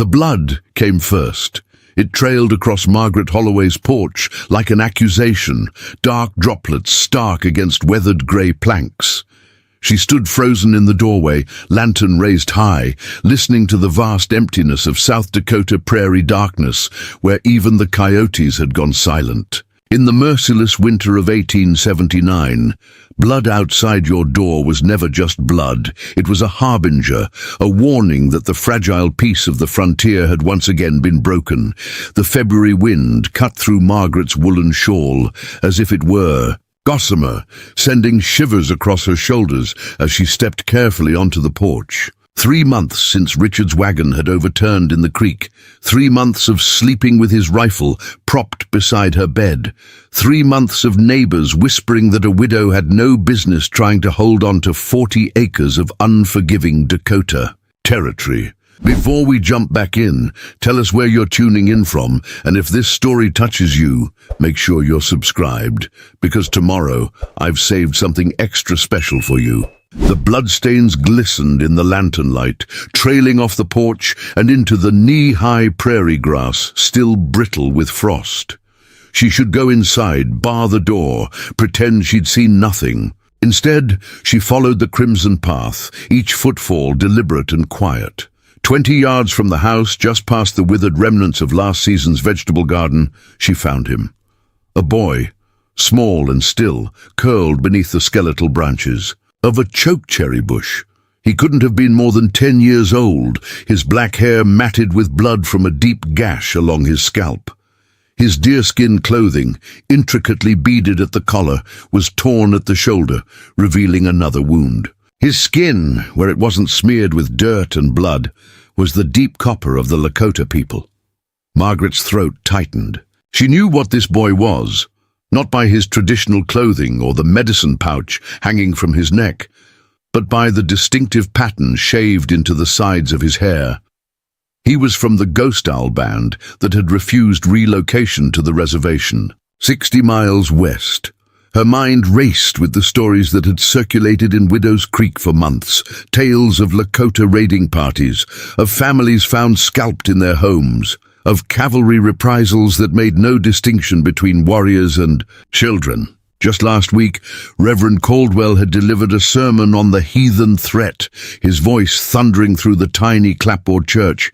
The blood came first. It trailed across Margaret Holloway's porch like an accusation, dark droplets stark against weathered grey planks. She stood frozen in the doorway, lantern raised high, listening to the vast emptiness of South Dakota prairie darkness, where even the coyotes had gone silent. In the merciless winter of 1879, blood outside your door was never just blood. It was a harbinger, a warning that the fragile peace of the frontier had once again been broken. The February wind cut through Margaret's woolen shawl, as if it were gossamer, sending shivers across her shoulders as she stepped carefully onto the porch. 3 months since Richard's wagon had overturned in the creek. 3 months of sleeping with his rifle propped beside her bed. 3 months of neighbors whispering that a widow had no business trying to hold on to 40 acres of unforgiving Dakota territory. Before we jump back in, tell us where you're tuning in from, and if this story touches you, make sure you're subscribed, because tomorrow I've saved something extra special for you. The bloodstains glistened in the lantern light, trailing off the porch and into the knee-high prairie grass, still brittle with frost. She should go inside, bar the door, pretend she'd seen nothing. Instead, she followed the crimson path, each footfall deliberate and quiet. 20 yards from the house, just past the withered remnants of last season's vegetable garden, she found him. A boy, small and still, curled beneath the skeletal branches of a chokecherry bush. He couldn't have been more than 10 years old, his black hair matted with blood from a deep gash along his scalp. His deerskin clothing, intricately beaded at the collar, was torn at the shoulder, revealing another wound. His skin, where it wasn't smeared with dirt and blood, was the deep copper of the Lakota people. Margaret's throat tightened. She knew what this boy was, not by his traditional clothing or the medicine pouch hanging from his neck, but by the distinctive pattern shaved into the sides of his hair. He was from the Ghost Owl band that had refused relocation to the reservation, 60 miles west. Her mind raced with the stories that had circulated in Widow's Creek for months, tales of Lakota raiding parties, of families found scalped in their homes, of cavalry reprisals that made no distinction between warriors and children. Just last week, Reverend Caldwell had delivered a sermon on the heathen threat, his voice thundering through the tiny clapboard church.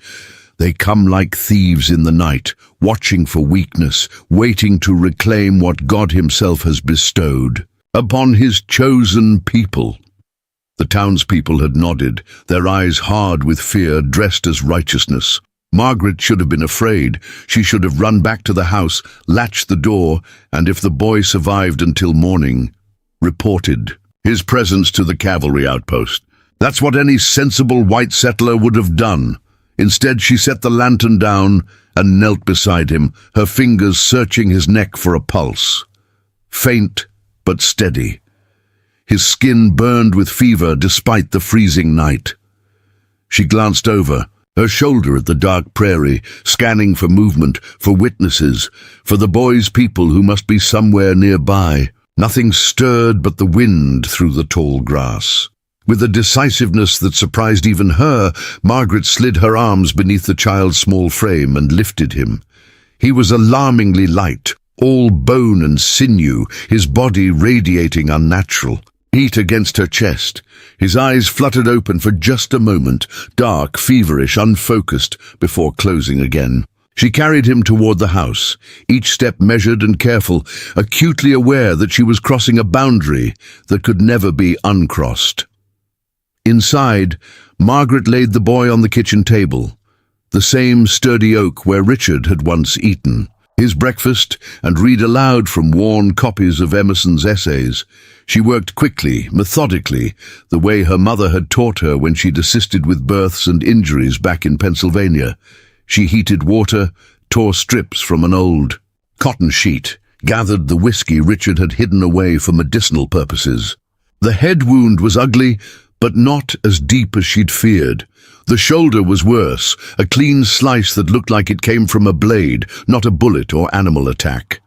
They come like thieves in the night, watching for weakness, waiting to reclaim what God himself has bestowed upon his chosen people. The townspeople had nodded, their eyes hard with fear, dressed as righteousness. Margaret should have been afraid. She should have run back to the house, latched the door, and if the boy survived until morning, reported his presence to the cavalry outpost. That's what any sensible white settler would have done. Instead, she set the lantern down and knelt beside him, her fingers searching his neck for a pulse. Faint, but steady. His skin burned with fever despite the freezing night. She glanced over, her shoulder at the dark prairie, scanning for movement, for witnesses, for the boy's people who must be somewhere nearby. Nothing stirred but the wind through the tall grass. With a decisiveness that surprised even her, Margaret slid her arms beneath the child's small frame and lifted him. He was alarmingly light, all bone and sinew, his body radiating unnatural. Heat against her chest. His eyes fluttered open for just a moment, dark, feverish, unfocused, before closing again. She carried him toward the house, each step measured and careful, acutely aware that she was crossing a boundary that could never be uncrossed. Inside, Margaret laid the boy on the kitchen table, the same sturdy oak where Richard had once eaten his breakfast and read aloud from worn copies of Emerson's essays. She worked quickly, methodically, the way her mother had taught her when she'd assisted with births and injuries back in Pennsylvania. She heated water, tore strips from an old cotton sheet, gathered the whiskey Richard had hidden away for medicinal purposes. The head wound was ugly, but not as deep as she'd feared. The shoulder was worse, a clean slice that looked like it came from a blade, not a bullet or animal attack.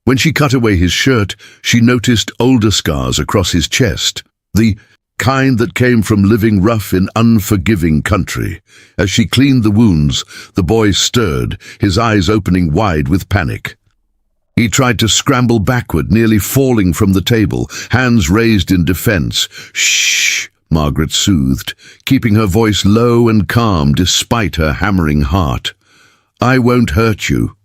When she cut away his shirt, she noticed older scars across his chest. The kind that came from living rough in unforgiving country. As she cleaned the wounds, the boy stirred, his eyes opening wide with panic. He tried to scramble backward, nearly falling from the table, hands raised in defense. "Shh," Margaret soothed, keeping her voice low and calm despite her hammering heart. "I won't hurt you."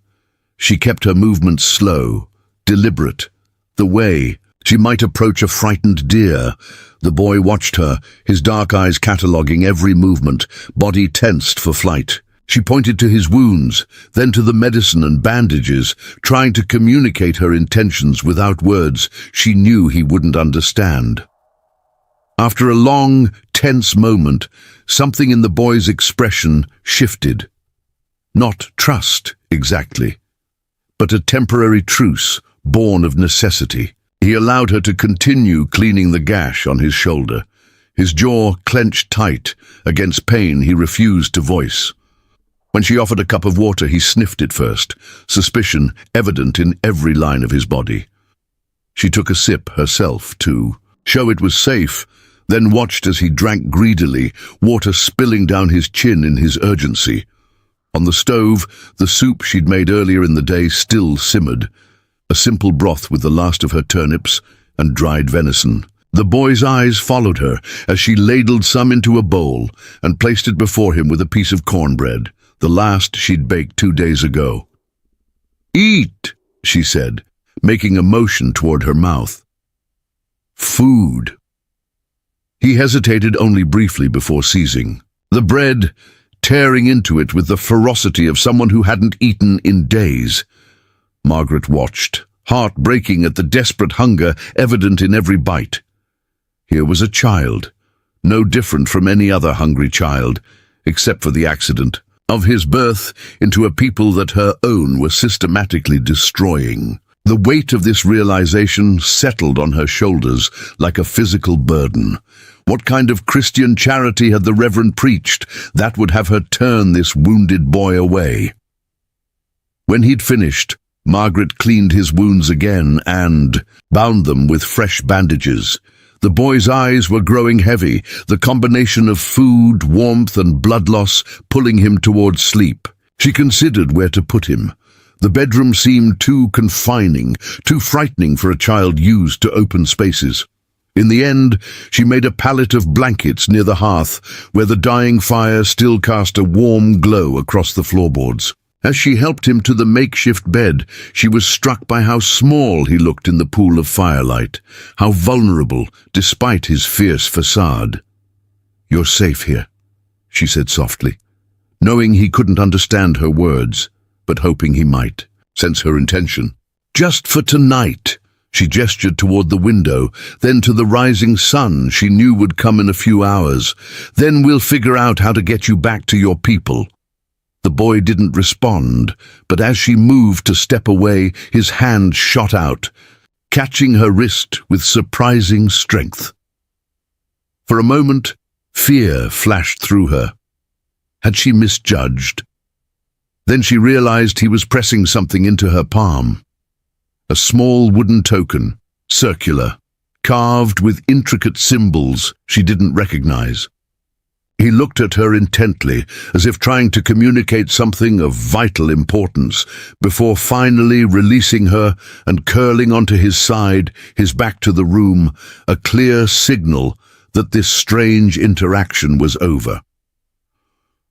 She kept her movements slow, deliberate, the way she might approach a frightened deer. The boy watched her, his dark eyes cataloguing every movement, body tensed for flight. She pointed to his wounds, then to the medicine and bandages, trying to communicate her intentions without words she knew he wouldn't understand. After a long, tense moment, something in the boy's expression shifted. Not trust, exactly, but a temporary truce, born of necessity. He allowed her to continue cleaning the gash on his shoulder. His jaw clenched tight against pain he refused to voice. When she offered a cup of water, he sniffed it first, suspicion evident in every line of his body. She took a sip herself, to show it was safe, then watched as he drank greedily, water spilling down his chin in his urgency. On the stove, the soup she'd made earlier in the day still simmered, a simple broth with the last of her turnips and dried venison. The boy's eyes followed her as she ladled some into a bowl and placed it before him with a piece of cornbread, the last she'd baked 2 days ago. "Eat," she said, making a motion toward her mouth. "Food." He hesitated only briefly before seizing. The bread, tearing into it with the ferocity of someone who hadn't eaten in days. Margaret watched, heart breaking at the desperate hunger evident in every bite. Here was a child, no different from any other hungry child, except for the accident of his birth into a people that her own were systematically destroying. The weight of this realization settled on her shoulders like a physical burden. What kind of Christian charity had the Reverend preached that would have her turn this wounded boy away? When he'd finished, Margaret cleaned his wounds again and bound them with fresh bandages. The boy's eyes were growing heavy, the combination of food, warmth, and blood loss pulling him towards sleep. She considered where to put him. The bedroom seemed too confining, too frightening for a child used to open spaces. In the end, she made a pallet of blankets near the hearth, where the dying fire still cast a warm glow across the floorboards. As she helped him to the makeshift bed, she was struck by how small he looked in the pool of firelight, how vulnerable, despite his fierce facade. "You're safe here," she said softly, knowing he couldn't understand her words, but hoping he might sense her intention. "Just for tonight," she gestured toward the window, then to the rising sun she knew would come in a few hours. "Then we'll figure out how to get you back to your people." The boy didn't respond, but as she moved to step away, his hand shot out, catching her wrist with surprising strength. For a moment, fear flashed through her. Had she misjudged? Then she realized he was pressing something into her palm. A small wooden token, circular, carved with intricate symbols she didn't recognize. He looked at her intently, as if trying to communicate something of vital importance, before finally releasing her and curling onto his side, his back to the room, a clear signal that this strange interaction was over.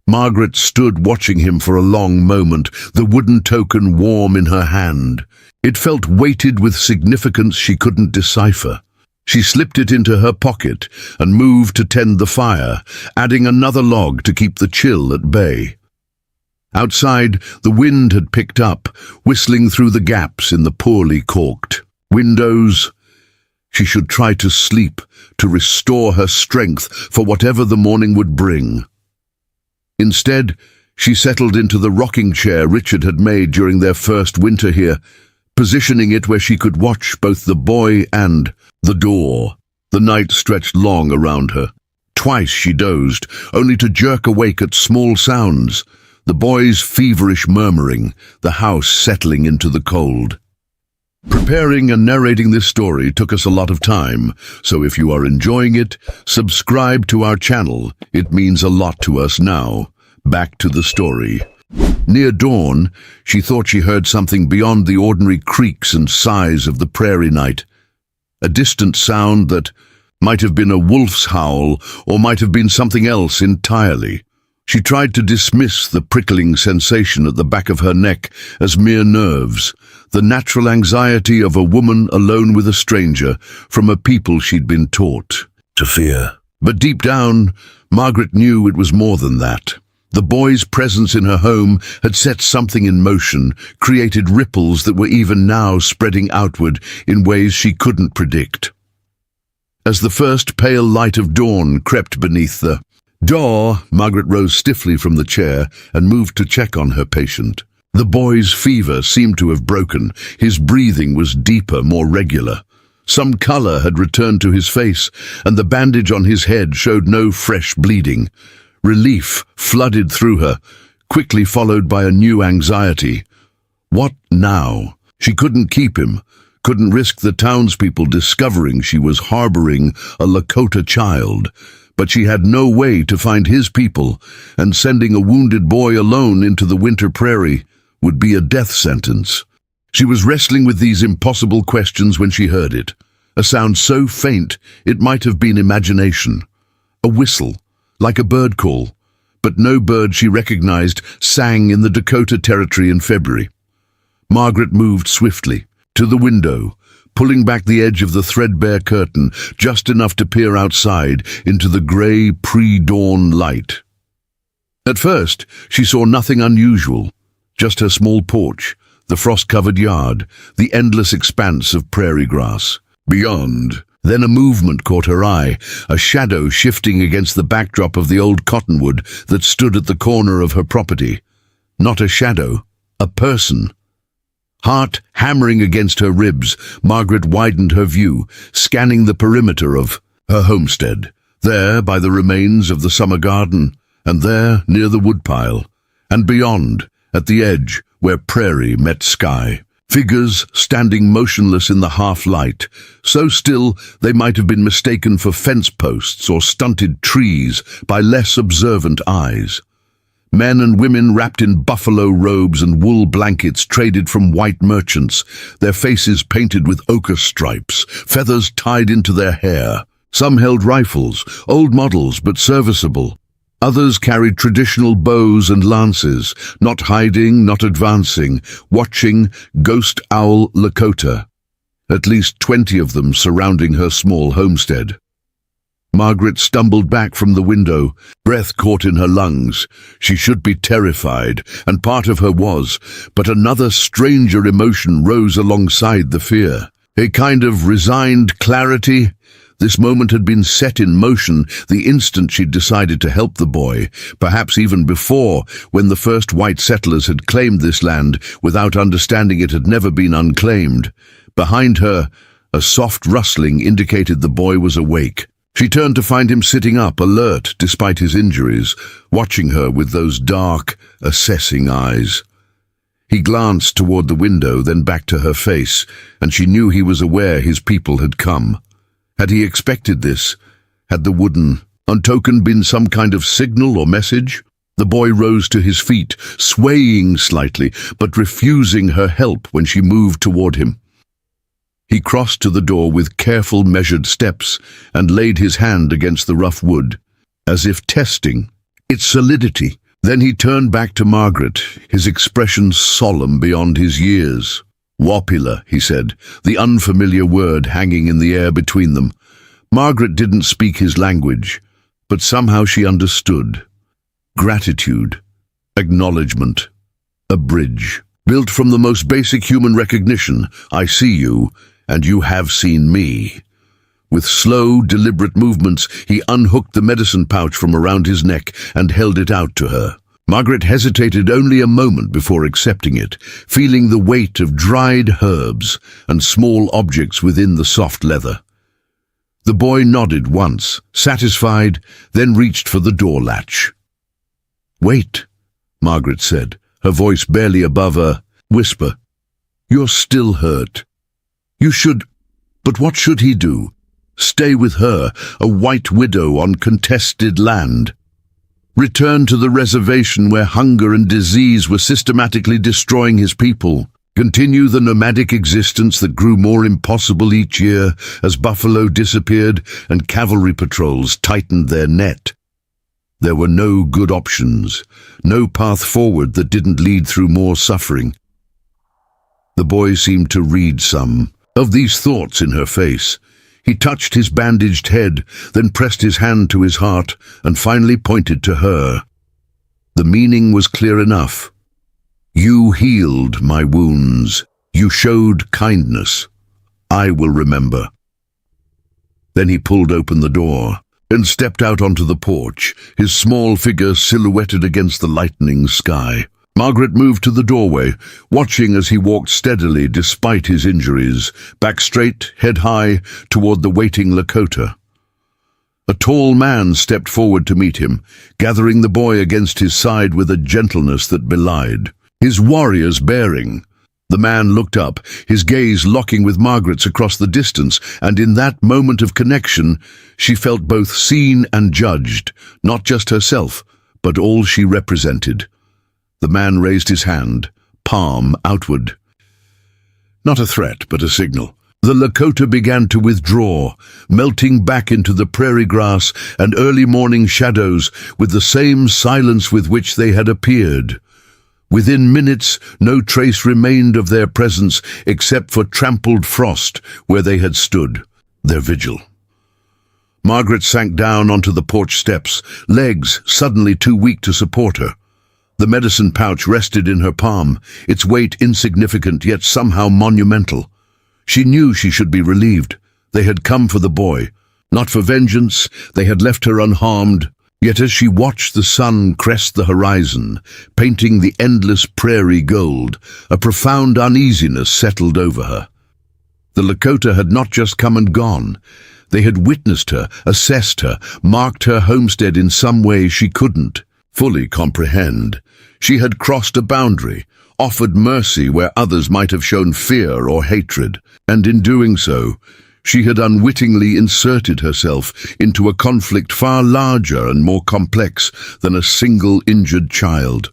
Margaret stood watching him for a long moment, the wooden token warm in her hand. It felt weighted with significance she couldn't decipher. She slipped it into her pocket and moved to tend the fire, adding another log to keep the chill at bay. Outside, the wind had picked up, whistling through the gaps in the poorly caulked windows. She should try to sleep, to restore her strength for whatever the morning would bring. Instead, she settled into the rocking chair Richard had made during their first winter here, positioning it where she could watch both the boy and the door. The night stretched long around her. Twice she dozed, only to jerk awake at small sounds, the boy's feverish murmuring, the house settling into the cold. Preparing and narrating this story took us a lot of time, so if you are enjoying it, subscribe to our channel. It means a lot to us now. Back to the story. Near dawn, she thought she heard something beyond the ordinary creaks and sighs of the prairie night. A distant sound that might have been a wolf's howl or might have been something else entirely. She tried to dismiss the prickling sensation at the back of her neck as mere nerves, the natural anxiety of a woman alone with a stranger from a people she'd been taught to fear. But deep down, Margaret knew it was more than that. The boy's presence in her home had set something in motion, created ripples that were even now spreading outward in ways she couldn't predict. As the first pale light of dawn crept beneath the door, Margaret rose stiffly from the chair and moved to check on her patient. The boy's fever seemed to have broken. His breathing was deeper, more regular. Some color had returned to his face, and the bandage on his head showed no fresh bleeding. Relief flooded through her, quickly followed by a new anxiety. What now? She couldn't keep him, couldn't risk the townspeople discovering she was harboring a Lakota child. But she had no way to find his people, and sending a wounded boy alone into the winter prairie would be a death sentence. She was wrestling with these impossible questions when she heard it. A sound so faint it might have been imagination. A whistle, like a bird call, but no bird she recognized sang in the Dakota Territory in February. Margaret moved swiftly to the window, pulling back the edge of the threadbare curtain just enough to peer outside into the grey pre-dawn light. At first, she saw nothing unusual, just her small porch, the frost-covered yard, the endless expanse of prairie grass. Beyond, then a movement caught her eye, a shadow shifting against the backdrop of the old cottonwood that stood at the corner of her property. Not a shadow, a person. Heart hammering against her ribs, Margaret widened her view, scanning the perimeter of her homestead. There, by the remains of the summer garden, and there, near the woodpile, and beyond, at the edge, where prairie met sky. Figures standing motionless in the half-light, so still they might have been mistaken for fence posts or stunted trees by less observant eyes. Men and women wrapped in buffalo robes and wool blankets traded from white merchants, their faces painted with ochre stripes, feathers tied into their hair. Some held rifles, old models but serviceable. Others carried traditional bows and lances, not hiding, not advancing, watching ghost owl Lakota. At least 20 of them surrounding her small homestead. Margaret stumbled back from the window, breath caught in her lungs. She should be terrified, and part of her was, but another stranger emotion rose alongside the fear. A kind of resigned clarity. This moment had been set in motion the instant she'd decided to help the boy, perhaps even before, when the first white settlers had claimed this land without understanding it had never been unclaimed. Behind her, a soft rustling indicated the boy was awake. She turned to find him sitting up, alert despite his injuries, watching her with those dark, assessing eyes. He glanced toward the window, then back to her face, and she knew he was aware his people had come. Had he expected this? Had the wooden token been some kind of signal or message? The boy rose to his feet, swaying slightly, but refusing her help when she moved toward him. He crossed to the door with careful, measured steps and laid his hand against the rough wood, as if testing its solidity. Then he turned back to Margaret, his expression solemn beyond his years. "Wapila," he said, the unfamiliar word hanging in the air between them. Margaret didn't speak his language, but somehow she understood. Gratitude, acknowledgement, a bridge, built from the most basic human recognition. I see you, and you have seen me. With slow, deliberate movements, he unhooked the medicine pouch from around his neck and held it out to her. Margaret hesitated only a moment before accepting it, feeling the weight of dried herbs and small objects within the soft leather. The boy nodded once, satisfied, then reached for the door latch. "Wait," Margaret said, her voice barely above a whisper. "You're still hurt." You should... But what should he do? Stay with her, a white widow on contested land? Return to the reservation where hunger and disease were systematically destroying his people? Continue the nomadic existence that grew more impossible each year as buffalo disappeared and cavalry patrols tightened their net? There were no good options, no path forward that didn't lead through more suffering. The boy seemed to read some of these thoughts in her face. He touched his bandaged head, then pressed his hand to his heart, and finally pointed to her. The meaning was clear enough. You healed my wounds. You showed kindness. I will remember. Then he pulled open the door and stepped out onto the porch, his small figure silhouetted against the lightening sky. Margaret moved to the doorway, watching as he walked steadily despite his injuries, back straight, head high, toward the waiting Lakota. A tall man stepped forward to meet him, gathering the boy against his side with a gentleness that belied his warrior's bearing. The man looked up, his gaze locking with Margaret's across the distance, and in that moment of connection, she felt both seen and judged, not just herself, but all she represented. The man raised his hand, palm outward. Not a threat, but a signal. The Lakota began to withdraw, melting back into the prairie grass and early morning shadows with the same silence with which they had appeared. Within minutes, no trace remained of their presence except for trampled frost where they had stood, their vigil. Margaret sank down onto the porch steps, legs suddenly too weak to support her. The medicine pouch rested in her palm, its weight insignificant yet somehow monumental. She knew she should be relieved. They had come for the boy. Not for vengeance, they had left her unharmed. Yet as she watched the sun crest the horizon, painting the endless prairie gold, a profound uneasiness settled over her. The Lakota had not just come and gone. They had witnessed her, assessed her, marked her homestead in some way she couldn't fully comprehend. She had crossed a boundary, offered mercy where others might have shown fear or hatred, and in doing so, she had unwittingly inserted herself into a conflict far larger and more complex than a single injured child.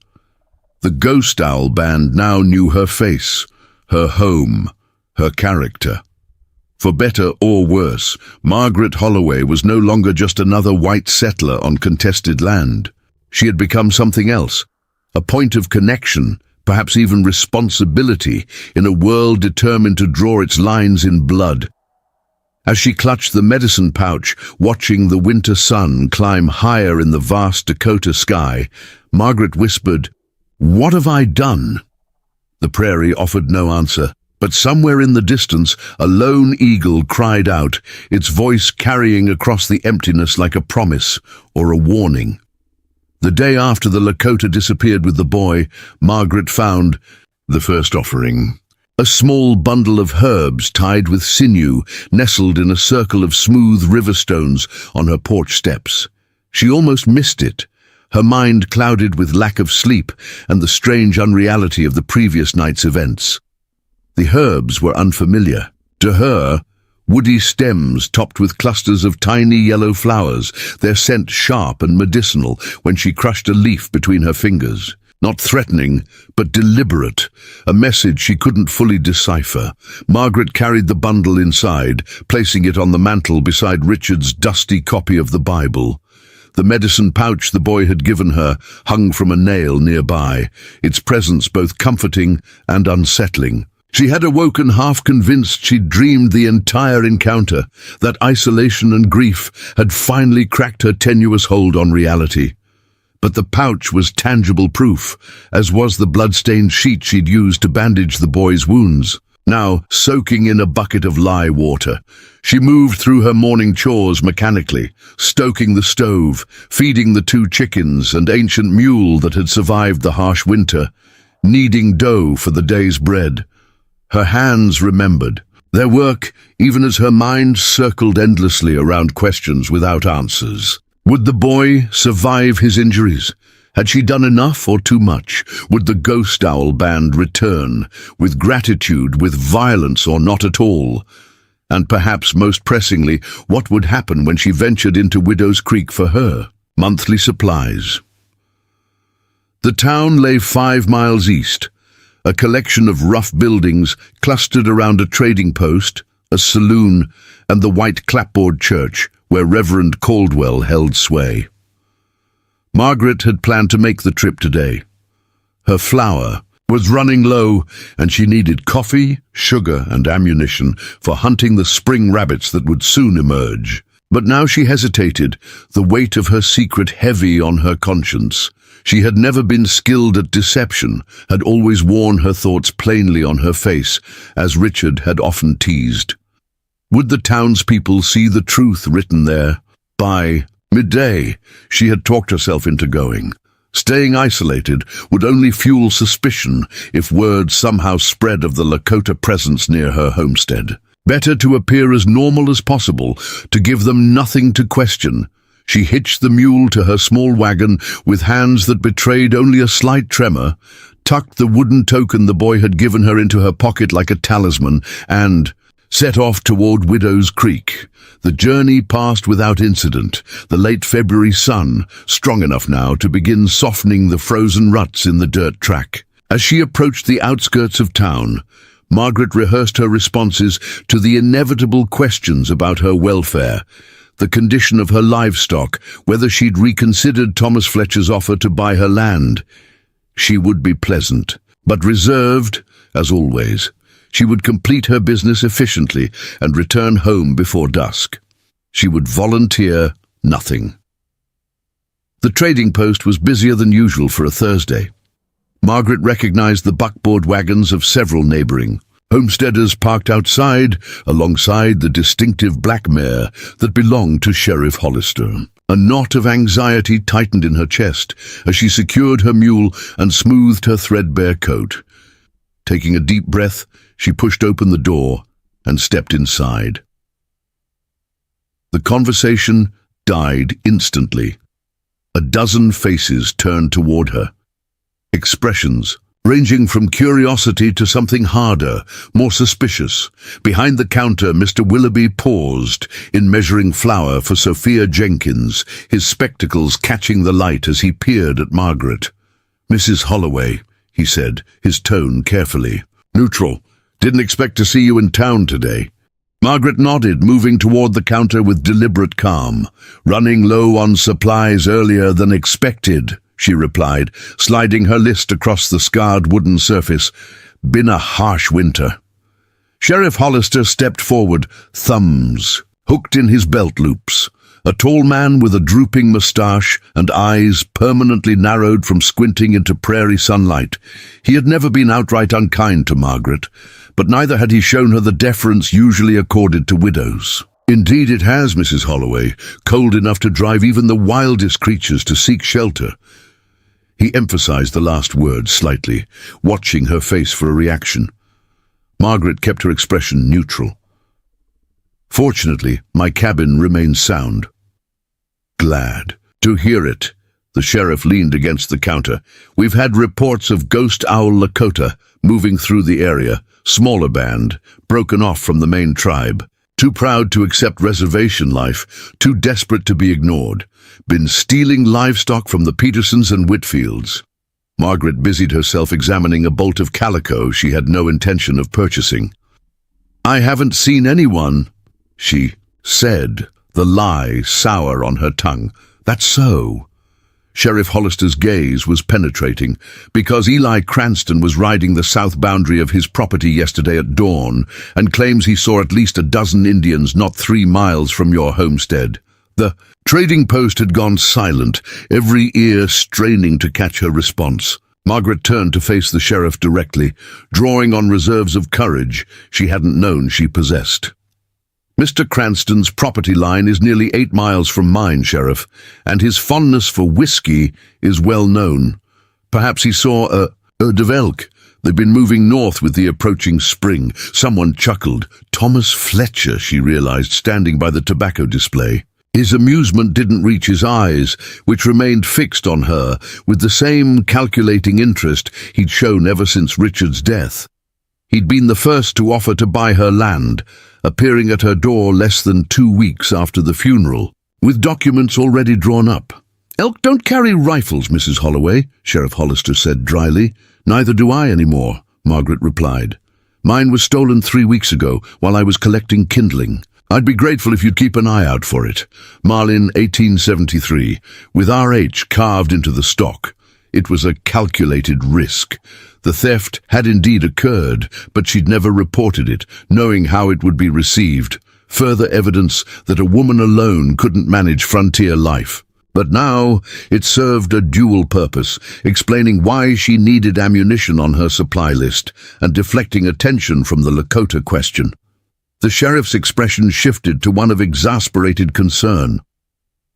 The Ghost Owl Band now knew her face, her home, her character. For better or worse, Margaret Holloway was no longer just another white settler on contested land. She had become something else, a point of connection, perhaps even responsibility, in a world determined to draw its lines in blood. As she clutched the medicine pouch, watching the winter sun climb higher in the vast Dakota sky, Margaret whispered, "What have I done?" The prairie offered no answer, but somewhere in the distance, a lone eagle cried out, its voice carrying across the emptiness like a promise or a warning. The day after the Lakota disappeared with the boy, Margaret found the first offering. A small bundle of herbs tied with sinew, nestled in a circle of smooth river stones on her porch steps. She almost missed it, her mind clouded with lack of sleep and the strange unreality of the previous night's events. The herbs were unfamiliar. To her, woody stems topped with clusters of tiny yellow flowers, their scent sharp and medicinal when she crushed a leaf between her fingers. Not threatening, but deliberate, a message she couldn't fully decipher. Margaret carried the bundle inside, placing it on the mantel beside Richard's dusty copy of the Bible. The medicine pouch the boy had given her hung from a nail nearby, its presence both comforting and unsettling. She had awoken half convinced she'd dreamed the entire encounter, that isolation and grief had finally cracked her tenuous hold on reality. But the pouch was tangible proof, as was the blood-stained sheet she'd used to bandage the boy's wounds. Now, soaking in a bucket of lye water, she moved through her morning chores mechanically, stoking the stove, feeding the 2 chickens and ancient mule that had survived the harsh winter, kneading dough for the day's bread. Her hands remembered their work, even as her mind circled endlessly around questions without answers. Would the boy survive his injuries? Had she done enough or too much? Would the ghost owl band return, with gratitude, with violence, or not at all? And perhaps most pressingly, what would happen when she ventured into Widow's Creek for her monthly supplies? The town lay 5 miles east, a collection of rough buildings clustered around a trading post, a saloon, and the white clapboard church where Reverend Caldwell held sway. Margaret had planned to make the trip today. Her flour was running low, and she needed coffee, sugar, and ammunition for hunting the spring rabbits that would soon emerge. But now she hesitated, the weight of her secret heavy on her conscience. She had never been skilled at deception, had always worn her thoughts plainly on her face, as Richard had often teased. Would the townspeople see the truth written there? By midday, she had talked herself into going. Staying isolated would only fuel suspicion if word somehow spread of the Lakota presence near her homestead. Better to appear as normal as possible, to give them nothing to question. She hitched the mule to her small wagon with hands that betrayed only a slight tremor, tucked the wooden token the boy had given her into her pocket like a talisman, and set off toward Widow's Creek. The journey passed without incident, the late February sun strong enough now to begin softening the frozen ruts in the dirt track. As she approached the outskirts of town, Margaret rehearsed her responses to the inevitable questions about her welfare, the condition of her livestock, whether she'd reconsidered Thomas Fletcher's offer to buy her land. She would be pleasant, but reserved, as always. She would complete her business efficiently and return home before dusk. She would volunteer nothing. The trading post was busier than usual for a Thursday. Margaret recognized the buckboard wagons of several neighboring homesteaders parked outside, alongside the distinctive black mare that belonged to Sheriff Hollister. A knot of anxiety tightened in her chest as she secured her mule and smoothed her threadbare coat. Taking a deep breath, she pushed open the door and stepped inside. The conversation died instantly. A dozen faces turned toward her. Expressions ranging from curiosity to something harder, more suspicious. Behind the counter, Mr. Willoughby paused in measuring flour for Sophia Jenkins, his spectacles catching the light as he peered at Margaret. "Mrs. Holloway," he said, his tone carefully. "Neutral. Didn't expect to see you in town today." Margaret nodded, moving toward the counter with deliberate calm. "Running low on supplies earlier than expected," she replied, sliding her list across the scarred wooden surface. "Been a harsh winter." Sheriff Hollister stepped forward, thumbs hooked in his belt loops. A tall man with a drooping moustache and eyes permanently narrowed from squinting into prairie sunlight. He had never been outright unkind to Margaret, but neither had he shown her the deference usually accorded to widows. "Indeed it has, Mrs. Holloway, cold enough to drive even the wildest creatures to seek shelter." He emphasized the last word slightly, watching her face for a reaction. Margaret kept her expression neutral. "Fortunately, my cabin remains sound." "Glad to hear it." The sheriff leaned against the counter. "We've had reports of Ghost Owl Lakota moving through the area, smaller band, broken off from the main tribe. Too proud to accept reservation life, too desperate to be ignored. Been stealing livestock from the Petersons and Whitfields." Margaret busied herself examining a bolt of calico she had no intention of purchasing. "I haven't seen anyone," she said, the lie sour on her tongue. "That's so." Sheriff Hollister's gaze was penetrating, because Eli Cranston was riding the south boundary of his property yesterday at dawn, and claims he saw at least a dozen Indians not 3 miles from your homestead. The trading post had gone silent, every ear straining to catch her response. Margaret turned to face the sheriff directly, drawing on reserves of courage she hadn't known she possessed. "Mr. Cranston's property line is nearly 8 miles from mine, Sheriff, and his fondness for whiskey is well known. Perhaps he saw a herd of elk. They've been moving north with the approaching spring." Someone chuckled. Thomas Fletcher, she realized, standing by the tobacco display. His amusement didn't reach his eyes, which remained fixed on her with the same calculating interest he'd shown ever since Richard's death. He'd been the first to offer to buy her land, appearing at her door less than 2 weeks after the funeral, with documents already drawn up. "Elk don't carry rifles, Mrs. Holloway," Sheriff Hollister said dryly. "Neither do I anymore," Margaret replied. "Mine was stolen 3 weeks ago while I was collecting kindling. I'd be grateful if you'd keep an eye out for it. Marlin, 1873, with RH carved into the stock. It was a calculated risk. The theft had indeed occurred, but she'd never reported it, knowing how it would be received. Further evidence that a woman alone couldn't manage frontier life. But now it served a dual purpose, explaining why she needed ammunition on her supply list and deflecting attention from the Lakota question. The sheriff's expression shifted to one of exasperated concern.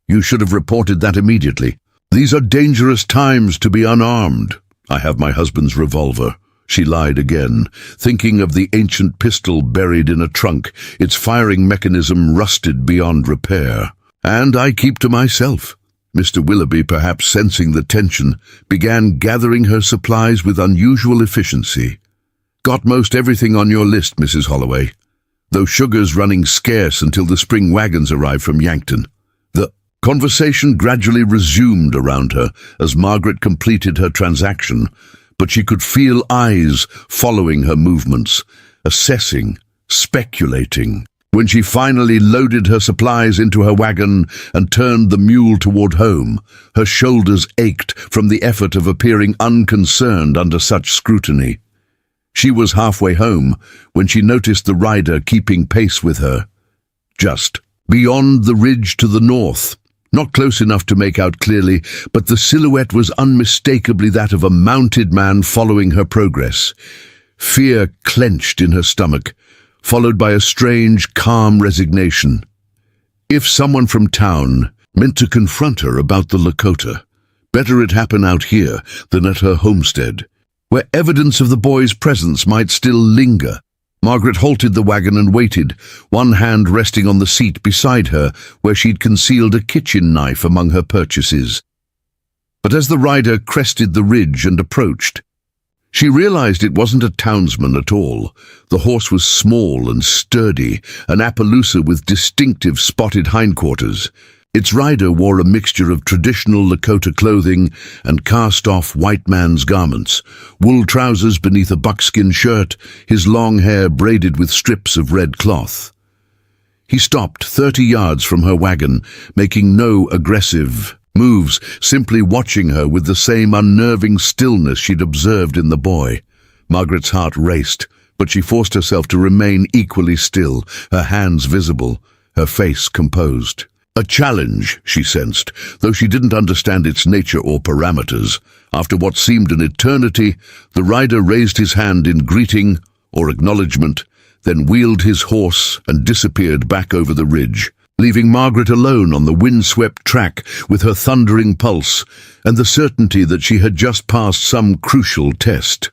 "You should have reported that immediately. These are dangerous times to be unarmed." "I have my husband's revolver," she lied again, thinking of the ancient pistol buried in a trunk, its firing mechanism rusted beyond repair. "And I keep to myself." Mr. Willoughby, perhaps sensing the tension, began gathering her supplies with unusual efficiency. "Got most everything on your list, Mrs. Holloway, though sugar's running scarce until the spring wagons arrive from Yankton." The conversation gradually resumed around her as Margaret completed her transaction, but she could feel eyes following her movements, assessing, speculating. When she finally loaded her supplies into her wagon and turned the mule toward home, her shoulders ached from the effort of appearing unconcerned under such scrutiny. She was halfway home when she noticed the rider keeping pace with her, just beyond the ridge to the north. Not close enough to make out clearly, but the silhouette was unmistakably that of a mounted man following her progress. Fear clenched in her stomach, followed by a strange, calm resignation. If someone from town meant to confront her about the Lakota, better it happen out here than at her homestead, where evidence of the boy's presence might still linger. Margaret halted the wagon and waited, one hand resting on the seat beside her, where she'd concealed a kitchen knife among her purchases. But as the rider crested the ridge and approached, she realized it wasn't a townsman at all. The horse was small and sturdy, an Appaloosa with distinctive spotted hindquarters. Its rider wore a mixture of traditional Lakota clothing and cast-off white man's garments, wool trousers beneath a buckskin shirt, his long hair braided with strips of red cloth. He stopped 30 yards from her wagon, making no aggressive moves, simply watching her with the same unnerving stillness she'd observed in the boy. Margaret's heart raced, but she forced herself to remain equally still, her hands visible, her face composed. A challenge, she sensed, though she didn't understand its nature or parameters. After what seemed an eternity, the rider raised his hand in greeting or acknowledgement, then wheeled his horse and disappeared back over the ridge, leaving Margaret alone on the wind-swept track with her thundering pulse and the certainty that she had just passed some crucial test.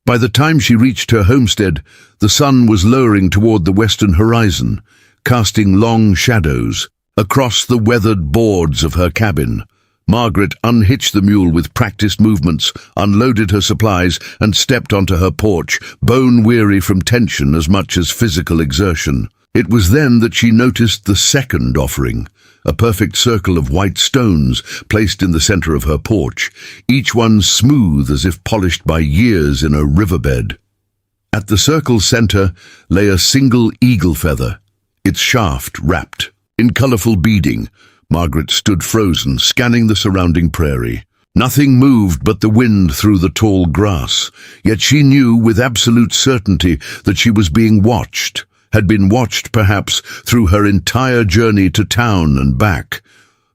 By the time she reached her homestead, the sun was lowering toward the western horizon, casting long shadows across the weathered boards of her cabin. Margaret unhitched the mule with practiced movements, unloaded her supplies, and stepped onto her porch, bone-weary from tension as much as physical exertion. It was then that she noticed the second offering, a perfect circle of white stones placed in the center of her porch, each one smooth as if polished by years in a riverbed. At the circle's center lay a single eagle feather, its shaft wrapped in colorful beading. Margaret stood frozen, scanning the surrounding prairie. Nothing moved but the wind through the tall grass, yet she knew with absolute certainty that she was being watched, had been watched perhaps through her entire journey to town and back.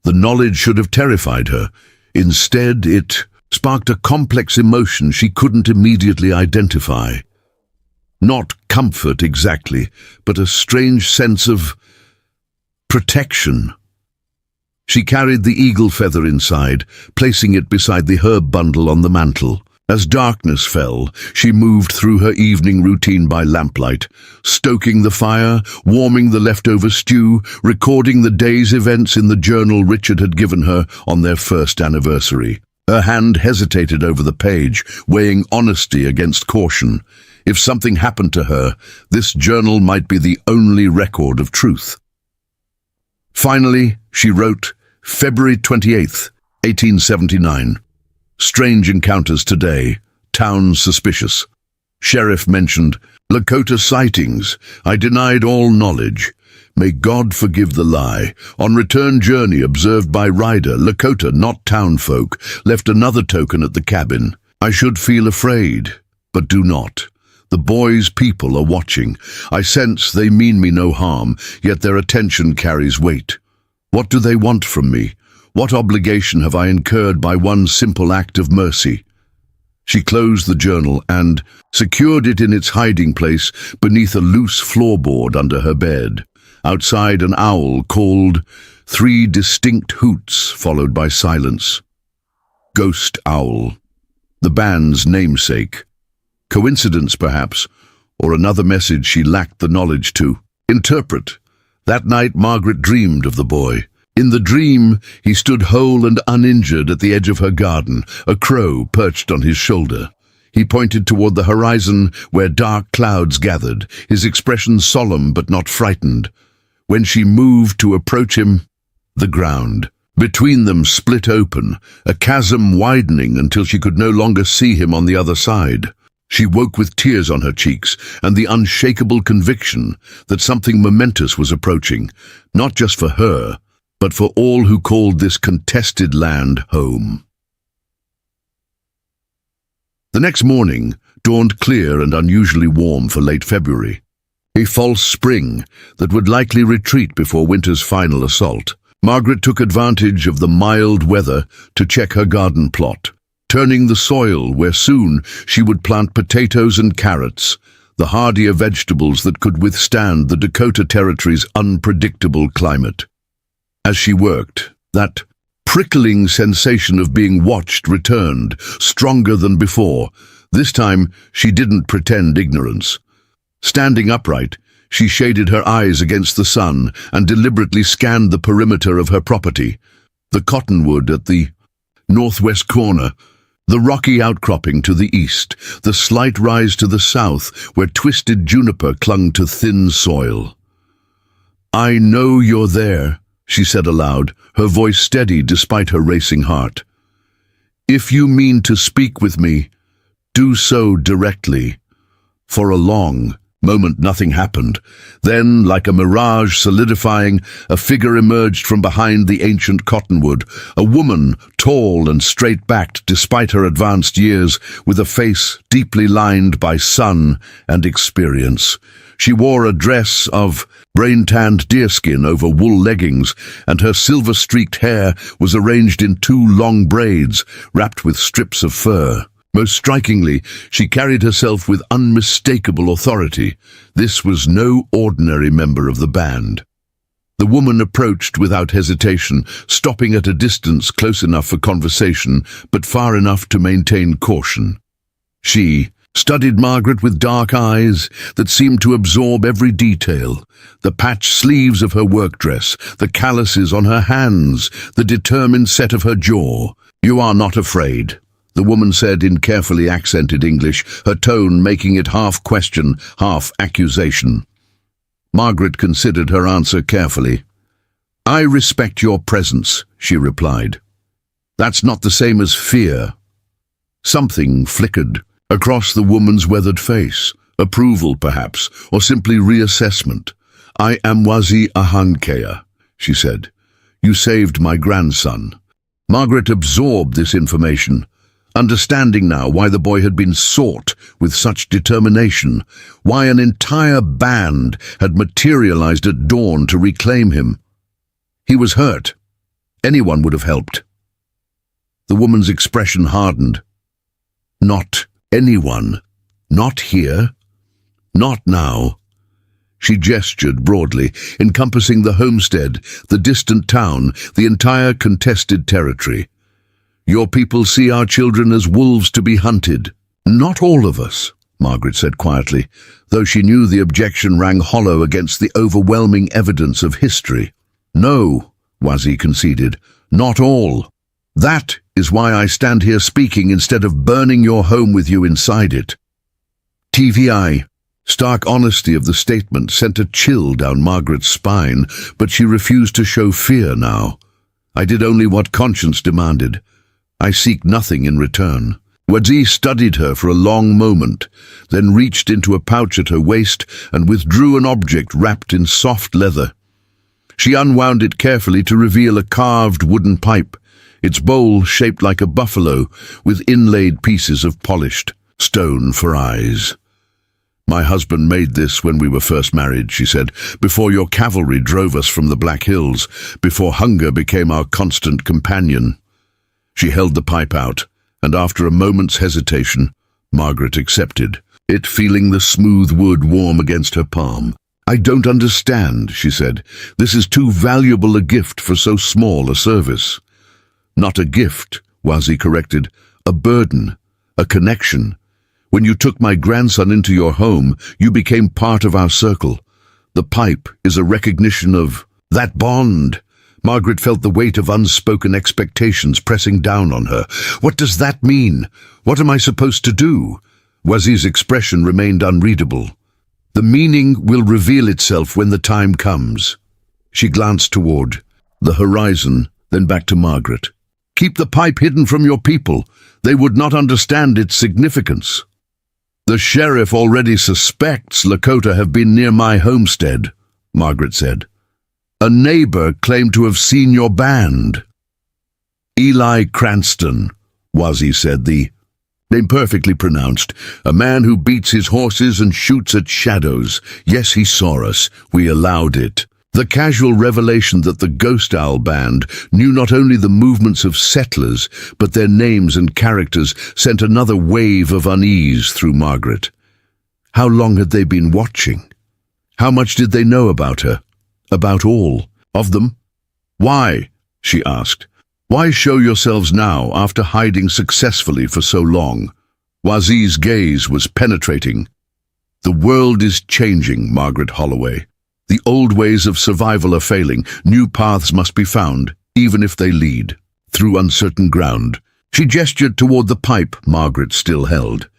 The knowledge should have terrified her. Instead, it sparked a complex emotion she couldn't immediately identify. Not comfort exactly, but a strange sense of protection. She carried the eagle feather inside, placing it beside the herb bundle on the mantel. As darkness fell, she moved through her evening routine by lamplight, stoking the fire, warming the leftover stew, recording the day's events in the journal Richard had given her on their first anniversary. Her hand hesitated over the page, weighing honesty against caution. If something happened to her, this journal might be the only record of truth. Finally, she wrote, February 28th, 1879. Strange encounters today. Town suspicious. Sheriff mentioned Lakota sightings. I denied all knowledge. May God forgive the lie. On return journey observed by rider, Lakota, not town folk, left another token at the cabin. I should feel afraid, but do not. The boys' people are watching. I sense they mean me no harm, yet their attention carries weight. What do they want from me? What obligation have I incurred by one simple act of mercy? She closed the journal and secured it in its hiding place beneath a loose floorboard under her bed. Outside, an owl called, 3 distinct hoots followed by silence. Ghost owl. The band's namesake. Coincidence, perhaps, or another message she lacked the knowledge to interpret. That night Margaret dreamed of the boy. In the dream, he stood whole and uninjured at the edge of her garden, a crow perched on his shoulder. He pointed toward the horizon where dark clouds gathered, his expression solemn but not frightened. When she moved to approach him, the ground between them split open, a chasm widening until she could no longer see him on the other side. She woke with tears on her cheeks and the unshakable conviction that something momentous was approaching, not just for her, but for all who called this contested land home. The next morning dawned clear and unusually warm for late February, a false spring that would likely retreat before winter's final assault. Margaret took advantage of the mild weather to check her garden plot, turning the soil where soon she would plant potatoes and carrots, the hardier vegetables that could withstand the Dakota Territory's unpredictable climate. As she worked, that prickling sensation of being watched returned, stronger than before. This time, she didn't pretend ignorance. Standing upright, she shaded her eyes against the sun and deliberately scanned the perimeter of her property. The cottonwood at the northwest corner, the rocky outcropping to the east, the slight rise to the south where twisted juniper clung to thin soil. "I know you're there," she said aloud, her voice steady despite her racing heart. "If you mean to speak with me, do so directly." For a long moment nothing happened. Then, like a mirage solidifying, a figure emerged from behind the ancient cottonwood, a woman, tall and straight-backed despite her advanced years, with a face deeply lined by sun and experience. She wore a dress of brain-tanned deerskin over wool leggings, and her silver-streaked hair was arranged in 2 long braids, wrapped with strips of fur. Most strikingly, she carried herself with unmistakable authority. This was no ordinary member of the band. The woman approached without hesitation, stopping at a distance close enough for conversation, but far enough to maintain caution. She studied Margaret with dark eyes that seemed to absorb every detail. The patched sleeves of her work dress, the calluses on her hands, the determined set of her jaw. "You are not afraid," the woman said in carefully accented English, her tone making it half question, half accusation. Margaret considered her answer carefully. "I respect your presence," she replied. "That's not the same as fear." Something flickered across the woman's weathered face, approval perhaps, or simply reassessment. "I am Wazi Ahankea," she said. "You saved my grandson." Margaret absorbed this information, understanding now why the boy had been sought with such determination, why an entire band had materialized at dawn to reclaim him. He was hurt. Anyone would have helped. The woman's expression hardened. "Not anyone. Not here. Not now." She gestured broadly, encompassing the homestead, the distant town, the entire contested territory. Your people see our children as wolves to be hunted. Not all of us, Margaret said quietly, though she knew the objection rang hollow against the overwhelming evidence of history. No, Wazee conceded, not all. That is why I stand here speaking instead of burning your home with you inside it. TVI. Stark honesty of the statement sent a chill down Margaret's spine, but she refused to show fear now. I did only what conscience demanded. I seek nothing in return. Wazee studied her for a long moment, then reached into a pouch at her waist and withdrew an object wrapped in soft leather. She unwound it carefully to reveal a carved wooden pipe, its bowl shaped like a buffalo, with inlaid pieces of polished stone for eyes. My husband made this when we were first married, she said, before your cavalry drove us from the Black Hills, before hunger became our constant companion. She held the pipe out, and after a moment's hesitation, Margaret accepted, it feeling the smooth wood warm against her palm. I don't understand, she said. This is too valuable a gift for so small a service. Not a gift, Wazee corrected, a burden, a connection. When you took my grandson into your home, you became part of our circle. The pipe is a recognition of that bond. Margaret felt the weight of unspoken expectations pressing down on her. What does that mean? What am I supposed to do? Wazee's expression remained unreadable. The meaning will reveal itself when the time comes. She glanced toward the horizon, then back to Margaret. Keep the pipe hidden from your people. They would not understand its significance. The sheriff already suspects Lakota have been near my homestead, Margaret said. A neighbor claimed to have seen your band. Eli Cranston, Wazee said, the name perfectly pronounced, a man who beats his horses and shoots at shadows. Yes, he saw us. We allowed it. The casual revelation that the Ghost Owl Band knew not only the movements of settlers, but their names and characters sent another wave of unease through Margaret. How long had they been watching? How much did they know about her? About all of them? Why? She asked. Why show yourselves now after hiding successfully for so long? Wazee's gaze was penetrating. The world is changing, Margaret Holloway. The old ways of survival are failing. New paths must be found, even if they lead through uncertain ground. She gestured toward the pipe Margaret still held.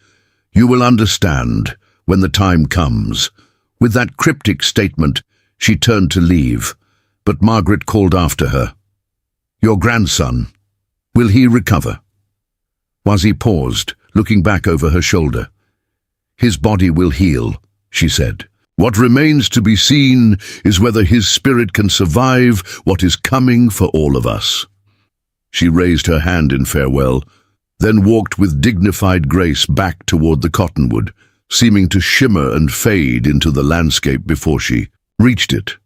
You will understand when the time comes. With that cryptic statement, she turned to leave, but Margaret called after her. Your grandson, will he recover? Wazee paused, looking back over her shoulder. His body will heal, she said. What remains to be seen is whether his spirit can survive what is coming for all of us. She raised her hand in farewell, then walked with dignified grace back toward the cottonwood, seeming to shimmer and fade into the landscape before she reached it.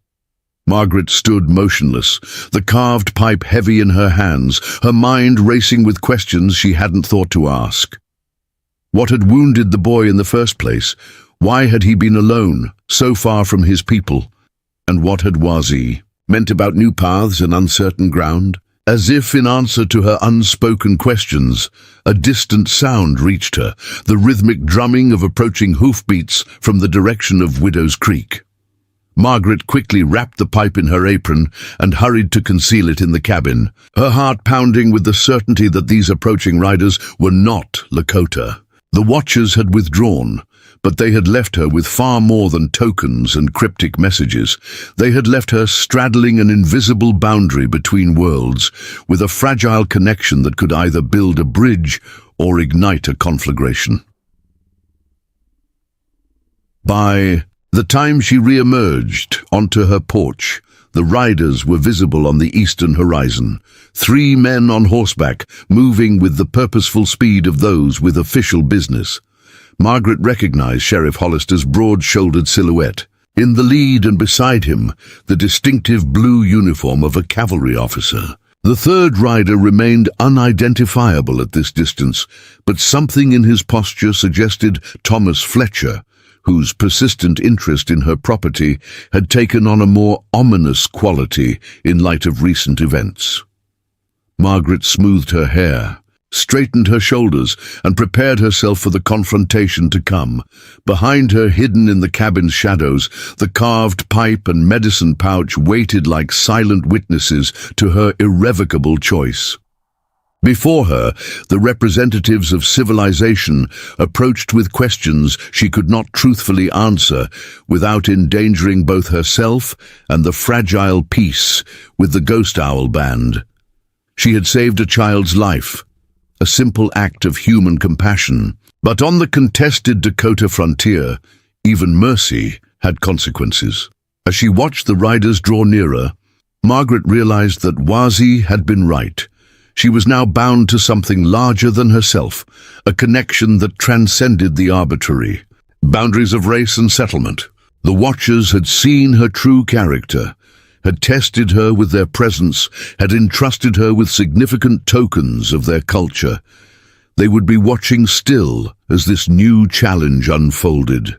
Margaret stood motionless, the carved pipe heavy in her hands, her mind racing with questions she hadn't thought to ask. What had wounded the boy in the first place? Why had he been alone, so far from his people? And what had Wazee meant about new paths and uncertain ground? As if in answer to her unspoken questions, a distant sound reached her, the rhythmic drumming of approaching hoofbeats from the direction of Widow's Creek. Margaret quickly wrapped the pipe in her apron and hurried to conceal it in the cabin, her heart pounding with the certainty that these approaching riders were not Lakota. The watchers had withdrawn, but they had left her with far more than tokens and cryptic messages. They had left her straddling an invisible boundary between worlds, with a fragile connection that could either build a bridge or ignite a conflagration. By the time she re-emerged onto her porch, the riders were visible on the eastern horizon, 3 men on horseback, moving with the purposeful speed of those with official business. Margaret recognized Sheriff Hollister's broad-shouldered silhouette. In the lead and beside him, the distinctive blue uniform of a cavalry officer. The third rider remained unidentifiable at this distance, but something in his posture suggested Thomas Fletcher, whose persistent interest in her property had taken on a more ominous quality in light of recent events. Margaret smoothed her hair, straightened her shoulders, and prepared herself for the confrontation to come. Behind her, hidden in the cabin's shadows, the carved pipe and medicine pouch waited like silent witnesses to her irrevocable choice. Before her, the representatives of civilization approached with questions she could not truthfully answer without endangering both herself and the fragile peace with the Ghost Owl Band. She had saved a child's life, a simple act of human compassion. But on the contested Dakota frontier, even mercy had consequences. As she watched the riders draw nearer, Margaret realized that Wazi had been right. She was now bound to something larger than herself, a connection that transcended the arbitrary boundaries of race and settlement. The Watchers had seen her true character, had tested her with their presence, had entrusted her with significant tokens of their culture. They would be watching still as this new challenge unfolded.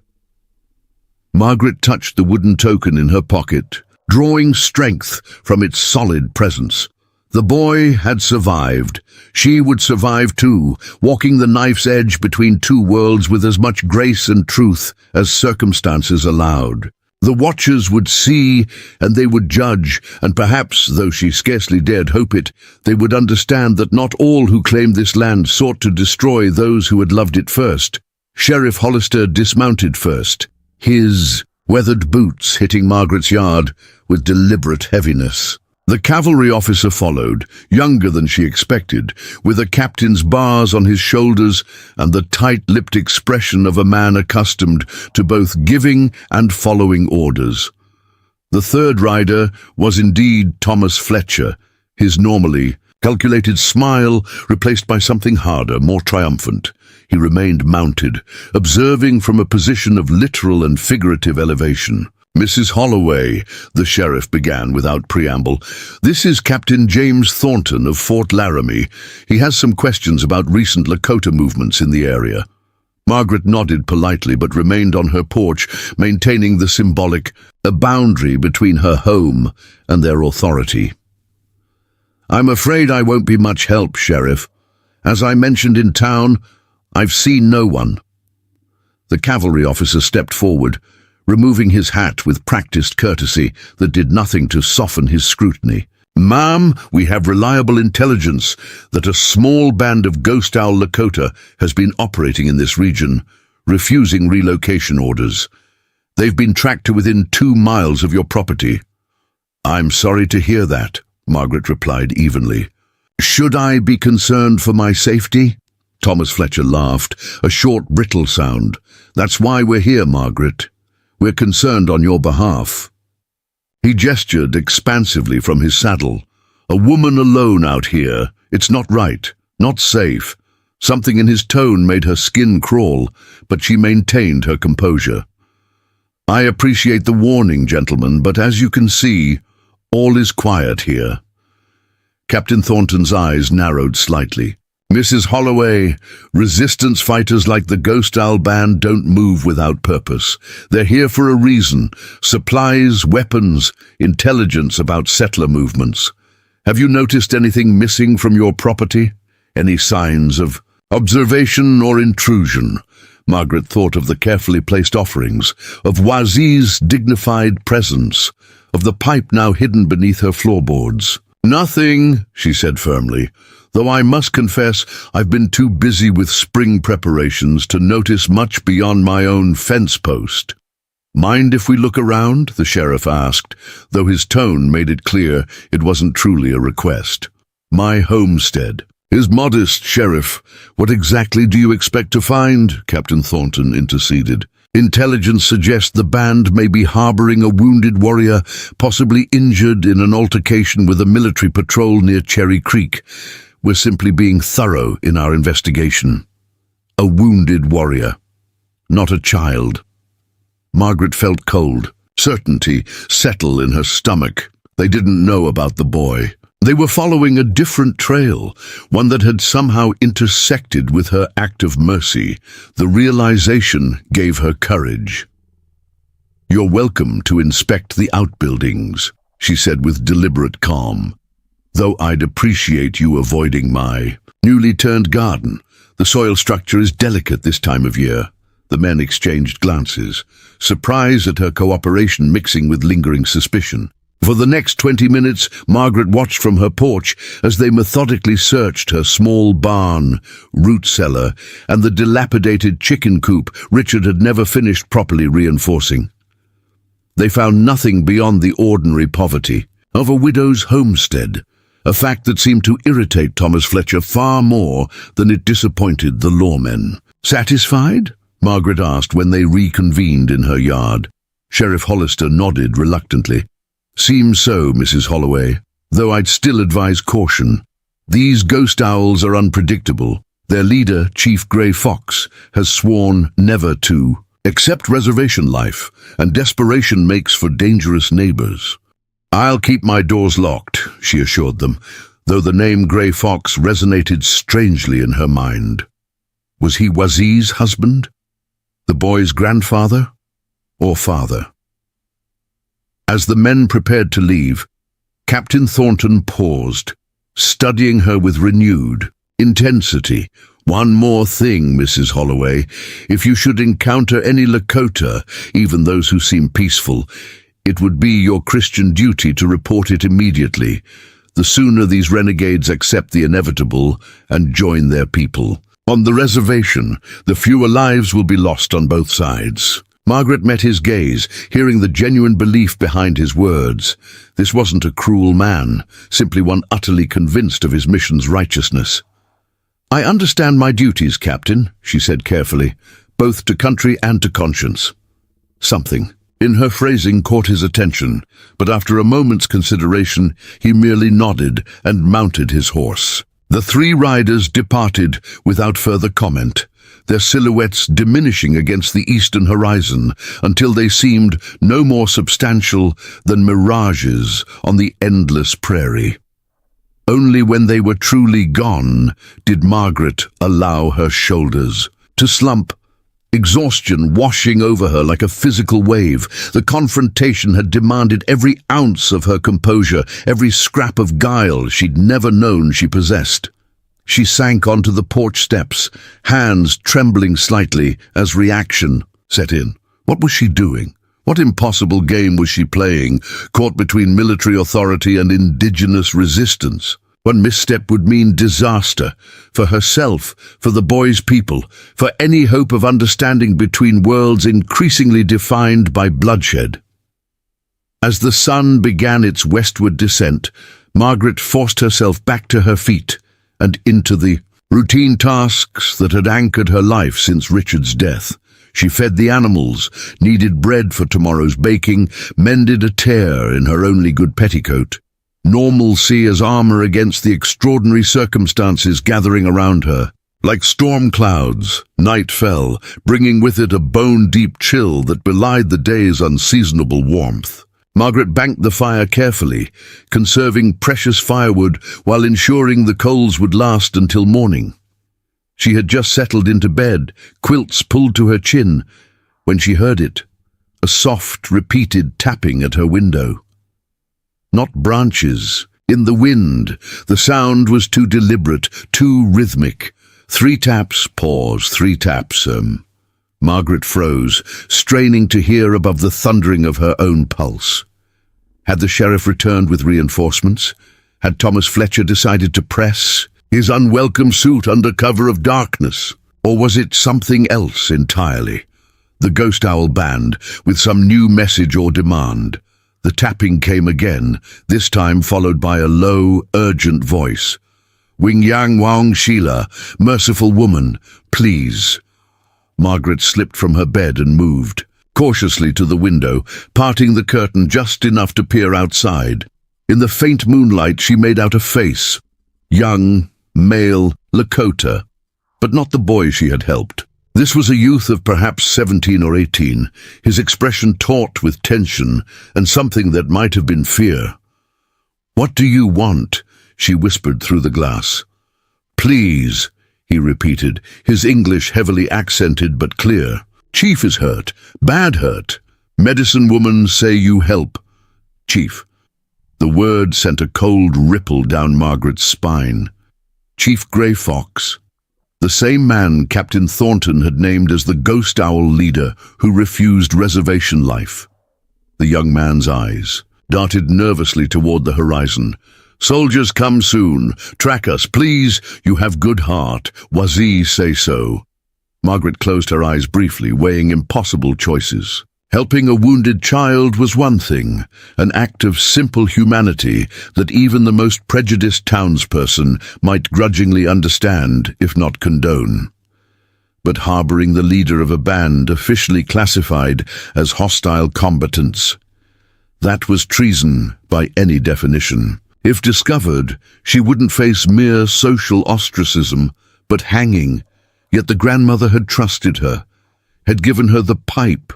Margaret touched the wooden token in her pocket, drawing strength from its solid presence. The boy had survived. She would survive too, walking the knife's edge between two worlds with as much grace and truth as circumstances allowed. The Watchers would see, and they would judge, and perhaps, though she scarcely dared hope it, they would understand that not all who claimed this land sought to destroy those who had loved it first. Sheriff Hollister dismounted first, his weathered boots hitting Margaret's yard with deliberate heaviness. The cavalry officer followed, younger than she expected, with a captain's bars on his shoulders and the tight-lipped expression of a man accustomed to both giving and following orders. The third rider was indeed Thomas Fletcher, his normally calculated smile replaced by something harder, more triumphant. He remained mounted, observing from a position of literal and figurative elevation. "Mrs. Holloway," the sheriff began without preamble, "this is Captain James Thornton of Fort Laramie. He has some questions about recent Lakota movements in the area." Margaret nodded politely but remained on her porch, maintaining the symbolic boundary between her home and their authority. "I'm afraid I won't be much help, Sheriff. As I mentioned in town, I've seen no one." The cavalry officer stepped forward, removing his hat with practiced courtesy that did nothing to soften his scrutiny. "Ma'am, we have reliable intelligence that a small band of Ghost Owl Lakota has been operating in this region, refusing relocation orders. They've been tracked to within 2 miles of your property." "I'm sorry to hear that," Margaret replied evenly. "Should I be concerned for my safety?" Thomas Fletcher laughed, a short, brittle sound. "That's why we're here, Margaret. We're concerned on your behalf." He gestured expansively from his saddle. "A woman alone out here. It's not right, not safe." Something in his tone made her skin crawl, but she maintained her composure. "I appreciate the warning, gentlemen, but as you can see, all is quiet here." Captain Thornton's eyes narrowed slightly. "Mrs. Holloway, resistance fighters like the Ghost Owl Band don't move without purpose. They're here for a reason. Supplies, weapons, intelligence about settler movements. Have you noticed anything missing from your property? Any signs of observation or intrusion?" Margaret thought of the carefully placed offerings, of Wazi's dignified presence, of the pipe now hidden beneath her floorboards. "Nothing," she said firmly, "though I must confess I've been too busy with spring preparations to notice much beyond my own fence post." "Mind if we look around?" the sheriff asked, though his tone made it clear it wasn't truly a request. "My homestead is modest, Sheriff. What exactly do you expect to find?" Captain Thornton interceded. "Intelligence suggests the band may be harboring a wounded warrior, possibly injured in an altercation with a military patrol near Cherry Creek. We're simply being thorough in our investigation." A wounded warrior, not a child. Margaret felt cold, certainty settle in her stomach. They didn't know about the boy. They were following a different trail, one that had somehow intersected with her act of mercy. The realization gave her courage. "You're welcome to inspect the outbuildings," she said with deliberate calm. though I'd appreciate you avoiding my newly turned garden. The soil structure is delicate this time of year." The men exchanged glances, surprise at her cooperation mixing with lingering suspicion. For the next 20 minutes, Margaret watched from her porch as they methodically searched her small barn, root cellar, and the dilapidated chicken coop Richard had never finished properly reinforcing. They found nothing beyond the ordinary poverty of a widow's homestead, a fact that seemed to irritate Thomas Fletcher far more than it disappointed the lawmen. "Satisfied?" Margaret asked when they reconvened in her yard. Sheriff Hollister nodded reluctantly. "Seems so, Mrs. Holloway, though I'd still advise caution. These ghost owls are unpredictable. Their leader, Chief Gray Fox, has sworn never to accept reservation life, and desperation makes for dangerous neighbors." "I'll keep my doors locked," she assured them, though the name Gray Fox resonated strangely in her mind. Was he Wazir's husband? The boy's grandfather? Or father? As the men prepared to leave, Captain Thornton paused, studying her with renewed intensity. "One more thing, Mrs. Holloway. If you should encounter any Lakota, even those who seem peaceful, it would be your Christian duty to report it immediately. The sooner these renegades accept the inevitable and join their people. On the reservation, the fewer lives will be lost on both sides." Margaret met his gaze, hearing the genuine belief behind his words. This wasn't a cruel man, simply one utterly convinced of his mission's righteousness. "I understand my duties, Captain," she said carefully, "both to country and to conscience." Something in her phrasing caught his attention, but after a moment's consideration, he merely nodded and mounted his horse. The three riders departed without further comment, their silhouettes diminishing against the eastern horizon until they seemed no more substantial than mirages on the endless prairie. Only when they were truly gone did Margaret allow her shoulders to slump, exhaustion washing over her like a physical wave. The confrontation had demanded every ounce of her composure, every scrap of guile she'd never known she possessed. She sank onto the porch steps, hands trembling slightly as reaction set in. What was she doing? What impossible game was she playing, caught between military authority and indigenous resistance? One misstep would mean disaster, for herself, for the boy's people, for any hope of understanding between worlds increasingly defined by bloodshed. As the sun began its westward descent, Margaret forced herself back to her feet and into the routine tasks that had anchored her life since Richard's death. She fed the animals, kneaded bread for tomorrow's baking, mended a tear in her only good petticoat. Normalcy as armor against the extraordinary circumstances gathering around her. Like storm clouds, night fell, bringing with it a bone-deep chill that belied the day's unseasonable warmth. Margaret banked the fire carefully, conserving precious firewood while ensuring the coals would last until morning. She had just settled into bed, quilts pulled to her chin, when she heard it, a soft, repeated tapping at her window. Not branches, in the wind. The sound was too deliberate, too rhythmic. 3 taps, pause, 3 taps, Margaret froze, straining to hear above the thundering of her own pulse. Had the sheriff returned with reinforcements? Had Thomas Fletcher decided to press his unwelcome suit under cover of darkness? Or was it something else entirely? The Ghost Owl Band, with some new message or demand. The tapping came again, this time followed by a low, urgent voice. "Wing Yang Wang Sheila, merciful woman, please." Margaret slipped from her bed and moved, cautiously to the window, parting the curtain just enough to peer outside. In the faint moonlight she made out a face. Young, male, Lakota, but not the boy she had helped. This was a youth of perhaps 17 or 18, his expression taut with tension and something that might have been fear. "What do you want?" she whispered through the glass. "Please," he repeated, his English heavily accented but clear. "Chief is hurt, bad hurt. Medicine woman say you help. Chief." The word sent a cold ripple down Margaret's spine. Chief Grey Fox, the same man Captain Thornton had named as the ghost owl leader who refused reservation life. The young man's eyes darted nervously toward the horizon. "Soldiers come soon. Track us, please. You have good heart. Wazee say so." Margaret closed her eyes briefly, weighing impossible choices. Helping a wounded child was one thing, an act of simple humanity that even the most prejudiced townsperson might grudgingly understand, if not condone. But harboring the leader of a band officially classified as hostile combatants, that was treason by any definition. If discovered, she wouldn't face mere social ostracism, but hanging. Yet the grandmother had trusted her, had given her the pipe,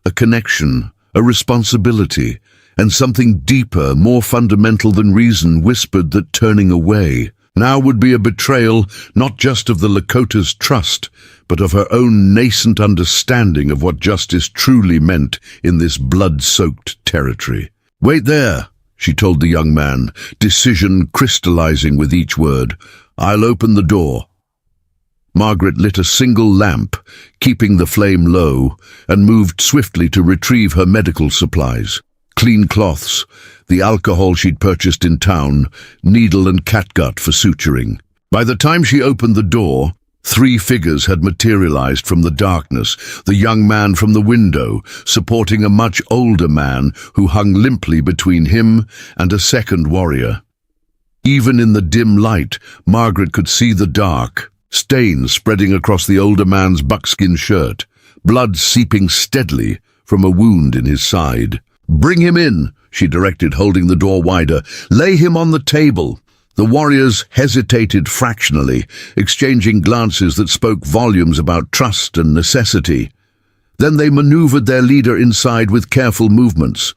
a connection, a responsibility, and something deeper, more fundamental than reason whispered that turning away now would be a betrayal not just of the Lakota's trust, but of her own nascent understanding of what justice truly meant in this blood-soaked territory. "Wait there," she told the young man, decision crystallizing with each word. "I'll open the door." Margaret lit a single lamp, keeping the flame low, and moved swiftly to retrieve her medical supplies. Clean cloths, the alcohol she'd purchased in town, needle and catgut for suturing. By the time she opened the door, 3 figures had materialized from the darkness, the young man from the window, supporting a much older man who hung limply between him and a second warrior. Even in the dim light, Margaret could see the dark, stains spreading across the older man's buckskin shirt, blood seeping steadily from a wound in his side. "Bring him in," she directed, holding the door wider. "Lay him on the table." The warriors hesitated fractionally, exchanging glances that spoke volumes about trust and necessity. Then they maneuvered their leader inside with careful movements,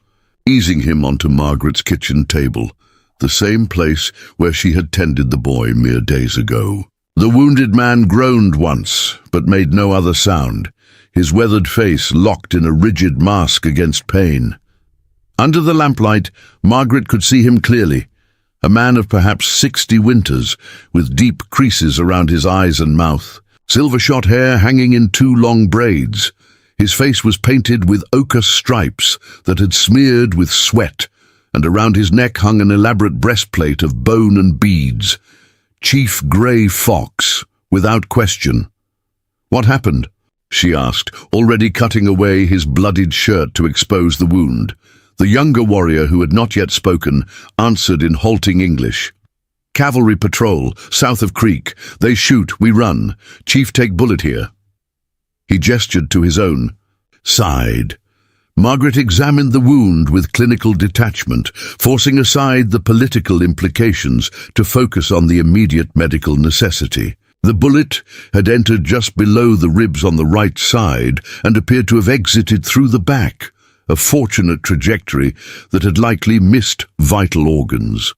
easing him onto Margaret's kitchen table, the same place where she had tended the boy mere days ago. The wounded man groaned once, but made no other sound, his weathered face locked in a rigid mask against pain. Under the lamplight, Margaret could see him clearly, a man of perhaps 60 winters, with deep creases around his eyes and mouth, silver-shot hair hanging in 2 long braids. His face was painted with ochre stripes that had smeared with sweat, and around his neck hung an elaborate breastplate of bone and beads. Chief Grey Fox, without question. "What happened?" she asked, already cutting away his bloodied shirt to expose the wound. The younger warrior, who had not yet spoken, answered in halting English. "Cavalry patrol, south of creek. They shoot, we run. Chief, take bullet here." He gestured to his own side. Margaret examined the wound with clinical detachment, forcing aside the political implications to focus on the immediate medical necessity. The bullet had entered just below the ribs on the right side and appeared to have exited through the back, a fortunate trajectory that had likely missed vital organs.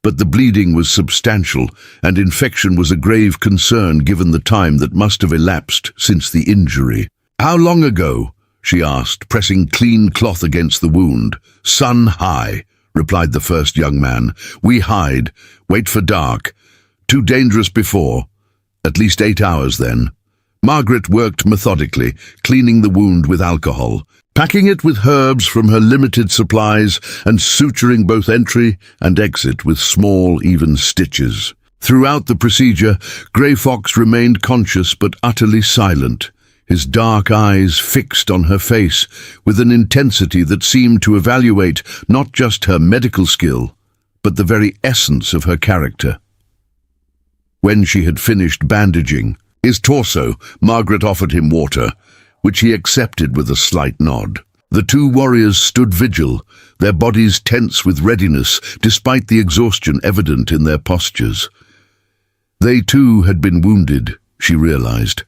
But the bleeding was substantial, and infection was a grave concern given the time that must have elapsed since the injury. "How long ago?" she asked, pressing clean cloth against the wound. "Sun high," replied the first young man. "We hide, wait for dark. Too dangerous before. At least 8 hours then." Margaret worked methodically, cleaning the wound with alcohol, packing it with herbs from her limited supplies, and suturing both entry and exit with small, even stitches. Throughout the procedure, Grey Fox remained conscious but utterly silent, his dark eyes fixed on her face with an intensity that seemed to evaluate not just her medical skill, but the very essence of her character. When she had finished bandaging his torso, Margaret offered him water, which he accepted with a slight nod. The 2 warriors stood vigil, their bodies tense with readiness, despite the exhaustion evident in their postures. They too had been wounded, she realized,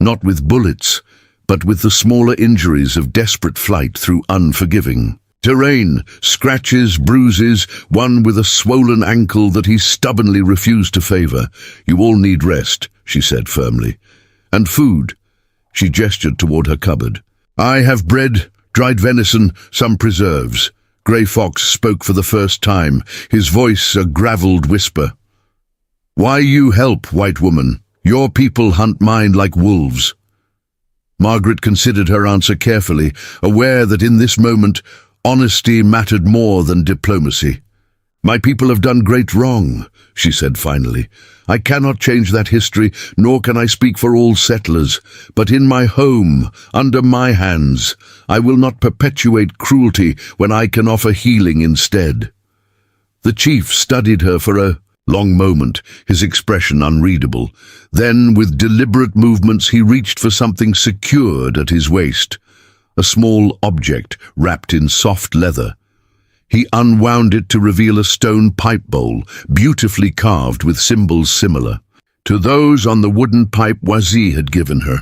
not with bullets, but with the smaller injuries of desperate flight through unforgiving terrain, scratches, bruises, one with a swollen ankle that he stubbornly refused to favor. "You all need rest," she said firmly. "And food." She gestured toward her cupboard. "I have bread, dried venison, some preserves." Grey Fox spoke for the first time, his voice a gravelled whisper. "Why you help, white woman? Your people hunt mine like wolves." Margaret considered her answer carefully, aware that in this moment, honesty mattered more than diplomacy. "My people have done great wrong," she said finally. "I cannot change that history, nor can I speak for all settlers. But in my home, under my hands, I will not perpetuate cruelty when I can offer healing instead." The chief studied her for a long moment, his expression unreadable. Then, with deliberate movements, he reached for something secured at his waist, a small object wrapped in soft leather. He unwound it to reveal a stone pipe bowl, beautifully carved with symbols similar to those on the wooden pipe Wazee had given her.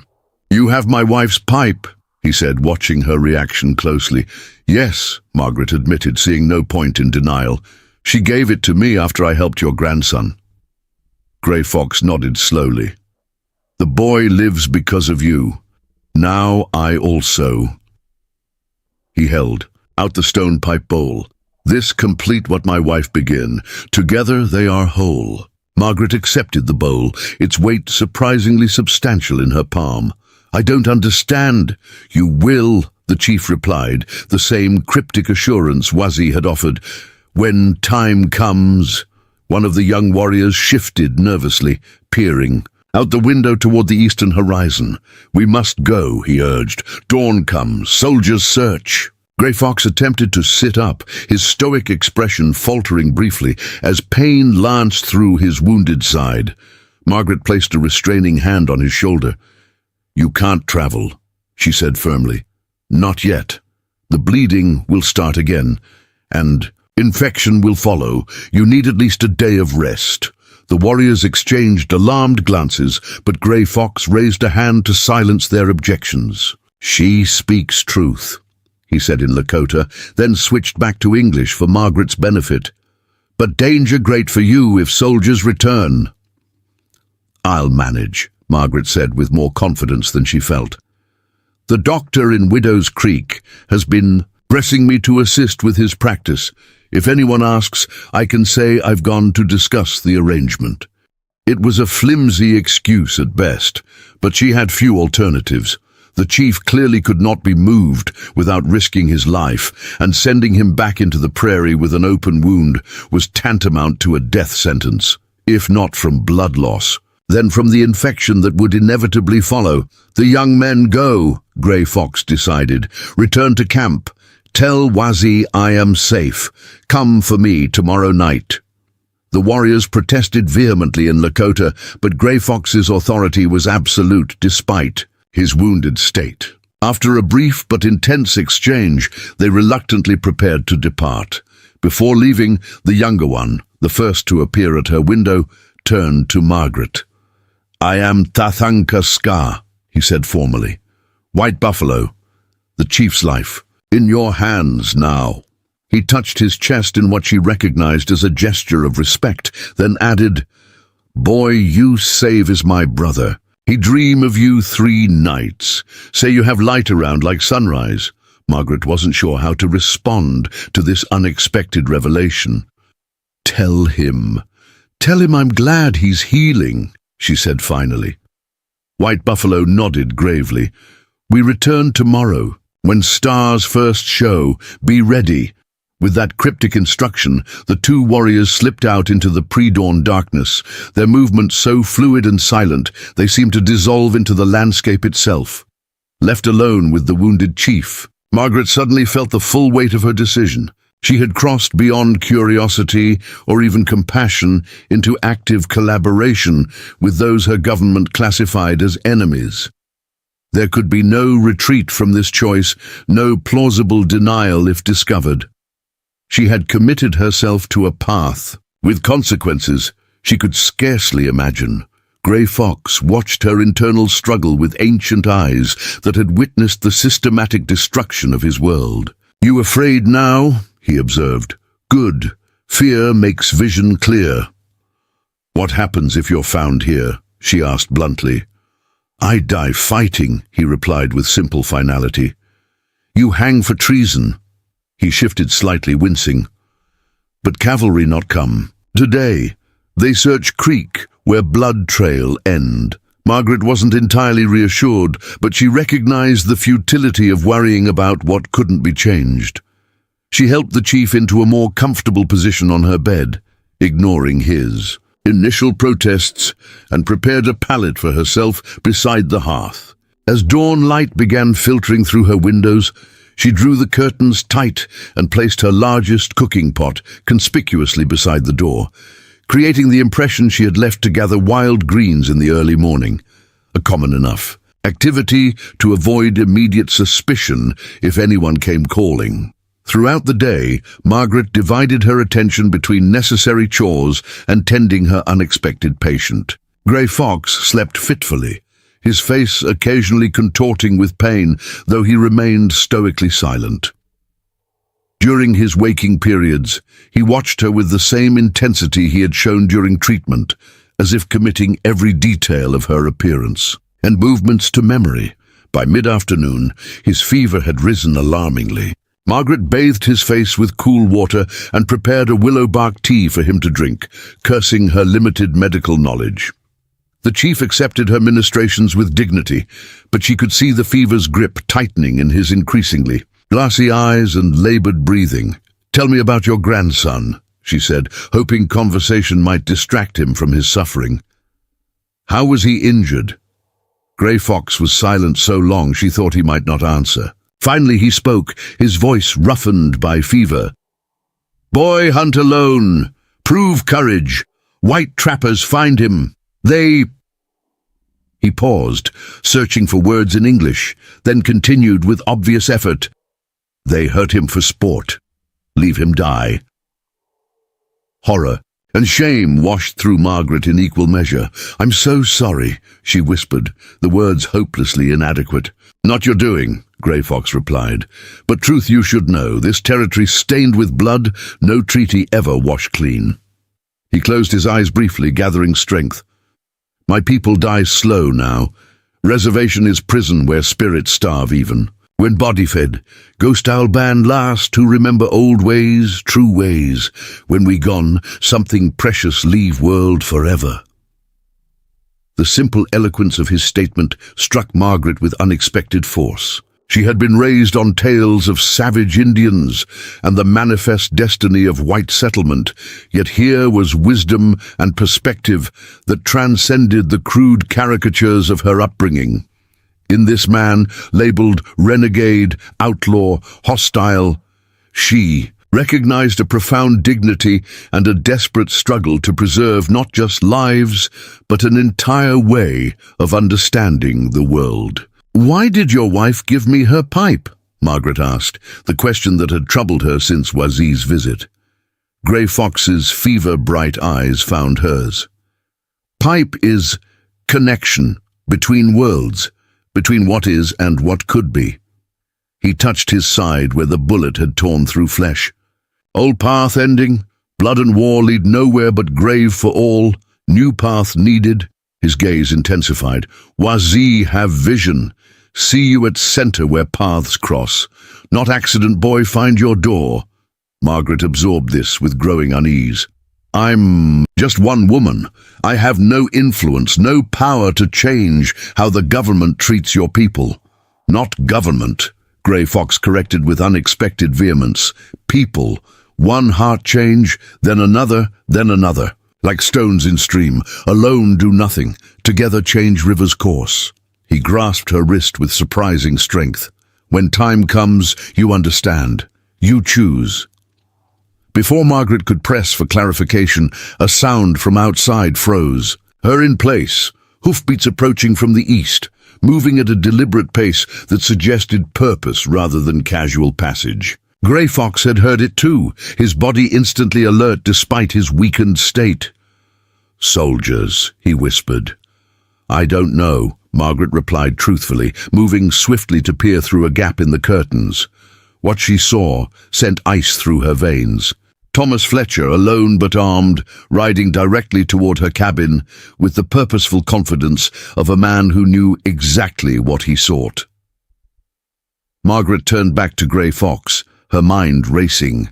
"You have my wife's pipe," he said, watching her reaction closely. "Yes," Margaret admitted, seeing no point in denial. "She gave it to me after I helped your grandson." Grey Fox nodded slowly. "The boy lives because of you. Now I also." He held out the stone pipe bowl. "This complete what my wife began. Together they are whole." Margaret accepted the bowl, its weight surprisingly substantial in her palm. "I don't understand." "You will," the chief replied, the same cryptic assurance Wazee had offered. "When time comes." One of the young warriors shifted nervously, peering out the window toward the eastern horizon. "We must go," he urged. "Dawn comes. Soldiers search." Grey Fox attempted to sit up, his stoic expression faltering briefly as pain lanced through his wounded side. Margaret placed a restraining hand on his shoulder. "You can't travel," she said firmly. "Not yet. The bleeding will start again, and infection will follow. You need at least a day of rest." The warriors exchanged alarmed glances, but Grey Fox raised a hand to silence their objections. "She speaks truth," he said in Lakota, then switched back to English for Margaret's benefit. "But danger great for you if soldiers return." "I'll manage," Margaret said with more confidence than she felt. "The doctor in Widow's Creek has been pressing me to assist with his practice. If anyone asks, I can say I've gone to discuss the arrangement." It was a flimsy excuse at best, but she had few alternatives. The chief clearly could not be moved without risking his life, and sending him back into the prairie with an open wound was tantamount to a death sentence, if not from blood loss, then from the infection that would inevitably follow. "The young men go," Grey Fox decided. "Return to camp. Tell Wazee I am safe. Come for me tomorrow night." The warriors protested vehemently in Lakota, but Grey Fox's authority was absolute despite his wounded state. After a brief but intense exchange, they reluctantly prepared to depart. Before leaving, the younger one, the first to appear at her window, turned to Margaret. "I am Tathanka Ska," he said formally. "White Buffalo, the chief's life, in your hands now." He touched his chest in what she recognized as a gesture of respect, then added, "Boy, you save is my brother. He dream of you 3 nights. Say you have light around like sunrise." Margaret wasn't sure how to respond to this unexpected revelation. Tell him I'm glad he's healing," she said finally. White Buffalo nodded gravely. "We return tomorrow. When stars first show, be ready." With that cryptic instruction, the 2 warriors slipped out into the pre-dawn darkness, their movements so fluid and silent they seemed to dissolve into the landscape itself. Left alone with the wounded chief, Margaret suddenly felt the full weight of her decision. She had crossed beyond curiosity or even compassion into active collaboration with those her government classified as enemies. There could be no retreat from this choice, no plausible denial if discovered. She had committed herself to a path with consequences she could scarcely imagine. Grey Fox watched her internal struggle with ancient eyes that had witnessed the systematic destruction of his world. "You afraid now?" he observed. "Good. Fear makes vision clear." "What happens if you're found here?" she asked bluntly. "I die fighting," he replied with simple finality. "You hang for treason." He shifted slightly, wincing. But cavalry not come. Today, they search creek where blood trail end. Margaret wasn't entirely reassured, but she recognized the futility of worrying about what couldn't be changed. She helped the chief into a more comfortable position on her bed, ignoring his initial protests, and prepared a pallet for herself beside the hearth. As dawn light began filtering through her windows, she drew the curtains tight and placed her largest cooking pot conspicuously beside the door, creating the impression she had left to gather wild greens in the early morning, a common enough activity to avoid immediate suspicion if anyone came calling. Throughout the day, Margaret divided her attention between necessary chores and tending her unexpected patient. Grey Fox slept fitfully, his face occasionally contorting with pain, though he remained stoically silent. During his waking periods, he watched her with the same intensity he had shown during treatment, as if committing every detail of her appearance and movements to memory. By mid-afternoon, his fever had risen alarmingly. Margaret bathed his face with cool water and prepared a willow bark tea for him to drink, cursing her limited medical knowledge. The chief accepted her ministrations with dignity, but she could see the fever's grip tightening in his increasingly glassy eyes and labored breathing. "Tell me about your grandson," she said, hoping conversation might distract him from his suffering. "How was he injured?" Grey Fox was silent so long she thought he might not answer. Finally he spoke, his voice roughened by fever. "Boy hunt alone. Prove courage. White trappers find him. They—" He paused, searching for words in English, then continued with obvious effort. "They hurt him for sport. Leave him die." Horror and shame washed through Margaret in equal measure. "I'm so sorry," she whispered, the words hopelessly inadequate. "Not your doing," Grey Fox replied. "But truth you should know, this territory stained with blood, no treaty ever washed clean." He closed his eyes briefly, gathering strength. "My people die slow now. Reservation is prison where spirits starve even. When body fed, ghost owl band last who remember old ways, true ways. When we gone, something precious leave world forever." The simple eloquence of his statement struck Margaret with unexpected force. She had been raised on tales of savage Indians and the manifest destiny of white settlement, yet here was wisdom and perspective that transcended the crude caricatures of her upbringing. In this man, labeled renegade, outlaw, hostile, she recognized a profound dignity and a desperate struggle to preserve not just lives, but an entire way of understanding the world. "Why did your wife give me her pipe?" Margaret asked, the question that had troubled her since Wazi's visit. Grey Fox's fever-bright eyes found hers. "Pipe is connection between worlds, between what is and what could be." He touched his side where the bullet had torn through flesh. "Old path ending, blood and war lead nowhere but grave for all, new path needed." His gaze intensified. "Wazi have vision. See you at center where paths cross. Not accident, boy, find your door." Margaret absorbed this with growing unease. "I'm just one woman. I have no influence, no power to change how the government treats your people." "Not government," Grey Fox corrected with unexpected vehemence. "People. One heart change, then another, then another. Like stones in stream, alone do nothing, together change river's course." He grasped her wrist with surprising strength. "When time comes, you understand. You choose." Before Margaret could press for clarification, a sound from outside froze. Her in place, hoofbeats approaching from the east, moving at a deliberate pace that suggested purpose rather than casual passage. Grey Fox had heard it too, his body instantly alert despite his weakened state. "Soldiers," he whispered. "I don't know," Margaret replied truthfully, moving swiftly to peer through a gap in the curtains. What she saw sent ice through her veins. Thomas Fletcher, alone but armed, riding directly toward her cabin with the purposeful confidence of a man who knew exactly what he sought. Margaret turned back to Grey Fox, her mind racing.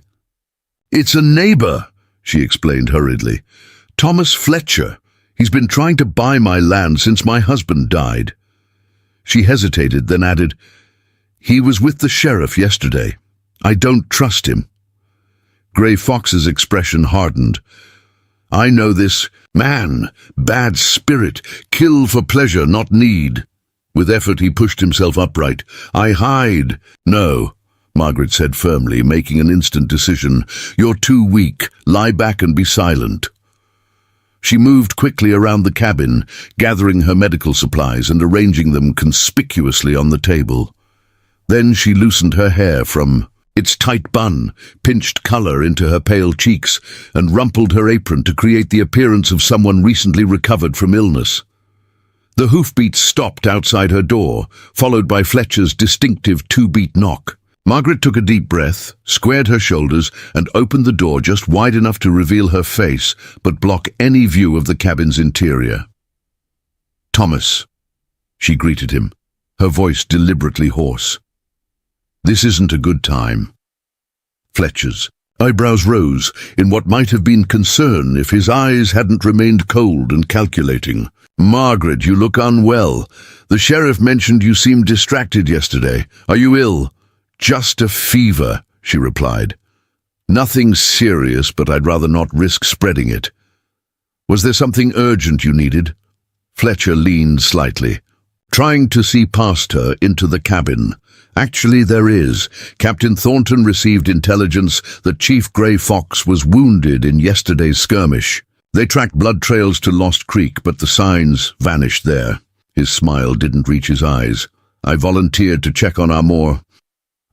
"It's a neighbor," she explained hurriedly. "Thomas Fletcher. He's been trying to buy my land since my husband died." She hesitated, then added, "He was with the sheriff yesterday. I don't trust him." Grey Fox's expression hardened. "I know this man, bad spirit, kill for pleasure, not need." With effort he pushed himself upright. "I hide." "No," Margaret said firmly, making an instant decision. "You're too weak. Lie back and be silent." She moved quickly around the cabin, gathering her medical supplies and arranging them conspicuously on the table. Then she loosened her hair from its tight bun, pinched color into her pale cheeks, and rumpled her apron to create the appearance of someone recently recovered from illness. The hoofbeats stopped outside her door, followed by Fletcher's distinctive two-beat knock. Margaret took a deep breath, squared her shoulders, and opened the door just wide enough to reveal her face, but block any view of the cabin's interior. "Thomas," she greeted him, her voice deliberately hoarse. "This isn't a good time." Fletcher's eyebrows rose in what might have been concern if his eyes hadn't remained cold and calculating. "Margaret, you look unwell. The sheriff mentioned you seemed distracted yesterday. Are you ill?" "Just a fever," she replied. "Nothing serious, but I'd rather not risk spreading it." "Was there something urgent you needed?" Fletcher leaned slightly, trying to see past her into the cabin. "Actually, there is. Captain Thornton received intelligence that Chief Grey Fox was wounded in yesterday's skirmish. They tracked blood trails to Lost Creek, but the signs vanished there." His smile didn't reach his eyes. "I volunteered to check on our more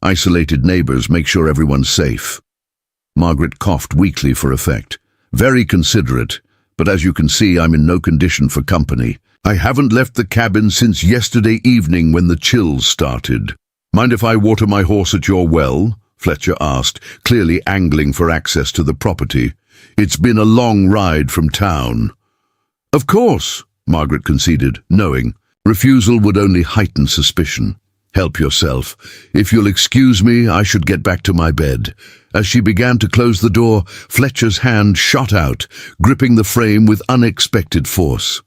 isolated neighbors, make sure everyone's safe." Margaret coughed weakly for effect. "Very considerate, but as you can see, I'm in no condition for company. I haven't left the cabin since yesterday evening when the chills started." "Mind if I water my horse at your well?" Fletcher asked, clearly angling for access to the property. "It's been a long ride from town." "Of course," Margaret conceded, knowing refusal would only heighten suspicion. "Help yourself. If you'll excuse me, I should get back to my bed." As she began to close the door, Fletcher's hand shot out, gripping the frame with unexpected force.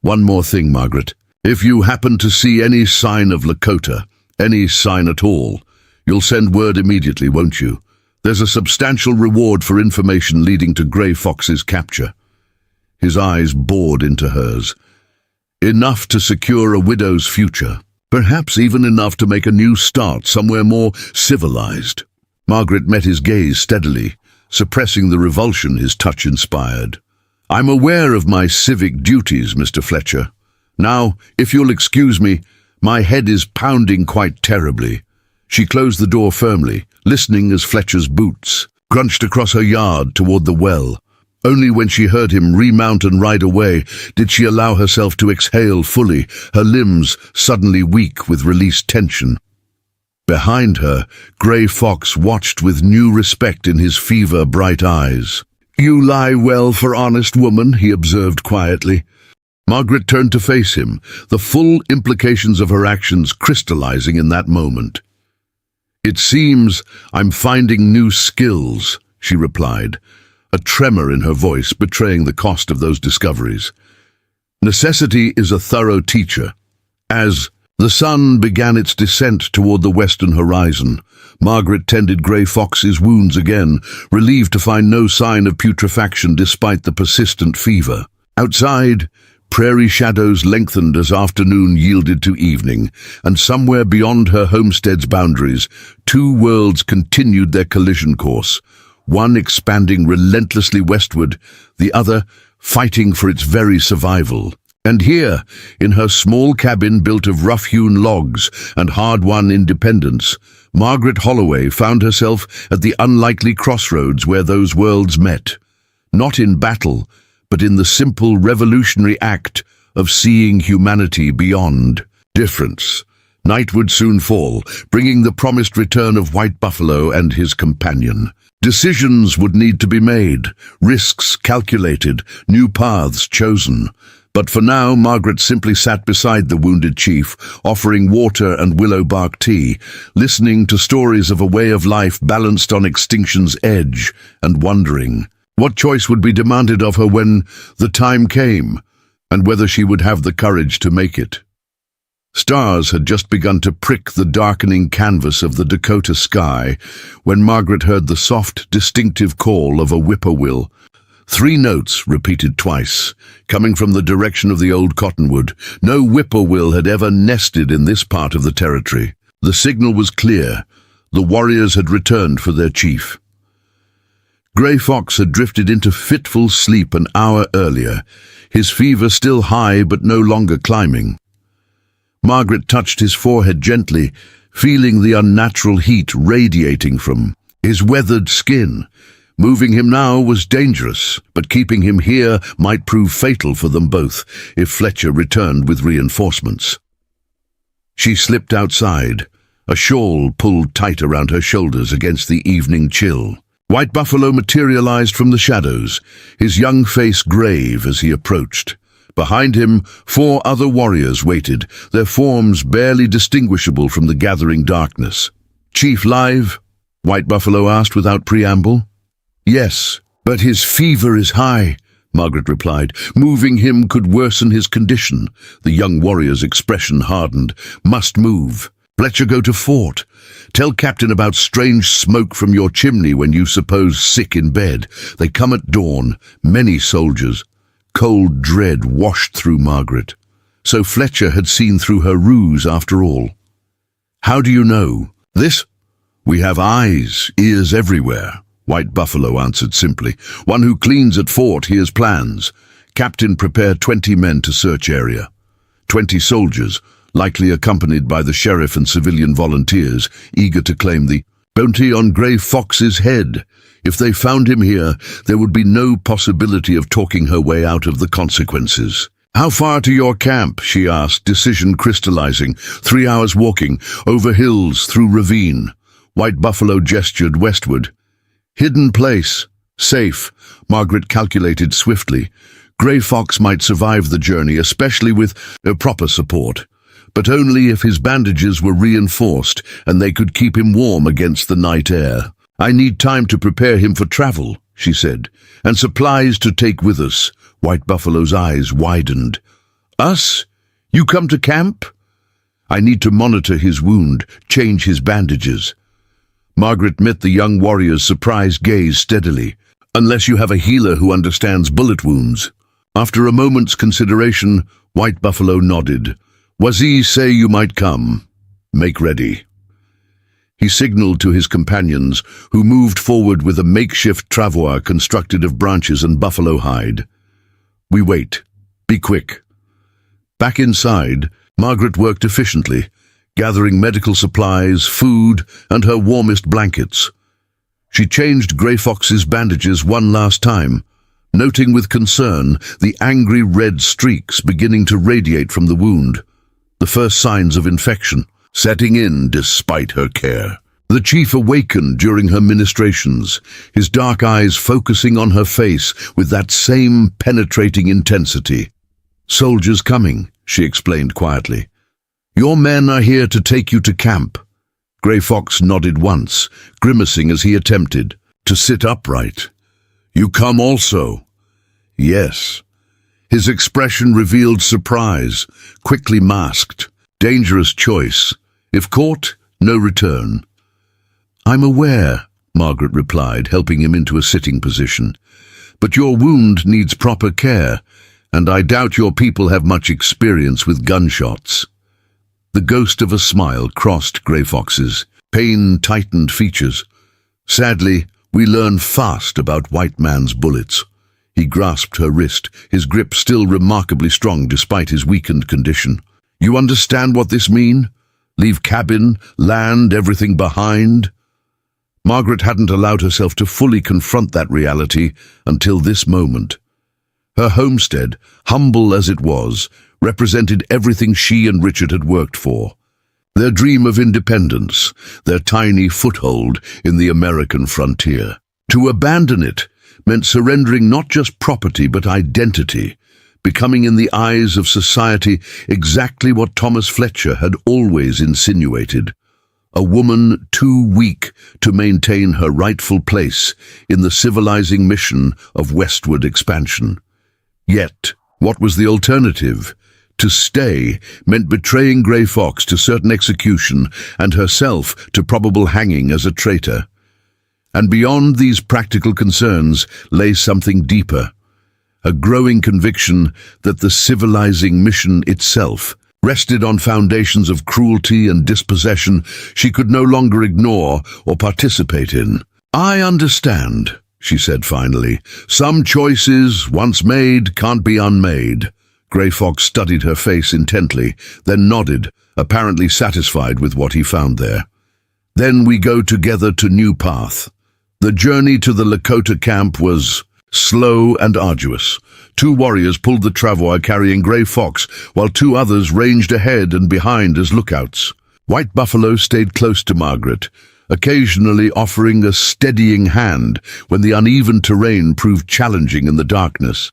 "One more thing, Margaret. If you happen to see any sign of Lakota, any sign at all, you'll send word immediately, won't you? There's a substantial reward for information leading to Grey Fox's capture." His eyes bored into hers. "Enough to secure a widow's future. Perhaps even enough to make a new start somewhere more civilized." Margaret met his gaze steadily, suppressing the revulsion his touch inspired. "I'm aware of my civic duties, Mr. Fletcher. Now, if you'll excuse me, my head is pounding quite terribly." She closed the door firmly, listening as Fletcher's boots crunched across her yard toward the well. Only when she heard him remount and ride away did she allow herself to exhale fully, her limbs suddenly weak with released tension. Behind her, Grey Fox watched with new respect in his fever-bright eyes. "You lie well for honest woman," he observed quietly. Margaret turned to face him, the full implications of her actions crystallizing in that moment. "It seems I'm finding new skills," she replied, a tremor in her voice betraying the cost of those discoveries. "Necessity is a thorough teacher." As the sun began its descent toward the western horizon, Margaret tended Grey Fox's wounds again, relieved to find no sign of putrefaction despite the persistent fever. Outside, prairie shadows lengthened as afternoon yielded to evening, and somewhere beyond her homestead's boundaries, two worlds continued their collision course, one expanding relentlessly westward, the other fighting for its very survival. And here, in her small cabin built of rough-hewn logs and hard-won independence, Margaret Holloway found herself at the unlikely crossroads where those worlds met, not in battle, but in the simple revolutionary act of seeing humanity beyond difference. Night would soon fall, bringing the promised return of White Buffalo and his companion. Decisions would need to be made, risks calculated, new paths chosen. But for now, Margaret simply sat beside the wounded chief, offering water and willow bark tea, listening to stories of a way of life balanced on extinction's edge, and wondering what choice would be demanded of her when the time came, and whether she would have the courage to make it. Stars had just begun to prick the darkening canvas of the Dakota sky when Margaret heard the soft, distinctive call of a whippoorwill. 3 notes, repeated twice, coming from the direction of the old cottonwood. No whippoorwill had ever nested in this part of the territory. The signal was clear. The warriors had returned for their chief. Grey Fox had drifted into fitful sleep an hour earlier, his fever still high but no longer climbing. Margaret touched his forehead gently, feeling the unnatural heat radiating from his weathered skin. Moving him now was dangerous, but keeping him here might prove fatal for them both if Fletcher returned with reinforcements. She slipped outside, a shawl pulled tight around her shoulders against the evening chill. White Buffalo materialized from the shadows, his young face grave as he approached. Behind him, 4 other warriors waited, their forms barely distinguishable from the gathering darkness. "Chief live?" White Buffalo asked without preamble. "Yes, but his fever is high," Margaret replied. "Moving him could worsen his condition." The young warrior's expression hardened. "Must move. Fletcher, go to fort. Tell Captain about strange smoke from your chimney when you suppose sick in bed. They come at dawn, many soldiers." Cold dread washed through Margaret. So Fletcher had seen through her ruse after all. "How do you know?" "This? We have eyes, ears everywhere," White Buffalo answered simply. "One who cleans at fort hears plans. Captain, prepare 20 men to search area. 20 soldiers, likely accompanied by the sheriff and civilian volunteers, eager to claim the bounty on Grey Fox's head. If they found him here, there would be no possibility of talking her way out of the consequences. "How far to your camp?" she asked, decision crystallizing. 3 hours walking, over hills, through ravine. White Buffalo gestured westward. "Hidden place. Safe," Margaret calculated swiftly. Grey Fox might survive the journey, especially with proper support, but only if his bandages were reinforced and they could keep him warm against the night air. "I need time to prepare him for travel," she said, "and supplies to take with us." White Buffalo's eyes widened. "Us? You come to camp?" "I need to monitor his wound, change his bandages." Margaret met the young warrior's surprised gaze steadily. "Unless you have a healer who understands bullet wounds." After a moment's consideration, White Buffalo nodded. "Wazee say you might come. Make ready." He signaled to his companions, who moved forward with a makeshift travois constructed of branches and buffalo hide. "We wait. Be quick." Back inside, Margaret worked efficiently, gathering medical supplies, food, and her warmest blankets. She changed Grey Fox's bandages one last time, noting with concern the angry red streaks beginning to radiate from the wound, the first signs of infection setting in despite her care. The chief awakened during her ministrations, his dark eyes focusing on her face with that same penetrating intensity. "Soldiers coming," she explained quietly. "Your men are here to take you to camp." Grey Fox nodded once, grimacing as he attempted to sit upright. "You come also?" "Yes." His expression revealed surprise, quickly masked. Dangerous choice. If caught, no return. "I'm aware," Margaret replied, helping him into a sitting position. "But your wound needs proper care, and I doubt your people have much experience with gunshots." The ghost of a smile crossed Grey Fox's pain-tightened features. "Sadly, we learn fast about white man's bullets." He grasped her wrist, his grip still remarkably strong despite his weakened condition. "You understand what this means? Leave cabin, land, everything behind?" Margaret hadn't allowed herself to fully confront that reality until this moment. Her homestead, humble as it was, represented everything she and Richard had worked for. Their dream of independence, their tiny foothold in the American frontier. To abandon it meant surrendering not just property but identity, becoming in the eyes of society exactly what Thomas Fletcher had always insinuated: a woman too weak to maintain her rightful place in the civilizing mission of westward expansion. Yet, what was the alternative? To stay meant betraying Grey Fox to certain execution and herself to probable hanging as a traitor. And beyond these practical concerns lay something deeper: a growing conviction that the civilizing mission itself rested on foundations of cruelty and dispossession she could no longer ignore or participate in. "I understand," she said finally. "Some choices, once made, can't be unmade." Grey Fox studied her face intently, then nodded, apparently satisfied with what he found there. "Then we go together to New Path." The journey to the Lakota camp was slow and arduous. 2 warriors pulled the travois carrying Grey Fox, while 2 others ranged ahead and behind as lookouts. White Buffalo stayed close to Margaret, occasionally offering a steadying hand when the uneven terrain proved challenging in the darkness.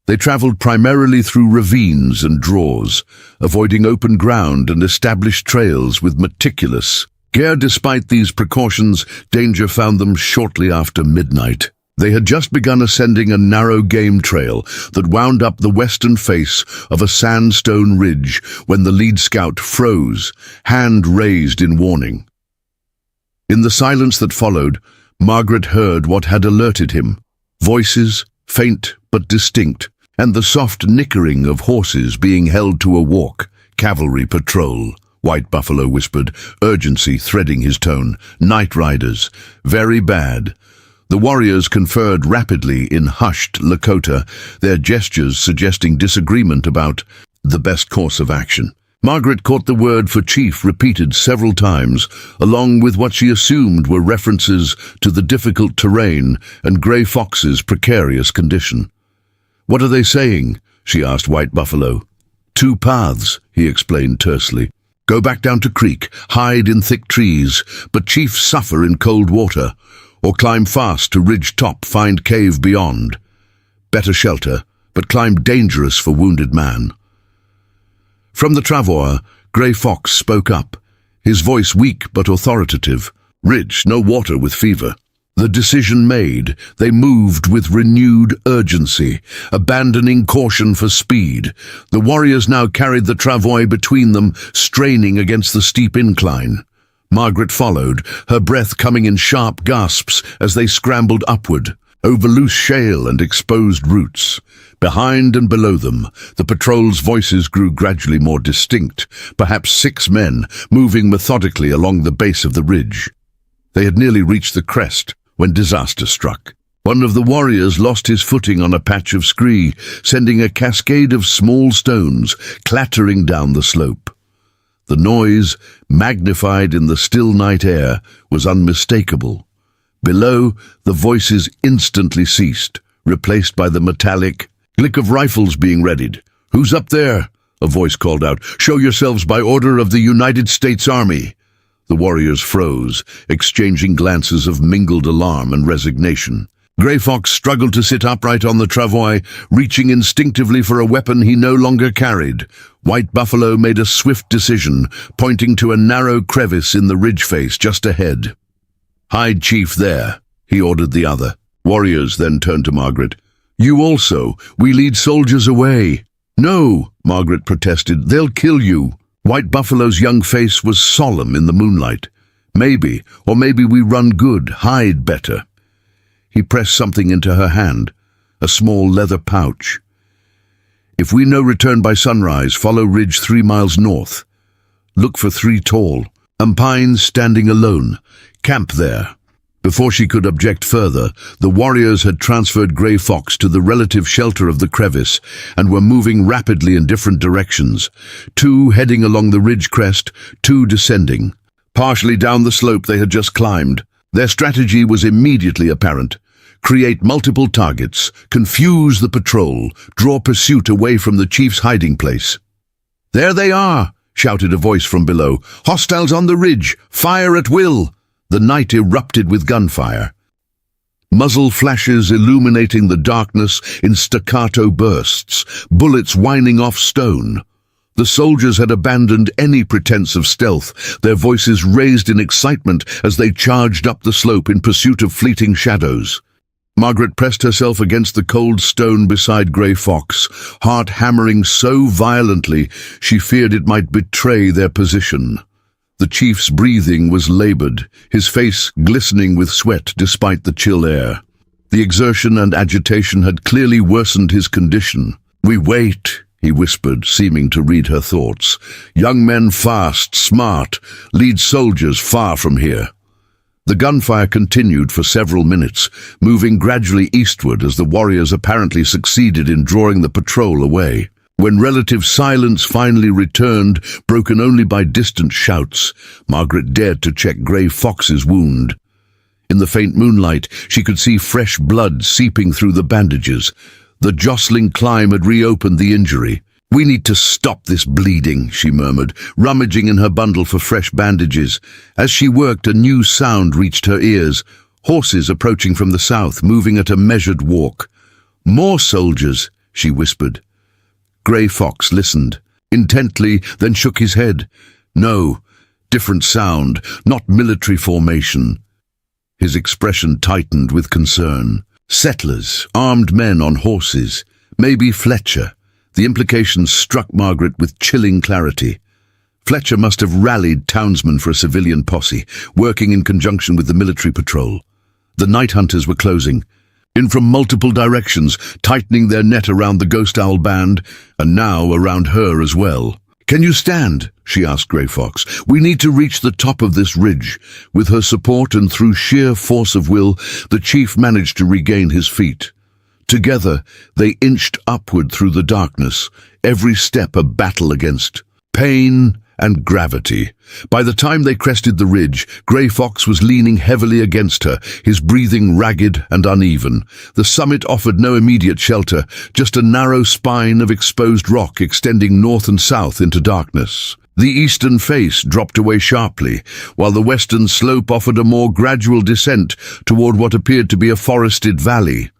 They traveled primarily through ravines and draws, avoiding open ground and established trails with meticulous care. Despite these precautions, danger found them shortly after midnight. They had just begun ascending a narrow game trail that wound up the western face of a sandstone ridge when the lead scout froze, hand raised in warning. In the silence that followed, Margaret heard what had alerted him: voices, faint but distinct, and the soft nickering of horses being held to a walk. "Cavalry patrol," White Buffalo whispered, urgency threading his tone. "Night riders. Very bad." The warriors conferred rapidly in hushed Lakota, their gestures suggesting disagreement about the best course of action. Margaret caught the word for chief repeated several times, along with what she assumed were references to the difficult terrain and Grey Fox's precarious condition. "What are they saying?" she asked White Buffalo. "2 paths," he explained tersely. "Go back down to creek, hide in thick trees, but chiefs suffer in cold water, or climb fast to ridge top, find cave beyond. Better shelter, but climb dangerous for wounded man." From the travois, Grey Fox spoke up, his voice weak but authoritative. "Ridge, no water with fever." The decision made, they moved with renewed urgency, abandoning caution for speed. The warriors now carried the travois between them, straining against the steep incline. Margaret followed, her breath coming in sharp gasps as they scrambled upward, over loose shale and exposed roots. Behind and below them, the patrol's voices grew gradually more distinct, perhaps 6 men moving methodically along the base of the ridge. They had nearly reached the crest when disaster struck. One of the warriors lost his footing on a patch of scree, sending a cascade of small stones clattering down the slope. The noise, magnified in the still night air, was unmistakable. Below, the voices instantly ceased, replaced by the metallic click of rifles being readied. "Who's up there?" a voice called out. "Show yourselves by order of the United States Army." The warriors froze, exchanging glances of mingled alarm and resignation. Grey Fox struggled to sit upright on the travois, reaching instinctively for a weapon he no longer carried. White Buffalo made a swift decision, pointing to a narrow crevice in the ridge face just ahead. "Hide chief there," he ordered the other. Warriors then turned to Margaret. "You also. We lead soldiers away." "No," Margaret protested. "They'll kill you." White Buffalo's young face was solemn in the moonlight. "Maybe, or maybe we run good, hide better." He pressed something into her hand, a small leather pouch. "If we no return by sunrise, follow ridge 3 miles north. Look for 3 tall, and pines standing alone. Camp there." Before she could object further, the warriors had transferred Grey Fox to the relative shelter of the crevice and were moving rapidly in different directions, 2 heading along the ridge crest, 2 descending. Partially down the slope they had just climbed, their strategy was immediately apparent. Create multiple targets, confuse the patrol, draw pursuit away from the chief's hiding place. "There they are!" shouted a voice from below. "Hostiles on the ridge! Fire at will!" The night erupted with gunfire. muzzle flashes illuminating the darkness in staccato bursts, bullets whining off stone. The soldiers had abandoned any pretense of stealth, their voices raised in excitement as they charged up the slope in pursuit of fleeting shadows. Margaret pressed herself against the cold stone beside Grey Fox, heart hammering so violently she feared it might betray their position. The chief's breathing was labored, his face glistening with sweat despite the chill air. The exertion and agitation had clearly worsened his condition. "We wait," he whispered, seeming to read her thoughts. "Young men fast, smart, lead soldiers far from here." The gunfire continued for several minutes, moving gradually eastward as the warriors apparently succeeded in drawing the patrol away. When relative silence finally returned, broken only by distant shouts, Margaret dared to check Grey Fox's wound. In the faint moonlight, she could see fresh blood seeping through the bandages. The jostling climb had reopened the injury. "We need to stop this bleeding," she murmured, rummaging in her bundle for fresh bandages. As she worked, a new sound reached her ears. Horses approaching from the south, moving at a measured walk. "More soldiers," she whispered. Grey Fox listened, intently, then shook his head. No, different sound, not military formation. His expression tightened with concern. Settlers, armed men on horses, maybe Fletcher. The implications struck Margaret with chilling clarity. Fletcher must have rallied townsmen for a civilian posse, working in conjunction with the military patrol. The night hunters were closing, in from multiple directions, tightening their net around the Ghost Owl band, and now around her as well. "Can you stand?" she asked Grey Fox. "We need to reach the top of this ridge." With her support and through sheer force of will, the chief managed to regain his feet. Together, they inched upward through the darkness, every step a battle against pain and gravity. By the time they crested the ridge, Grey Fox was leaning heavily against her, his breathing ragged and uneven. The summit offered no immediate shelter, just a narrow spine of exposed rock extending north and south into darkness. The eastern face dropped away sharply, while the western slope offered a more gradual descent toward what appeared to be a forested valley.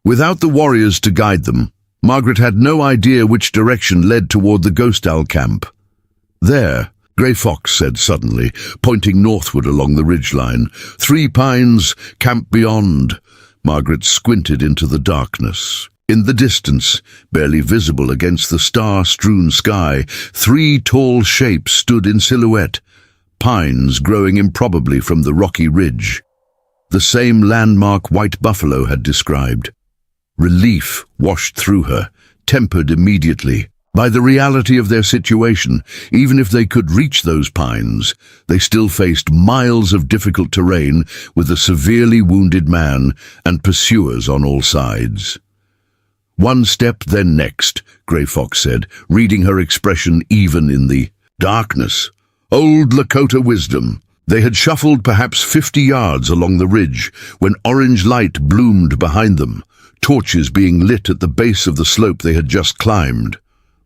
Without the warriors to guide them, Margaret had no idea which direction led toward the Ghost Owl camp. "There," Grey Fox said suddenly, pointing northward along the ridgeline. "3 Pines, camp beyond." Margaret squinted into the darkness. In the distance, barely visible against the star-strewn sky, 3 tall shapes stood in silhouette, pines growing improbably from the rocky ridge. The same landmark White Buffalo had described. Relief washed through her, tempered immediately by the reality of their situation. Even if they could reach those pines, they still faced miles of difficult terrain with a severely wounded man and pursuers on all sides. "One step, then next," Grey Fox said, reading her expression even in the darkness. Old Lakota wisdom. They had shuffled perhaps 50 yards along the ridge when orange light bloomed behind them, torches being lit at the base of the slope they had just climbed.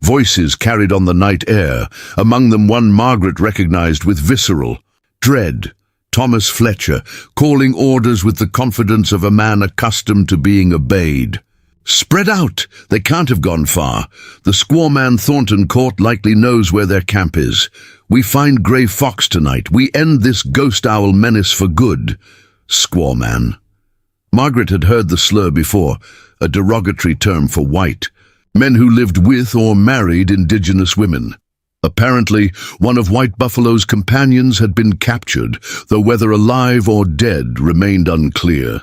Voices carried on the night air, among them one Margaret recognized with visceral dread. Thomas Fletcher, calling orders with the confidence of a man accustomed to being obeyed. "Spread out! They can't have gone far. The squawman Thornton Court likely knows where their camp is. We find Grey Fox tonight. We end this Ghost Owl menace for good." Squawman. Margaret had heard the slur before, a derogatory term for white, men who lived with or married indigenous women. Apparently, one of White Buffalo's companions had been captured, though whether alive or dead remained unclear.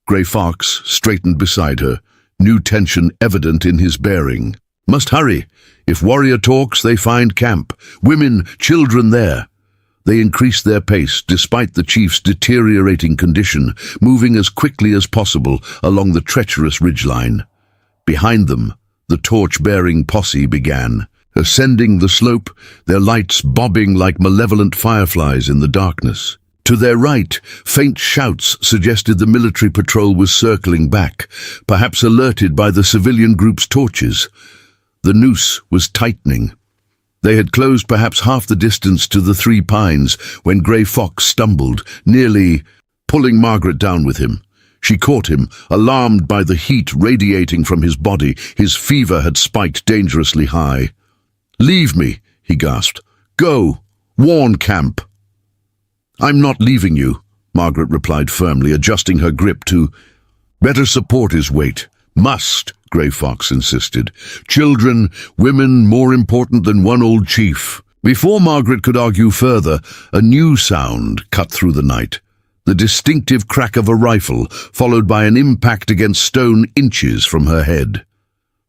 Grey Fox straightened beside her, new tension evident in his bearing. "Must hurry. If warrior talks, they find camp. Women, children there." They increased their pace, despite the chief's deteriorating condition, moving as quickly as possible along the treacherous ridgeline. Behind them, the torch-bearing posse began, ascending the slope, their lights bobbing like malevolent fireflies in the darkness. To their right, faint shouts suggested the military patrol was circling back, perhaps alerted by the civilian group's torches. The noose was tightening. They had closed perhaps half the distance to the 3 Pines when Grey Fox stumbled, nearly pulling Margaret down with him. She caught him, alarmed by the heat radiating from his body. His fever had spiked dangerously high. "Leave me," he gasped. "Go. Warn camp." "I'm not leaving you," Margaret replied firmly, adjusting her grip to better support his weight. "Must," Grey Fox insisted. "Children, women more important than one old chief." Before Margaret could argue further, a new sound cut through the night. The distinctive crack of a rifle, followed by an impact against stone inches from her head.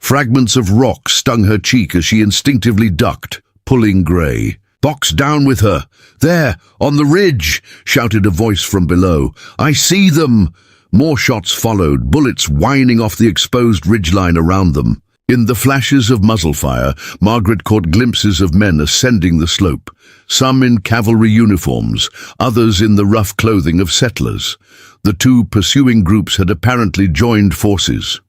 Fragments of rock stung her cheek as she instinctively ducked, pulling Grey. "Box down with her! There, on the ridge!" shouted a voice from below. "I see them!" More shots followed, bullets whining off the exposed ridgeline around them. In the flashes of muzzle fire, Margaret caught glimpses of men ascending the slope, some in cavalry uniforms, others in the rough clothing of settlers. The two pursuing groups had apparently joined forces.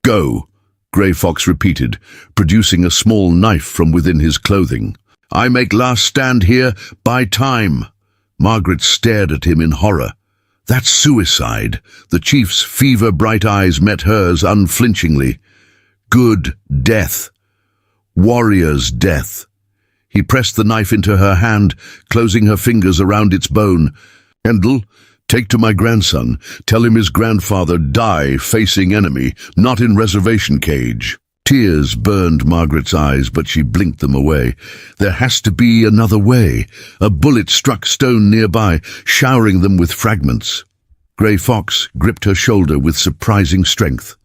"Go," Grey Fox repeated, producing a small knife from within his clothing. "I make last stand here, by time." Margaret stared at him in horror. "That's suicide." The chief's fever-bright eyes met hers unflinchingly. "Good death. Warrior's death." He pressed the knife into her hand, closing her fingers around its bone. "Kendall, take to my grandson. Tell him his grandfather die facing enemy, not in reservation cage." Tears burned Margaret's eyes, but she blinked them away. There has to be another way. A bullet struck stone nearby, showering them with fragments. Grey Fox gripped her shoulder with surprising strength.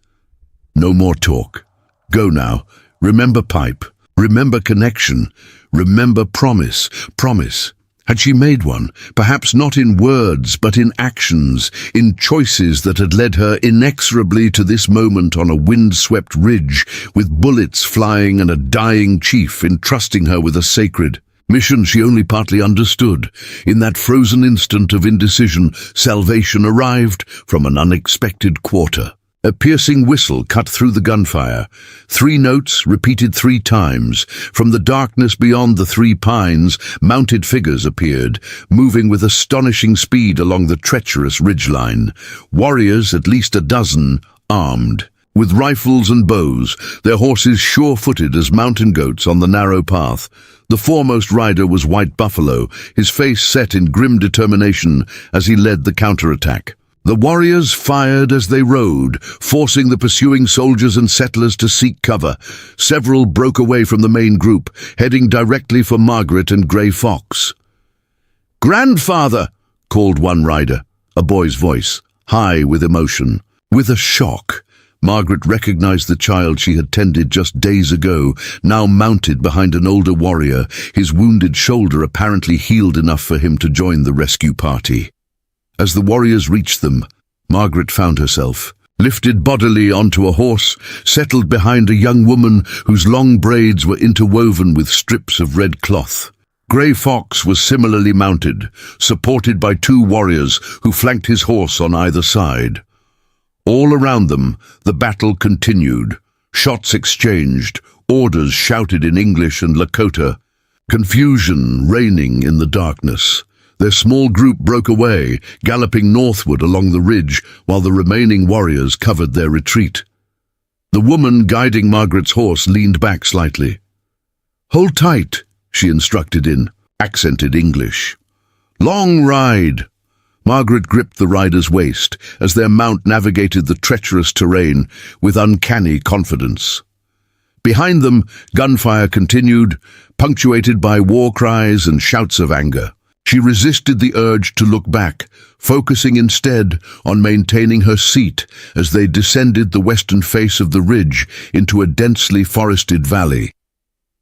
"No more talk. Go now. Remember pipe. Remember connection. Remember promise. Promise." Had she made one? Perhaps not in words, but in actions, in choices that had led her inexorably to this moment on a wind-swept ridge, with bullets flying and a dying chief entrusting her with a sacred mission she only partly understood. In that frozen instant of indecision, salvation arrived from an unexpected quarter. A piercing whistle cut through the gunfire. 3 notes repeated 3 times. From the darkness beyond the 3 pines, mounted figures appeared, moving with astonishing speed along the treacherous ridgeline. Warriors, at least a dozen, armed. With rifles and bows, their horses sure-footed as mountain goats on the narrow path. The foremost rider was White Buffalo, his face set in grim determination as he led the counterattack. The warriors fired as they rode, forcing the pursuing soldiers and settlers to seek cover. Several broke away from the main group, heading directly for Margaret and Grey Fox. "Grandfather!" called one rider, a boy's voice, high with emotion. With a shock, Margaret recognized the child she had tended just days ago, now mounted behind an older warrior, his wounded shoulder apparently healed enough for him to join the rescue party. As the warriors reached them, Margaret found herself lifted bodily onto a horse, settled behind a young woman whose long braids were interwoven with strips of red cloth. Grey Fox was similarly mounted, supported by 2 warriors who flanked his horse on either side. All around them, the battle continued. Shots exchanged, orders shouted in English and Lakota, confusion reigning in the darkness. Their small group broke away, galloping northward along the ridge, while the remaining warriors covered their retreat. The woman guiding Margaret's horse leaned back slightly. "Hold tight," she instructed in accented English. "Long ride." Margaret gripped the rider's waist as their mount navigated the treacherous terrain with uncanny confidence. Behind them, gunfire continued, punctuated by war cries and shouts of anger. She resisted the urge to look back, focusing instead on maintaining her seat as they descended the western face of the ridge into a densely forested valley.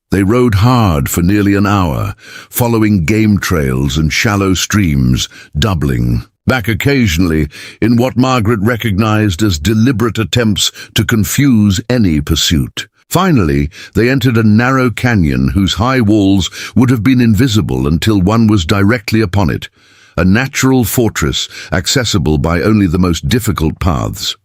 They rode hard for nearly an hour, following game trails and shallow streams, doubling back occasionally in what Margaret recognized as deliberate attempts to confuse any pursuit. Finally, they entered a narrow canyon whose high walls would have been invisible until one was directly upon it, a natural fortress accessible by only the most difficult paths.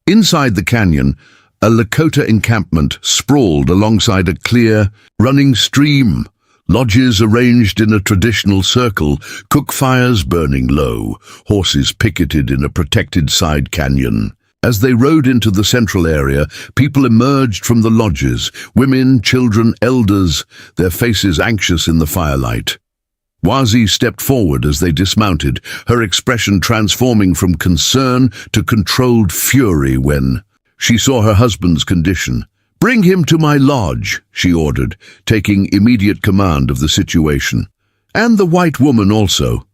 Inside the canyon, a Lakota encampment sprawled alongside a clear, running stream. Lodges arranged in a traditional circle, cook fires burning low, horses picketed in a protected side canyon. As they rode into the central area, people emerged from the lodges, women, children, elders, their faces anxious in the firelight. Wazi stepped forward as they dismounted, her expression transforming from concern to controlled fury when she saw her husband's condition. "Bring him to my lodge," she ordered, taking immediate command of the situation. "And the white woman also."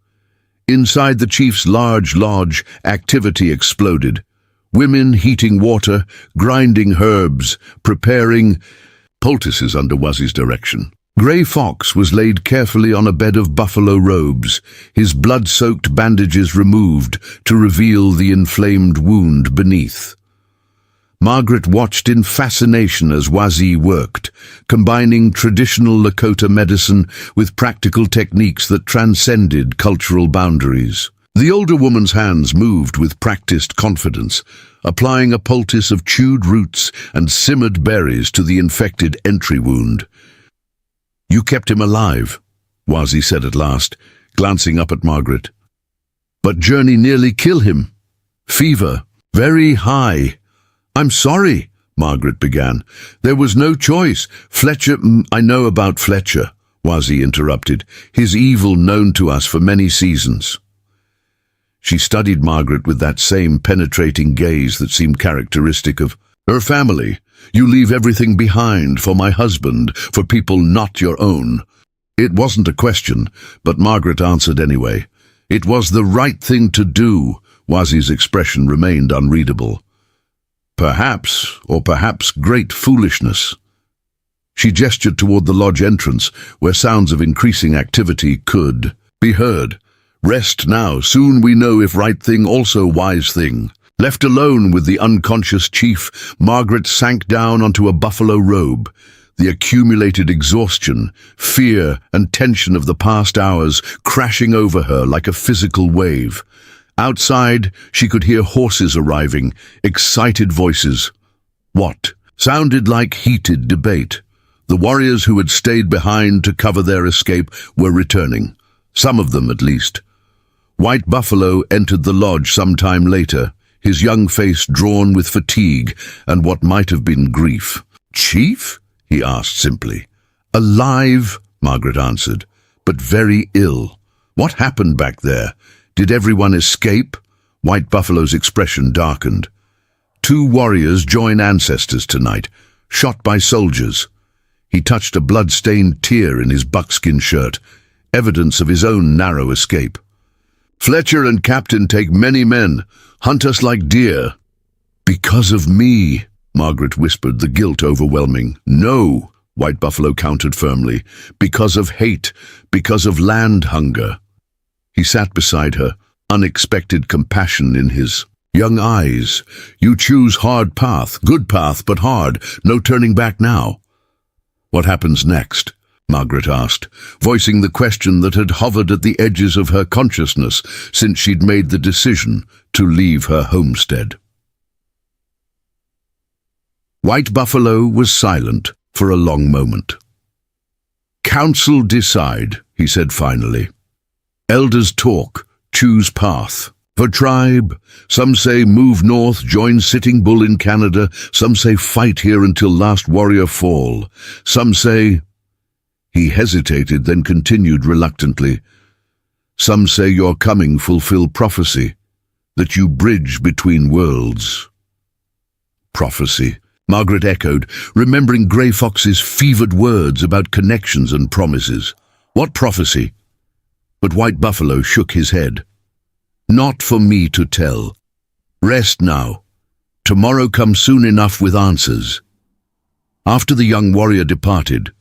Inside the chief's large lodge, activity exploded. Women heating water, grinding herbs, preparing poultices under Wazi's direction. Grey Fox was laid carefully on a bed of buffalo robes, his blood-soaked bandages removed to reveal the inflamed wound beneath. Margaret watched in fascination as Wazi worked, combining traditional Lakota medicine with practical techniques that transcended cultural boundaries. The older woman's hands moved with practiced confidence, applying a poultice of chewed roots and simmered berries to the infected entry wound. "You kept him alive," Wazi said at last, glancing up at Margaret. "But journey nearly kill him. Fever, very high." "I'm sorry," Margaret began. "There was no choice. Fletcher—" "I know about Fletcher," Wazi interrupted, "his evil known to us for many seasons." She studied Margaret with that same penetrating gaze that seemed characteristic of her family. "You leave everything behind for my husband, for people not your own." It wasn't a question, but Margaret answered anyway. "It was the right thing to do." Wazi's expression remained unreadable. "Perhaps, or perhaps great foolishness." She gestured toward the lodge entrance, where sounds of increasing activity could be heard. "Rest now, soon we know if right thing also wise thing." Left alone with the unconscious chief, Margaret sank down onto a buffalo robe. The accumulated exhaustion, fear, and tension of the past hours crashing over her like a physical wave. Outside, she could hear horses arriving, excited voices. What sounded like heated debate. The warriors who had stayed behind to cover their escape were returning, some of them at least. White Buffalo entered the lodge some time later, his young face drawn with fatigue and what might have been grief. "Chief?" he asked simply. "Alive," Margaret answered, "but very ill. What happened back there? Did everyone escape?" White Buffalo's expression darkened. "Two warriors join ancestors tonight, shot by soldiers." He touched a blood-stained tear in his buckskin shirt, evidence of his own narrow escape. "Fletcher and Captain take many men, hunt us like deer." "Because of me," Margaret whispered, the guilt overwhelming. "No," White Buffalo countered firmly, "because of hate, because of land hunger." He sat beside her, unexpected compassion in his young eyes. "You choose hard path, good path, but hard, no turning back now." "What happens next?" Margaret asked, voicing the question that had hovered at the edges of her consciousness since she'd made the decision to leave her homestead. White Buffalo was silent for a long moment. "Council decide," he said finally. "Elders talk, choose path. For tribe, some say move north, join Sitting Bull in Canada. Some say fight here until last warrior fall. Some say—" He hesitated, then continued reluctantly. "Some say your coming fulfill prophecy, that you bridge between worlds." "Prophecy," Margaret echoed, remembering Grey Fox's fevered words about connections and promises. "What prophecy?" But White Buffalo shook his head. "Not for me to tell. Rest now. Tomorrow comes soon enough with answers." After the young warrior departed,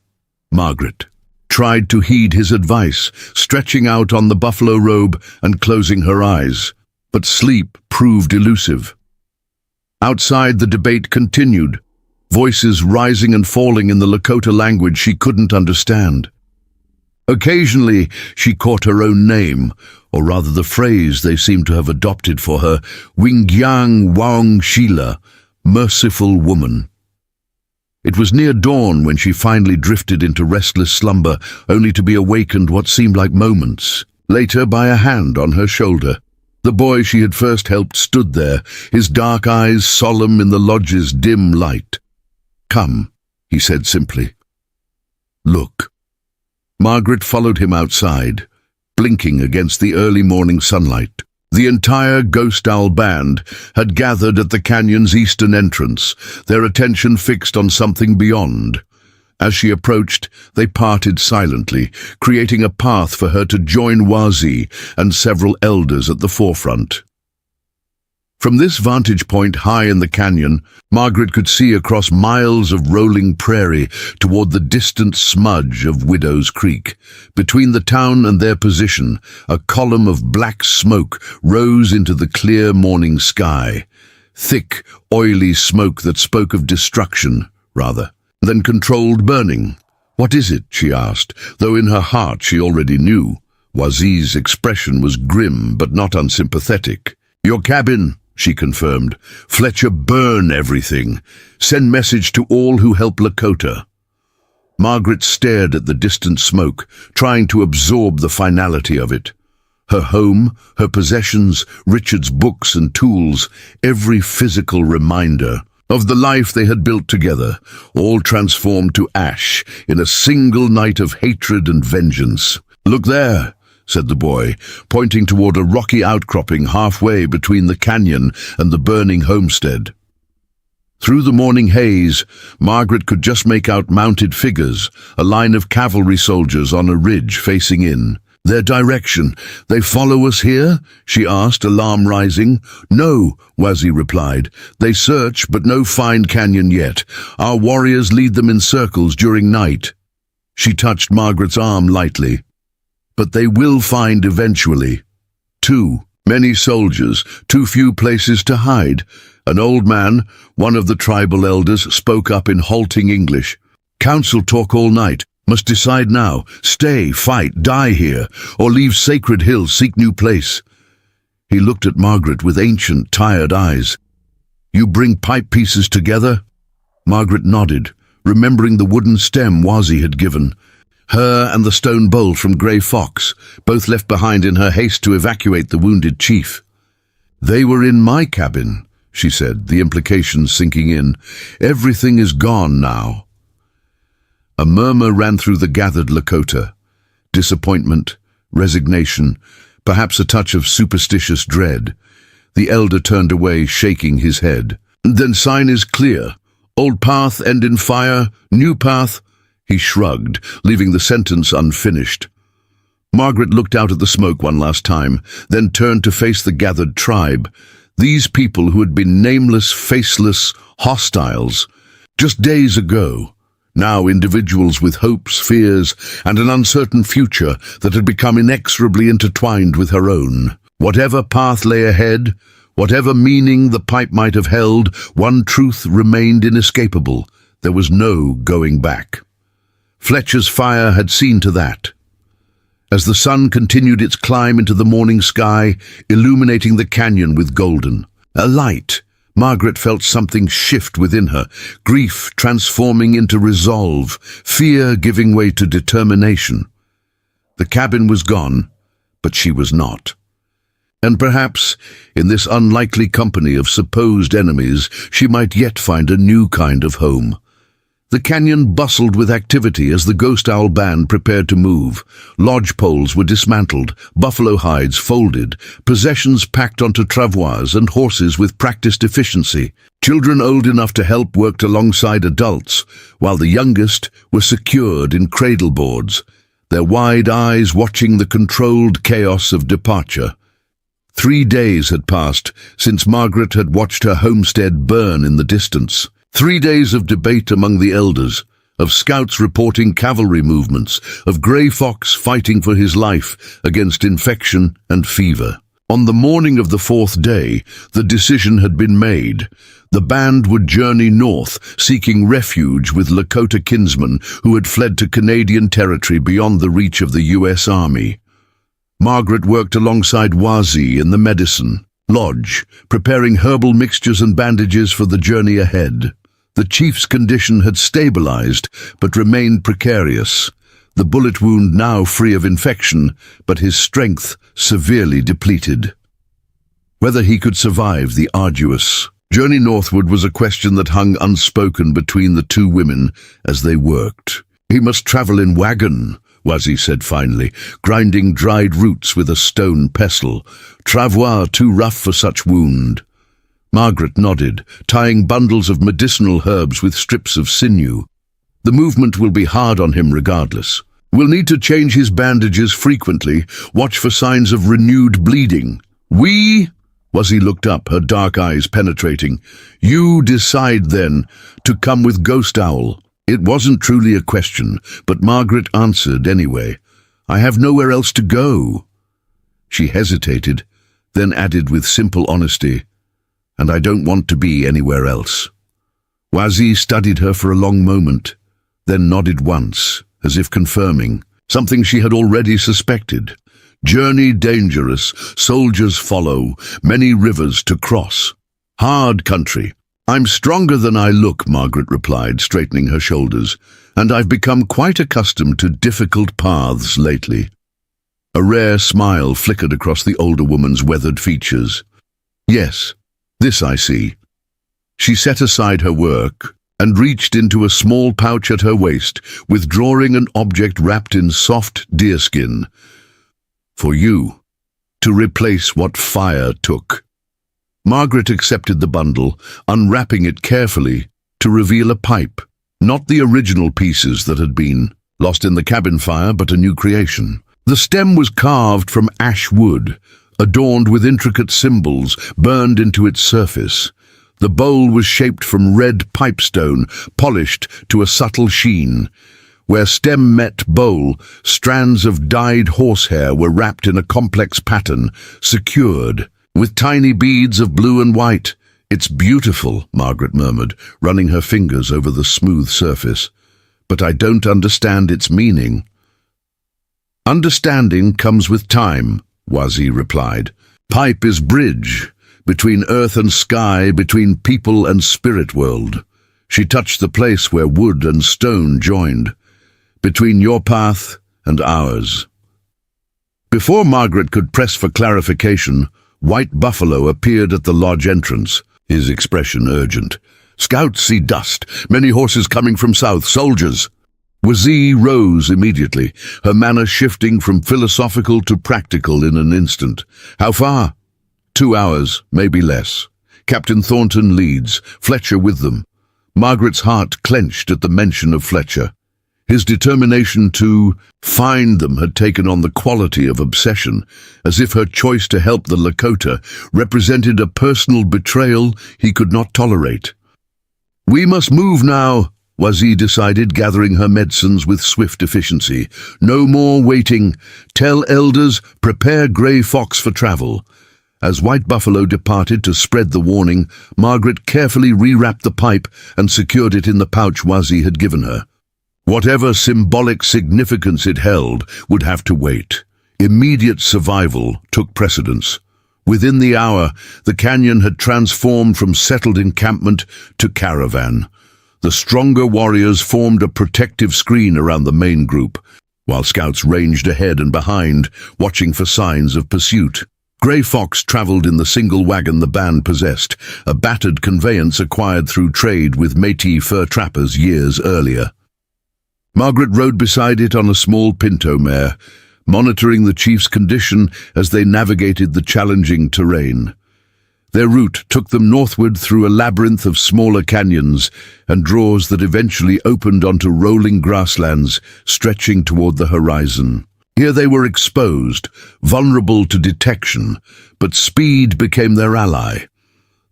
Margaret tried to heed his advice, stretching out on the buffalo robe and closing her eyes, but sleep proved elusive. Outside, the debate continued, voices rising and falling in the Lakota language she couldn't understand. Occasionally, she caught her own name, or rather the phrase they seemed to have adopted for her, "Wingyang Wang Sheila," merciful woman. It was near dawn when she finally drifted into restless slumber, only to be awakened what seemed like moments later by a hand on her shoulder. The boy she had first helped stood there, his dark eyes solemn in the lodge's dim light. "Come," he said simply. "Look." Margaret followed him outside, blinking against the early morning sunlight. The entire Ghost Owl band had gathered at the canyon's eastern entrance, their attention fixed on something beyond. As she approached, they parted silently, creating a path for her to join Wazi and several elders at the forefront. From this vantage point high in the canyon, Margaret could see across miles of rolling prairie toward the distant smudge of Widow's Creek. Between the town and their position, a column of black smoke rose into the clear morning sky. Thick, oily smoke that spoke of destruction, rather, than controlled burning. "What is it?" she asked, though in her heart she already knew. Wazi's expression was grim but not unsympathetic. "Your cabin," she confirmed. "Fletcher, burn everything. Send message to all who help Lakota." Margaret stared at the distant smoke, trying to absorb the finality of it. Her home, her possessions, Richard's books and tools, every physical reminder of the life they had built together, all transformed to ash in a single night of hatred and vengeance. "Look there," said the boy, pointing toward a rocky outcropping halfway between the canyon and the burning homestead. Through the morning haze, Margaret could just make out mounted figures, a line of cavalry soldiers on a ridge facing in. "Their direction. They follow us here?" she asked, alarm rising. "No," Wazi replied. "They search, but no find canyon yet. Our warriors lead them in circles during night." She touched Margaret's arm lightly. "But they will find eventually." Too many soldiers, too few places to hide. An old man, one of the tribal elders, spoke up in halting English. "Council talk all night. Must decide now. Stay, fight, die here, or leave Sacred Hill, seek new place." He looked at Margaret with ancient, tired eyes. "You bring pipe pieces together?" Margaret nodded, remembering the wooden stem Wazi had given. Her and the stone bowl from Grey Fox, both left behind in her haste to evacuate the wounded chief. "They were in my cabin," she said, the implications sinking in. "Everything is gone now." A murmur ran through the gathered Lakota. Disappointment, resignation, perhaps a touch of superstitious dread. The elder turned away, shaking his head. "Then sign is clear. Old path end in fire, new path." He shrugged, leaving the sentence unfinished. Margaret looked out at the smoke one last time, then turned to face the gathered tribe. These people who had been nameless, faceless, hostiles, just days ago. Now individuals with hopes, fears, and an uncertain future that had become inexorably intertwined with her own. Whatever path lay ahead, whatever meaning the pipe might have held, one truth remained inescapable. There was no going back. Fletcher's fire had seen to that. As the sun continued its climb into the morning sky, illuminating the canyon with golden, a light, Margaret felt something shift within her, grief transforming into resolve, fear giving way to determination. The cabin was gone, but she was not. And perhaps, in this unlikely company of supposed enemies, she might yet find a new kind of home. The canyon bustled with activity as the Ghost Owl band prepared to move. Lodge poles were dismantled, buffalo hides folded, possessions packed onto travois and horses with practiced efficiency. Children old enough to help worked alongside adults, while the youngest were secured in cradle boards, their wide eyes watching the controlled chaos of departure. 3 days had passed since Margaret had watched her homestead burn in the distance. 3 days of debate among the elders, of scouts reporting cavalry movements, of Grey Fox fighting for his life against infection and fever. On the morning of the 4th day, the decision had been made. The band would journey north, seeking refuge with Lakota kinsmen who had fled to Canadian territory beyond the reach of the U.S. Army. Margaret worked alongside Wazi in the medicine lodge, preparing herbal mixtures and bandages for the journey ahead. The chief's condition had stabilized, but remained precarious. The bullet wound now free of infection, but his strength severely depleted. Whether he could survive the arduous journey northward was a question that hung unspoken between the two women as they worked. "He must travel in wagon," Wazzy said finally, grinding dried roots with a stone pestle. "Travois too rough for such wound." Margaret nodded, tying bundles of medicinal herbs with strips of sinew. "The movement will be hard on him regardless. We'll need to change his bandages frequently, watch for signs of renewed bleeding." Wazzy looked up, her dark eyes penetrating. "You decide then to come with Ghost Owl." It wasn't truly a question, but Margaret answered anyway. "I have nowhere else to go." She hesitated, then added with simple honesty, "And I don't want to be anywhere else." Wazzy studied her for a long moment, then nodded once, as if confirming something she had already suspected. "Journey dangerous, soldiers follow, many rivers to cross. Hard country." "I'm stronger than I look," Margaret replied, straightening her shoulders, "and I've become quite accustomed to difficult paths lately." A rare smile flickered across the older woman's weathered features. "Yes, this I see." She set aside her work and reached into a small pouch at her waist, withdrawing an object wrapped in soft deerskin. "For you, to replace what fire took." Margaret accepted the bundle, unwrapping it carefully to reveal a pipe, not the original pieces that had been lost in the cabin fire, but a new creation. The stem was carved from ash wood, adorned with intricate symbols burned into its surface. The bowl was shaped from red pipestone, polished to a subtle sheen. Where stem met bowl, strands of dyed horsehair were wrapped in a complex pattern, secured with tiny beads of blue and white. "It's beautiful," Margaret murmured, running her fingers over the smooth surface. "But I don't understand its meaning." "Understanding comes with time," Wazzy replied. "Pipe is bridge between earth and sky, between people and spirit world." She touched the place where wood and stone joined. "Between your path and ours." Before Margaret could press for clarification, White Buffalo appeared at the lodge entrance, his expression urgent. "Scouts see dust, many horses coming from south, soldiers." Wazzy rose immediately, her manner shifting from philosophical to practical in an instant. "How far?" 2 hours, maybe less. Captain Thornton leads, Fletcher with them." Margaret's heart clenched at the mention of Fletcher. His determination to find them had taken on the quality of obsession, as if her choice to help the Lakota represented a personal betrayal he could not tolerate. "We must move now," Wazzy decided, gathering her medicines with swift efficiency. "No more waiting. Tell elders, prepare Grey Fox for travel." As White Buffalo departed to spread the warning, Margaret carefully rewrapped the pipe and secured it in the pouch Wazzy had given her. Whatever symbolic significance it held would have to wait. Immediate survival took precedence. Within the hour, the canyon had transformed from settled encampment to caravan. The stronger warriors formed a protective screen around the main group, while scouts ranged ahead and behind, watching for signs of pursuit. Grey Fox traveled in the single wagon the band possessed, a battered conveyance acquired through trade with Métis fur trappers years earlier. Margaret rode beside it on a small pinto mare, monitoring the chief's condition as they navigated the challenging terrain. Their route took them northward through a labyrinth of smaller canyons and draws that eventually opened onto rolling grasslands stretching toward the horizon. Here they were exposed, vulnerable to detection, but speed became their ally.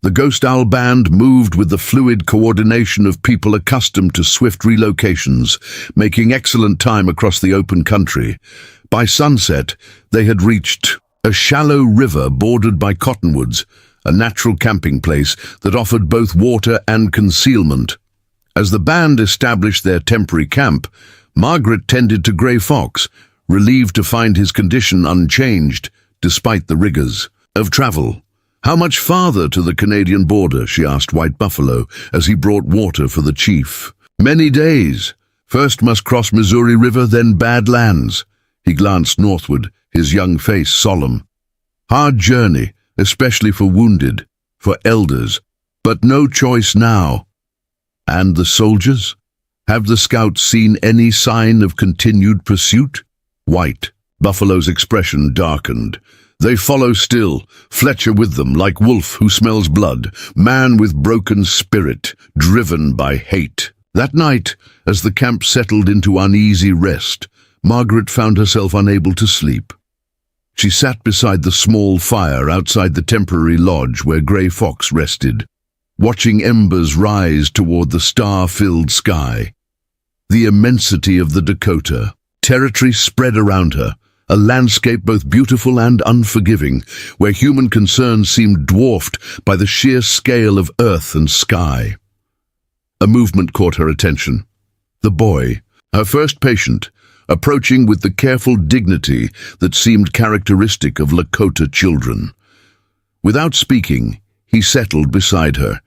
The Ghost Owl Band moved with the fluid coordination of people accustomed to swift relocations, making excellent time across the open country. By sunset, they had reached a shallow river bordered by cottonwoods, a natural camping place that offered both water and concealment. As the band established their temporary camp, Margaret tended to Grey Fox, relieved to find his condition unchanged despite the rigors of travel. "How much farther to the Canadian border?" she asked White Buffalo as he brought water for the chief. "Many days. First must cross Missouri River, then Bad Lands." He glanced northward, his young face solemn. "Hard journey, especially for wounded, for elders, but no choice now." "And the soldiers? Have the scouts seen any sign of continued pursuit?" White Buffalo's expression darkened. "They follow still, Fletcher with them, like wolf who smells blood, man with broken spirit, driven by hate." That night, as the camp settled into uneasy rest, Margaret found herself unable to sleep. She sat beside the small fire outside the temporary lodge where Grey Fox rested, watching embers rise toward the star-filled sky. The immensity of the Dakota territory spread around her, a landscape both beautiful and unforgiving, where human concerns seemed dwarfed by the sheer scale of earth and sky. A movement caught her attention. The boy, her first patient, approaching with the careful dignity that seemed characteristic of Lakota children. Without speaking, he settled beside her,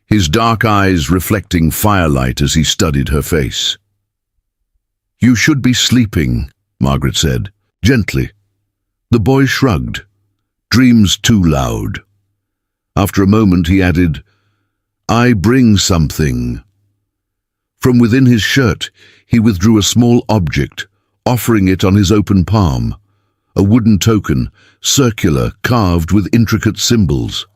his dark eyes reflecting firelight as he studied her face. "You should be sleeping," Margaret said, gently. The boy shrugged. "Dreams too loud." After a moment he added, "I bring something." From within his shirt, he withdrew a small object, offering it on his open palm, a wooden token, circular, carved with intricate symbols.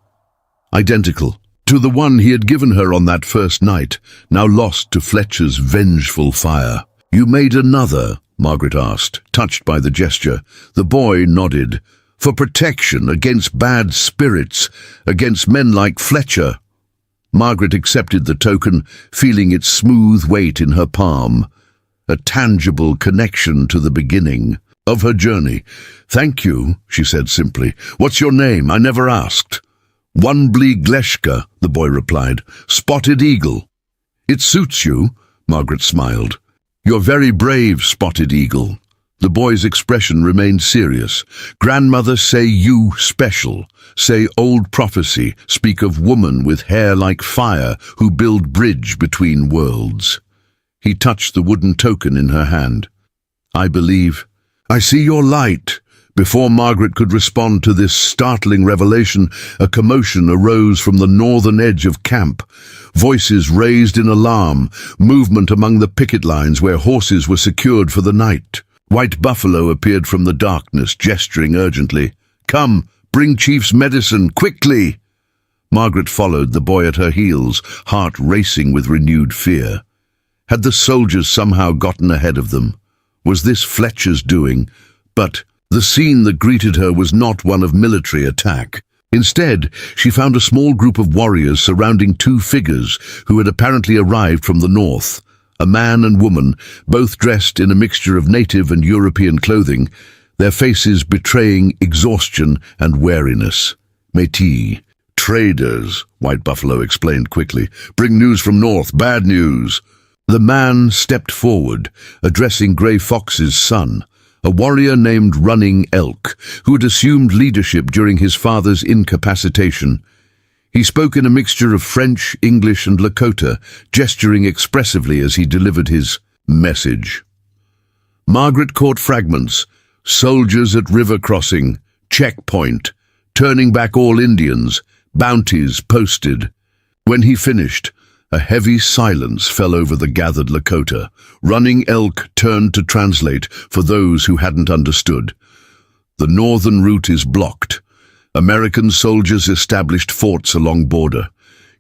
Identical to the one he had given her on that first night, now lost to Fletcher's vengeful fire. "You made another?" Margaret asked, touched by the gesture. The boy nodded. "For protection against bad spirits, against men like Fletcher." Margaret accepted the token, feeling its smooth weight in her palm, a tangible connection to the beginning of her journey. "Thank you," she said simply. "What's your name? I never asked." "Wunbli Gleshka," the boy replied. "Spotted Eagle." "It suits you," Margaret smiled. "You're very brave, Spotted Eagle." The boy's expression remained serious. "Grandmother say you special, say old prophecy, speak of woman with hair like fire who build bridge between worlds." He touched the wooden token in her hand. "I believe. I see your light." Before Margaret could respond to this startling revelation, a commotion arose from the northern edge of camp. Voices raised in alarm, movement among the picket lines where horses were secured for the night. White Buffalo appeared from the darkness, gesturing urgently. "Come, bring Chief's medicine, quickly!" Margaret followed, the boy at her heels, heart racing with renewed fear. Had the soldiers somehow gotten ahead of them? Was this Fletcher's doing? But the scene that greeted her was not one of military attack. Instead, she found a small group of warriors surrounding two figures who had apparently arrived from the north. A man and woman, both dressed in a mixture of native and European clothing, their faces betraying exhaustion and wariness. "Métis, traders," White Buffalo explained quickly. "Bring news from north, bad news." The man stepped forward, addressing Grey Fox's son, a warrior named Running Elk, who had assumed leadership during his father's incapacitation. He spoke in a mixture of French, English, and Lakota, gesturing expressively as he delivered his message. Margaret caught fragments. "Soldiers at river crossing, checkpoint, turning back all Indians, bounties posted." When he finished, a heavy silence fell over the gathered Lakota. Running Elk turned to translate for those who hadn't understood. "The northern route is blocked. American soldiers established forts along border.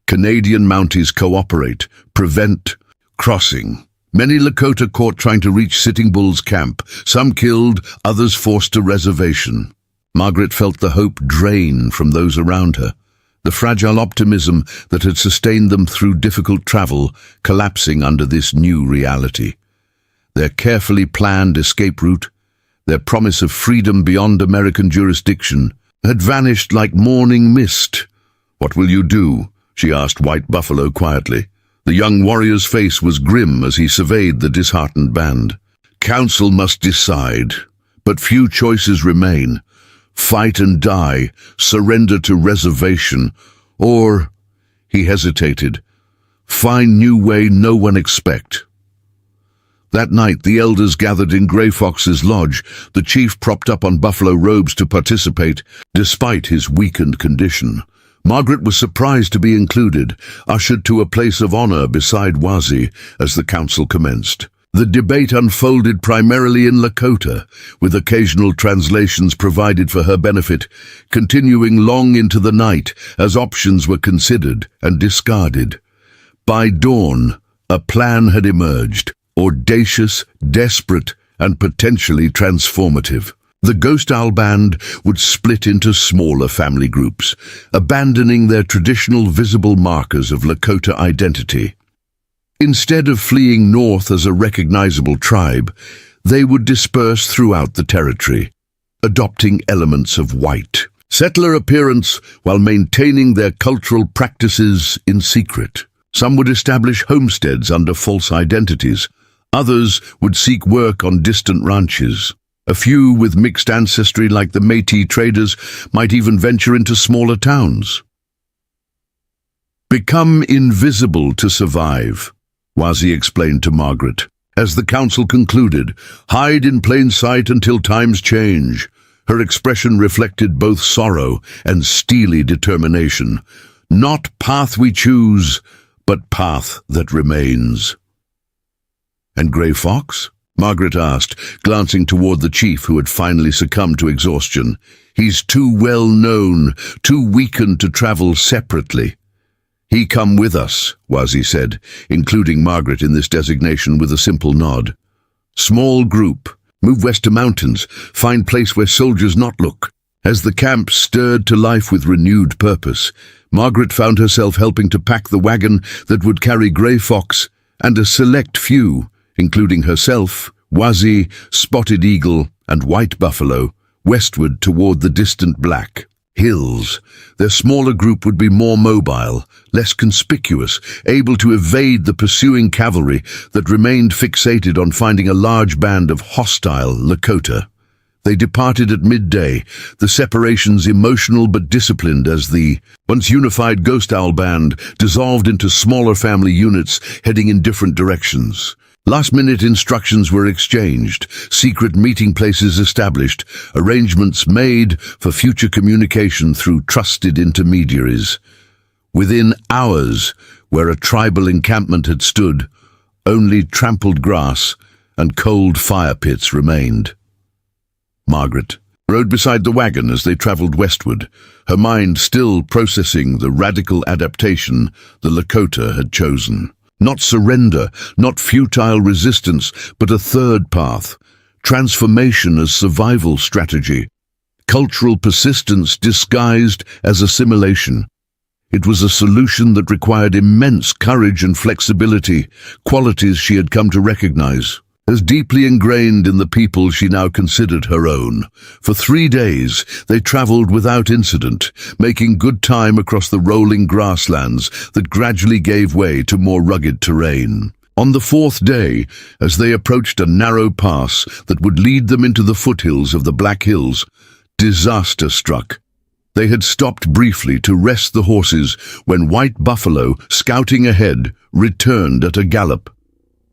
Canadian Mounties cooperate, prevent crossing. Many Lakota caught trying to reach Sitting Bull's camp, some killed, others forced to reservation." Margaret felt the hope drain from those around her, the fragile optimism that had sustained them through difficult travel collapsing under this new reality. Their carefully planned escape route, their promise of freedom beyond American jurisdiction, had vanished like morning mist. "What will you do?" she asked White Buffalo quietly. The young warrior's face was grim as he surveyed the disheartened band. "Council must decide, but few choices remain. fight and die, surrender to reservation, or, he hesitated, find new way no one expect. That night the elders gathered in Grey Fox's lodge, the chief propped up on buffalo robes to participate, despite his weakened condition. Margaret was surprised to be included, ushered to a place of honor beside Wazi as the council commenced. The debate unfolded primarily in Lakota, with occasional translations provided for her benefit, continuing long into the night as options were considered and discarded. By dawn, a plan had emerged, audacious, desperate, and potentially transformative. The Ghost Owl Band would split into smaller family groups, abandoning their traditional visible markers of Lakota identity. Instead of fleeing north as a recognizable tribe, they would disperse throughout the territory, adopting elements of white settler appearance while maintaining their cultural practices in secret. Some would establish homesteads under false identities. Others would seek work on distant ranches. A few with mixed ancestry like the Métis traders might even venture into smaller towns. Become invisible to survive, Wazi explained to Margaret. As the council concluded, hide in plain sight until times change. Her expression reflected both sorrow and steely determination. Not path we choose, but path that remains. And Grey Fox? Margaret asked, glancing toward the chief who had finally succumbed to exhaustion. He's too well known, too weakened to travel separately. He come with us, Wazi said, including Margaret in this designation with a simple nod. Small group. Move west to mountains. Find place where soldiers not look. As the camp stirred to life with renewed purpose, Margaret found herself helping to pack the wagon that would carry Grey Fox and a select few, including herself, Wazi, Spotted Eagle, and White Buffalo, westward toward the distant Black Hills. Their smaller group would be more mobile, less conspicuous, able to evade the pursuing cavalry that remained fixated on finding a large band of hostile Lakota. They departed at midday, the separations emotional but disciplined as the once unified Ghost Owl Band dissolved into smaller family units heading in different directions. Last-minute instructions were exchanged, secret meeting places established, arrangements made for future communication through trusted intermediaries. Within hours, where a tribal encampment had stood, only trampled grass and cold fire pits remained. Margaret rode beside the wagon as they traveled westward, her mind still processing the radical adaptation the Lakota had chosen. Not surrender, not futile resistance, but a third path, transformation as survival strategy, cultural persistence disguised as assimilation. It was a solution that required immense courage and flexibility, qualities she had come to recognize as deeply ingrained in the people she now considered her own. For 3 days, they traveled without incident, making good time across the rolling grasslands that gradually gave way to more rugged terrain. On the 4th day, as they approached a narrow pass that would lead them into the foothills of the Black Hills, disaster struck. They had stopped briefly to rest the horses when White Buffalo, scouting ahead, returned at a gallop.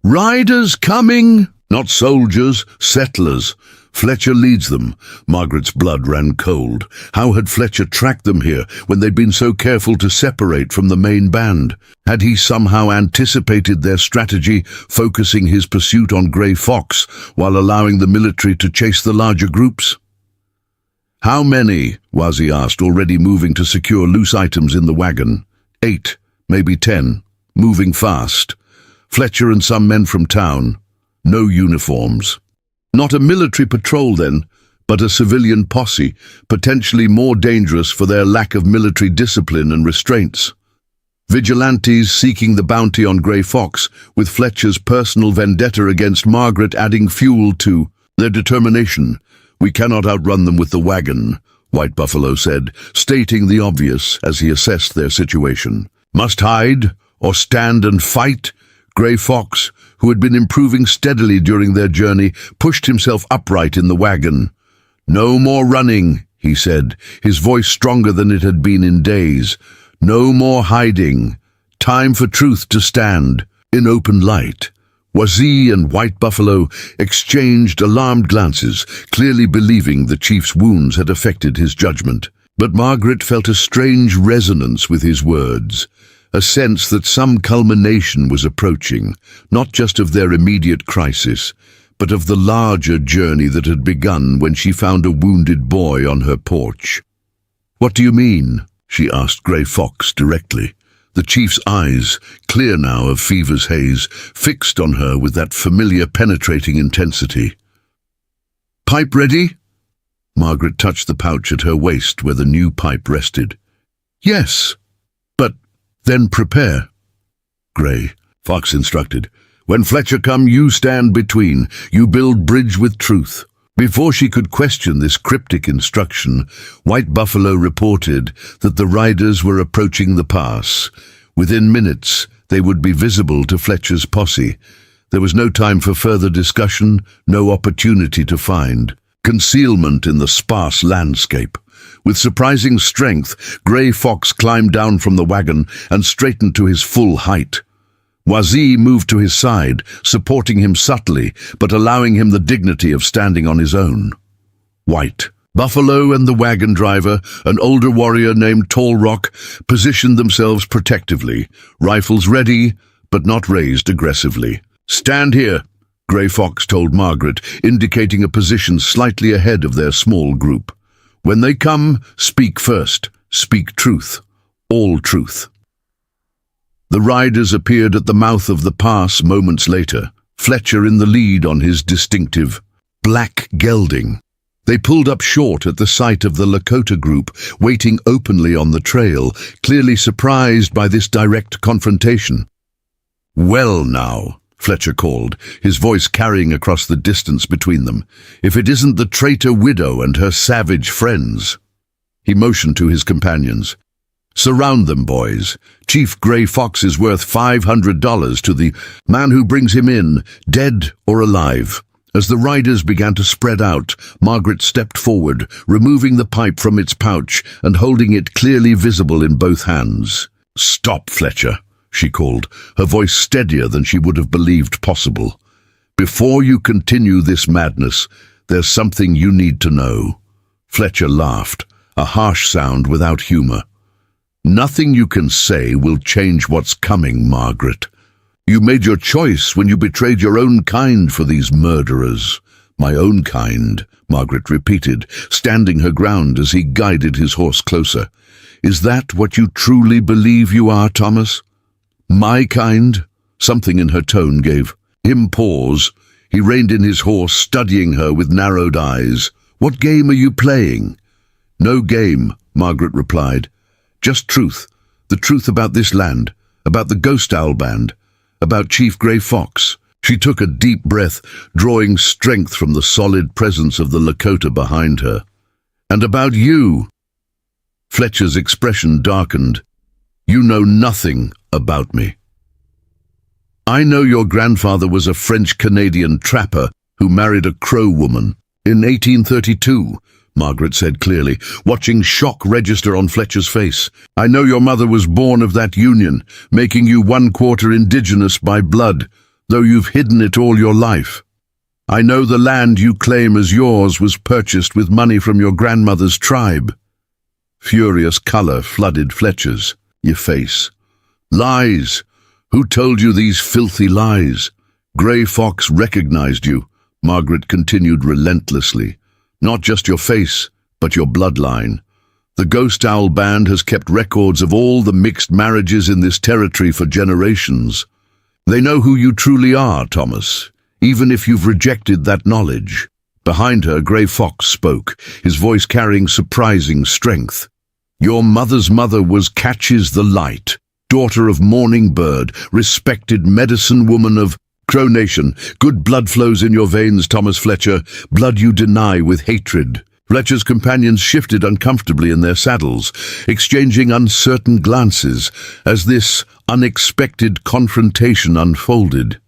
"Riders coming!" "Not soldiers, settlers. Fletcher leads them." Margaret's blood ran cold. How had Fletcher tracked them here when they'd been so careful to separate from the main band? Had he somehow anticipated their strategy, focusing his pursuit on Grey Fox while allowing the military to chase the larger groups? "How many?" Wazi asked, already moving to secure loose items in the wagon. 8, maybe 10. Moving fast. Fletcher and some men from town. No uniforms. Not a military patrol then, but a civilian posse, potentially more dangerous for their lack of military discipline and restraints. Vigilantes seeking the bounty on Grey Fox, with Fletcher's personal vendetta against Margaret adding fuel to their determination. "We cannot outrun them with the wagon," White Buffalo said, stating the obvious as he assessed their situation. "Must hide or stand and fight?" Grey Fox, who had been improving steadily during their journey, pushed himself upright in the wagon. "No more running," he said, his voice stronger than it had been in days. No more hiding. Time for truth to stand in open light. Wazee and White Buffalo exchanged alarmed glances, clearly believing the chief's wounds had affected his judgment. But Margaret felt a strange resonance with his words, a sense that some culmination was approaching, not just of their immediate crisis, but of the larger journey that had begun when she found a wounded boy on her porch. "What do you mean?" she asked Grey Fox directly, the chief's eyes, clear now of fever's haze, fixed on her with that familiar penetrating intensity. "Pipe ready?" Margaret touched the pouch at her waist where the new pipe rested. "Yes, but then prepare," Grey Fox instructed. "When Fletcher come, you stand between. You build bridge with truth." Before she could question this cryptic instruction, White Buffalo reported that the riders were approaching the pass. Within minutes, they would be visible to Fletcher's posse. There was no time for further discussion, no opportunity to find concealment in the sparse landscape. With surprising strength, Grey Fox climbed down from the wagon and straightened to his full height. Wazee moved to his side, supporting him subtly, but allowing him the dignity of standing on his own. White Buffalo and the wagon driver, an older warrior named Tall Rock, positioned themselves protectively, rifles ready, but not raised aggressively. "Stand here," Grey Fox told Margaret, indicating a position slightly ahead of their small group. "When they come, speak first. Speak truth. All truth." The riders appeared at the mouth of the pass moments later, Fletcher in the lead on his distinctive black gelding. They pulled up short at the sight of the Lakota group, waiting openly on the trail, clearly surprised by this direct confrontation. "Well now," Fletcher called, his voice carrying across the distance between them, "if it isn't the traitor widow and her savage friends." He motioned to his companions. "Surround them, boys. Chief Grey Fox is worth $500 to the man who brings him in, dead or alive." As the riders began to spread out, Margaret stepped forward, removing the pipe from its pouch and holding it clearly visible in both hands. "Stop, Fletcher," she called, her voice steadier than she would have believed possible. "Before you continue this madness, there's something you need to know." Fletcher laughed, a harsh sound without humor. "Nothing you can say will change what's coming, Margaret. You made your choice when you betrayed your own kind for these murderers." "My own kind," Margaret repeated, standing her ground as he guided his horse closer. "Is that what you truly believe you are, Thomas?" "My kind?" Something in her tone gave him pause. He reined in his horse, studying her with narrowed eyes. "What game are you playing?" "No game," Margaret replied. "Just truth. The truth about this land, about the Ghost Owl Band, about Chief Grey Fox." She took a deep breath, drawing strength from the solid presence of the Lakota behind her. "And about you." Fletcher's expression darkened. "You know nothing about me." "I know your grandfather was a French-Canadian trapper who married a Crow woman in 1832, Margaret said clearly, watching shock register on Fletcher's face. "I know your mother was born of that union, making you 1/4 indigenous by blood, though you've hidden it all your life. I know the land you claim as yours was purchased with money from your grandmother's tribe." Furious color flooded Fletcher's face. "Lies! Who told you these filthy lies?" "Grey Fox recognized you," Margaret continued relentlessly. "Not just your face, but your bloodline. The Ghost Owl Band has kept records of all the mixed marriages in this territory for generations. They know who you truly are, Thomas, even if you've rejected that knowledge." Behind her, Grey Fox spoke, his voice carrying surprising strength. "Your mother's mother was Catches the Light, daughter of Morning Bird, respected medicine woman of Crow Nation. Good blood flows in your veins, Thomas Fletcher, blood you deny with hatred." Fletcher's companions shifted uncomfortably in their saddles, exchanging uncertain glances as this unexpected confrontation unfolded.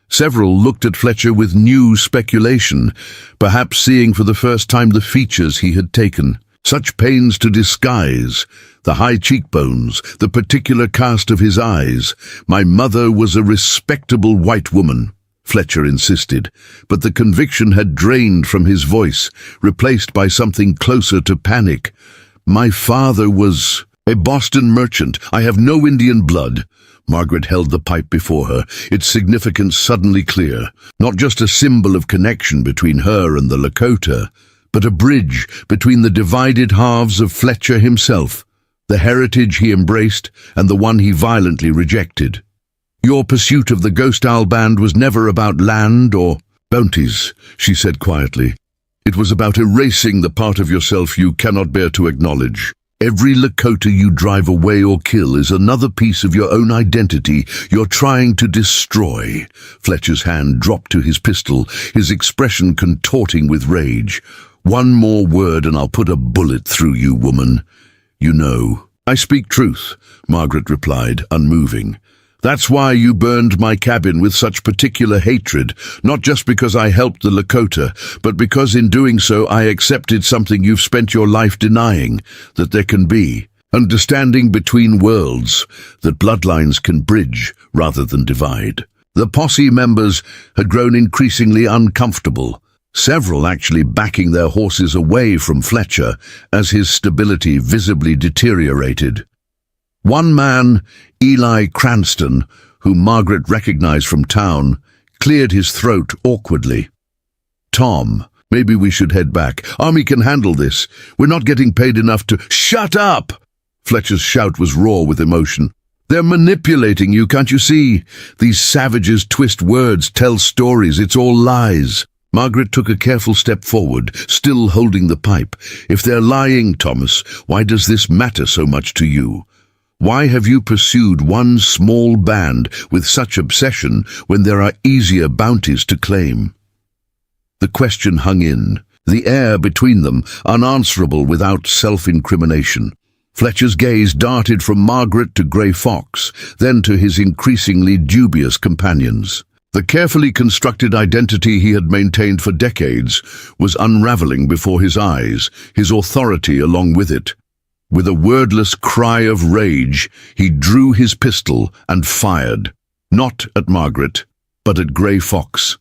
Several looked at Fletcher with new speculation, perhaps seeing for the first time the features he had taken. Such pains to disguise, the high cheekbones, the particular cast of his eyes. My mother was a respectable white woman, Fletcher insisted, but the conviction had drained from his voice, replaced by something closer to panic. My father was a Boston merchant. I have no Indian blood. Margaret held the pipe before her, its significance suddenly clear. Not just a symbol of connection between her and the Lakota, but a bridge between the divided halves of Fletcher himself, the heritage he embraced and the one he violently rejected. Your pursuit of the Ghost Owl Band was never about land or bounties, she said quietly. It was about erasing the part of yourself you cannot bear to acknowledge. Every Lakota you drive away or kill is another piece of your own identity you're trying to destroy. Fletcher's hand dropped to his pistol, his expression contorting with rage. One more word and I'll put a bullet through you, woman. You know. I speak truth, Margaret replied, unmoving. That's why you burned my cabin with such particular hatred, not just because I helped the Lakota, but because in doing so I accepted something you've spent your life denying, that there can be understanding between worlds, that bloodlines can bridge rather than divide. The posse members had grown increasingly uncomfortable, several actually backing their horses away from Fletcher as his stability visibly deteriorated. One man, Eli Cranston, whom Margaret recognized from town, cleared his throat awkwardly. Tom, maybe we should head back. Army can handle this. We're not getting paid enough to— Shut up! Fletcher's shout was raw with emotion. They're manipulating you, can't you see? These savages twist words, tell stories, it's all lies. Margaret took a careful step forward, still holding the pipe. If they're lying, Thomas, why does this matter so much to you? Why have you pursued one small band with such obsession when there are easier bounties to claim? The question hung in, the air between them unanswerable without self-incrimination. Fletcher's gaze darted from Margaret to Grey Fox, then to his increasingly dubious companions. The carefully constructed identity he had maintained for decades was unraveling before his eyes, his authority along with it. With a wordless cry of rage, he drew his pistol and fired, not at Margaret, but at Grey Fox.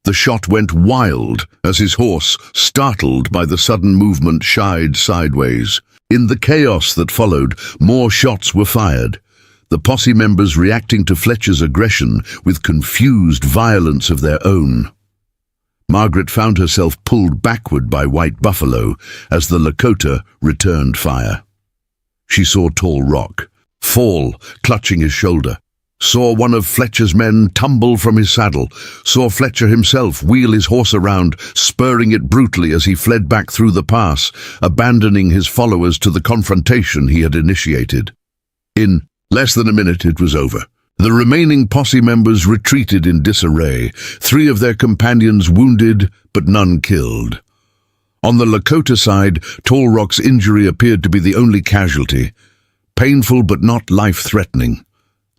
The shot went wild as his horse, startled by the sudden movement, shied sideways. In the chaos that followed, more shots were fired, the posse members reacting to Fletcher's aggression with confused violence of their own. Margaret found herself pulled backward by White Buffalo as the Lakota returned fire. She saw Tall Rock fall, clutching his shoulder, saw one of Fletcher's men tumble from his saddle, saw Fletcher himself wheel his horse around, spurring it brutally as he fled back through the pass, abandoning his followers to the confrontation he had initiated. In less than a minute it was over. The remaining posse members retreated in disarray, 3 of their companions wounded but none killed. On the Lakota side, Tall Rock's injury appeared to be the only casualty, painful but not life-threatening.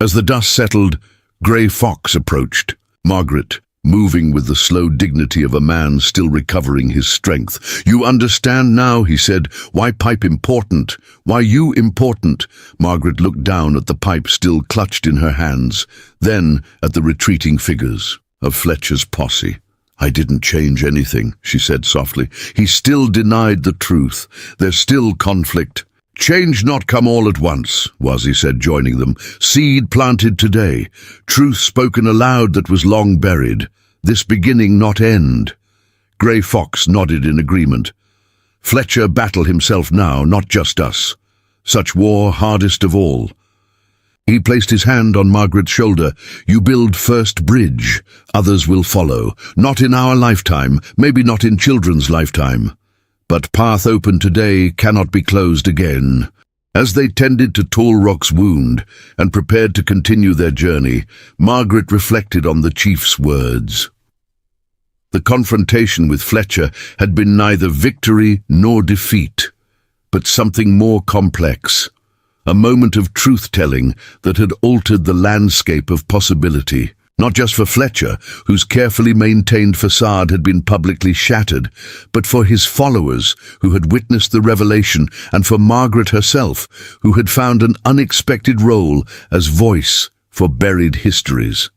As the dust settled, Grey Fox approached, Margaret moving with the slow dignity of a man still recovering his strength. You understand now, he said, why pipe important, why you important. Margaret looked down at the pipe still clutched in her hands, then at the retreating figures of Fletcher's posse. I didn't change anything, she said softly. He still denied the truth. There's still conflict. Change not come all at once, Wazi said, joining them. Seed planted today, truth spoken aloud that was long buried. This beginning not end. Grey Fox nodded in agreement. Fletcher battle himself now, not just us. Such war hardest of all. He placed his hand on Margaret's shoulder. You build first bridge, others will follow. Not in our lifetime, maybe not in children's lifetime. But path open today cannot be closed again. As they tended to Tall Rock's wound and prepared to continue their journey, Margaret reflected on the chief's words. The confrontation with Fletcher had been neither victory nor defeat, but something more complex. A moment of truth-telling that had altered the landscape of possibility. Not just for Fletcher, whose carefully maintained facade had been publicly shattered, but for his followers, who had witnessed the revelation, and for Margaret herself, who had found an unexpected role as voice for buried histories.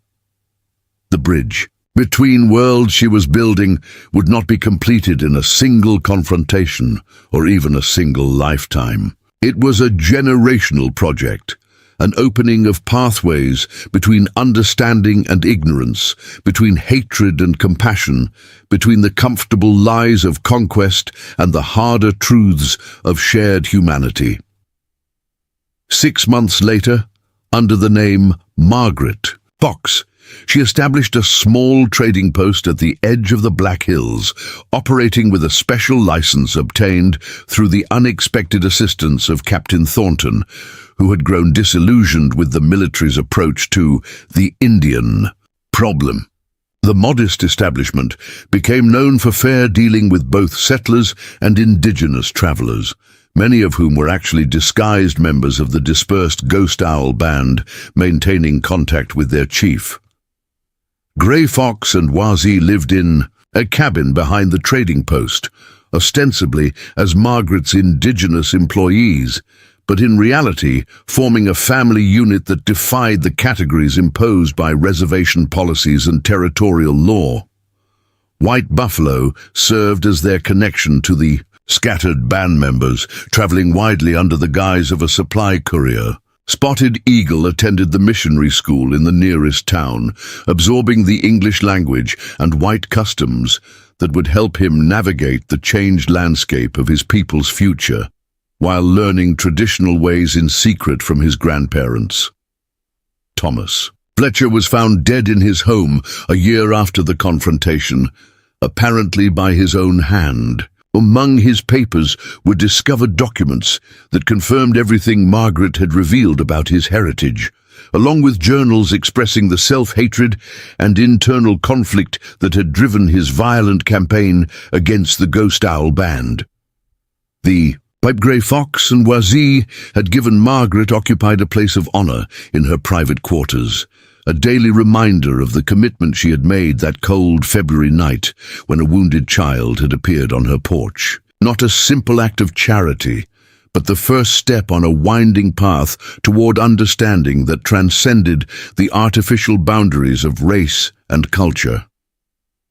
The bridge between worlds she was building would not be completed in a single confrontation or even a single lifetime. It was a generational project, an opening of pathways between understanding and ignorance, between hatred and compassion, between the comfortable lies of conquest and the harder truths of shared humanity. 6 months later, under the name Margaret Fox, she established a small trading post at the edge of the Black Hills, operating with a special license obtained through the unexpected assistance of Captain Thornton, who had grown disillusioned with the military's approach to the Indian problem. The modest establishment became known for fair dealing with both settlers and indigenous travelers, many of whom were actually disguised members of the dispersed Ghost Owl band, maintaining contact with their chief. Grey Fox and Wazee lived in a cabin behind the trading post, ostensibly as Margaret's indigenous employees, but in reality forming a family unit that defied the categories imposed by reservation policies and territorial law. White Buffalo served as their connection to the scattered band members, traveling widely under the guise of a supply courier. Spotted Eagle attended the missionary school in the nearest town, absorbing the English language and white customs that would help him navigate the changed landscape of his people's future, while learning traditional ways in secret from his grandparents. Thomas Fletcher was found dead in his home a year after the confrontation, apparently by his own hand. Among his papers were discovered documents that confirmed everything Margaret had revealed about his heritage, along with journals expressing the self-hatred and internal conflict that had driven his violent campaign against the Ghost Owl band. The Grey Fox and Wazee had given Margaret occupied a place of honor in her private quarters, a daily reminder of the commitment she had made that cold February night when a wounded child had appeared on her porch. Not a simple act of charity, but the first step on a winding path toward understanding that transcended the artificial boundaries of race and culture.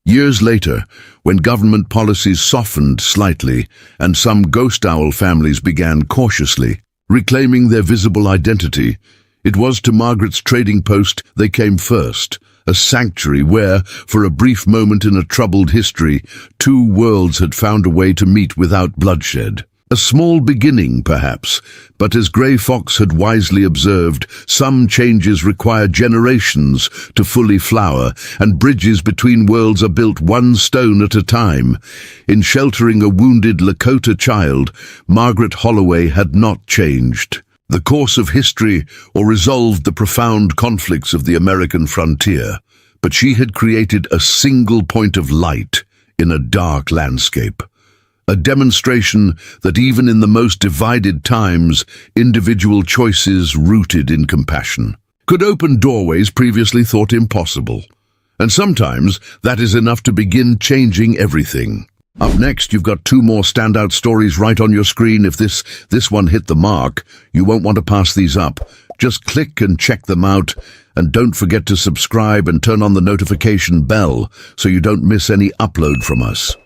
Years later, when government policies softened slightly and some Ghost Owl families began cautiously reclaiming their visible identity, it was to Margaret's trading post they came first, a sanctuary where, for a brief moment in a troubled history, two worlds had found a way to meet without bloodshed. A small beginning, perhaps, but as Grey Fox had wisely observed, some changes require generations to fully flower, and bridges between worlds are built one stone at a time. In sheltering a wounded Lakota child, Margaret Holloway had not changed the course of history or resolved the profound conflicts of the American frontier, but she had created a single point of light in a dark landscape. A demonstration that even in the most divided times, individual choices rooted in compassion could open doorways previously thought impossible. And sometimes that is enough to begin changing everything. Up next, you've got two more standout stories right on your screen. If this one hit the mark, you won't want to pass these up. Just click and check them out, and don't forget to subscribe and turn on the notification bell so you don't miss any upload from us.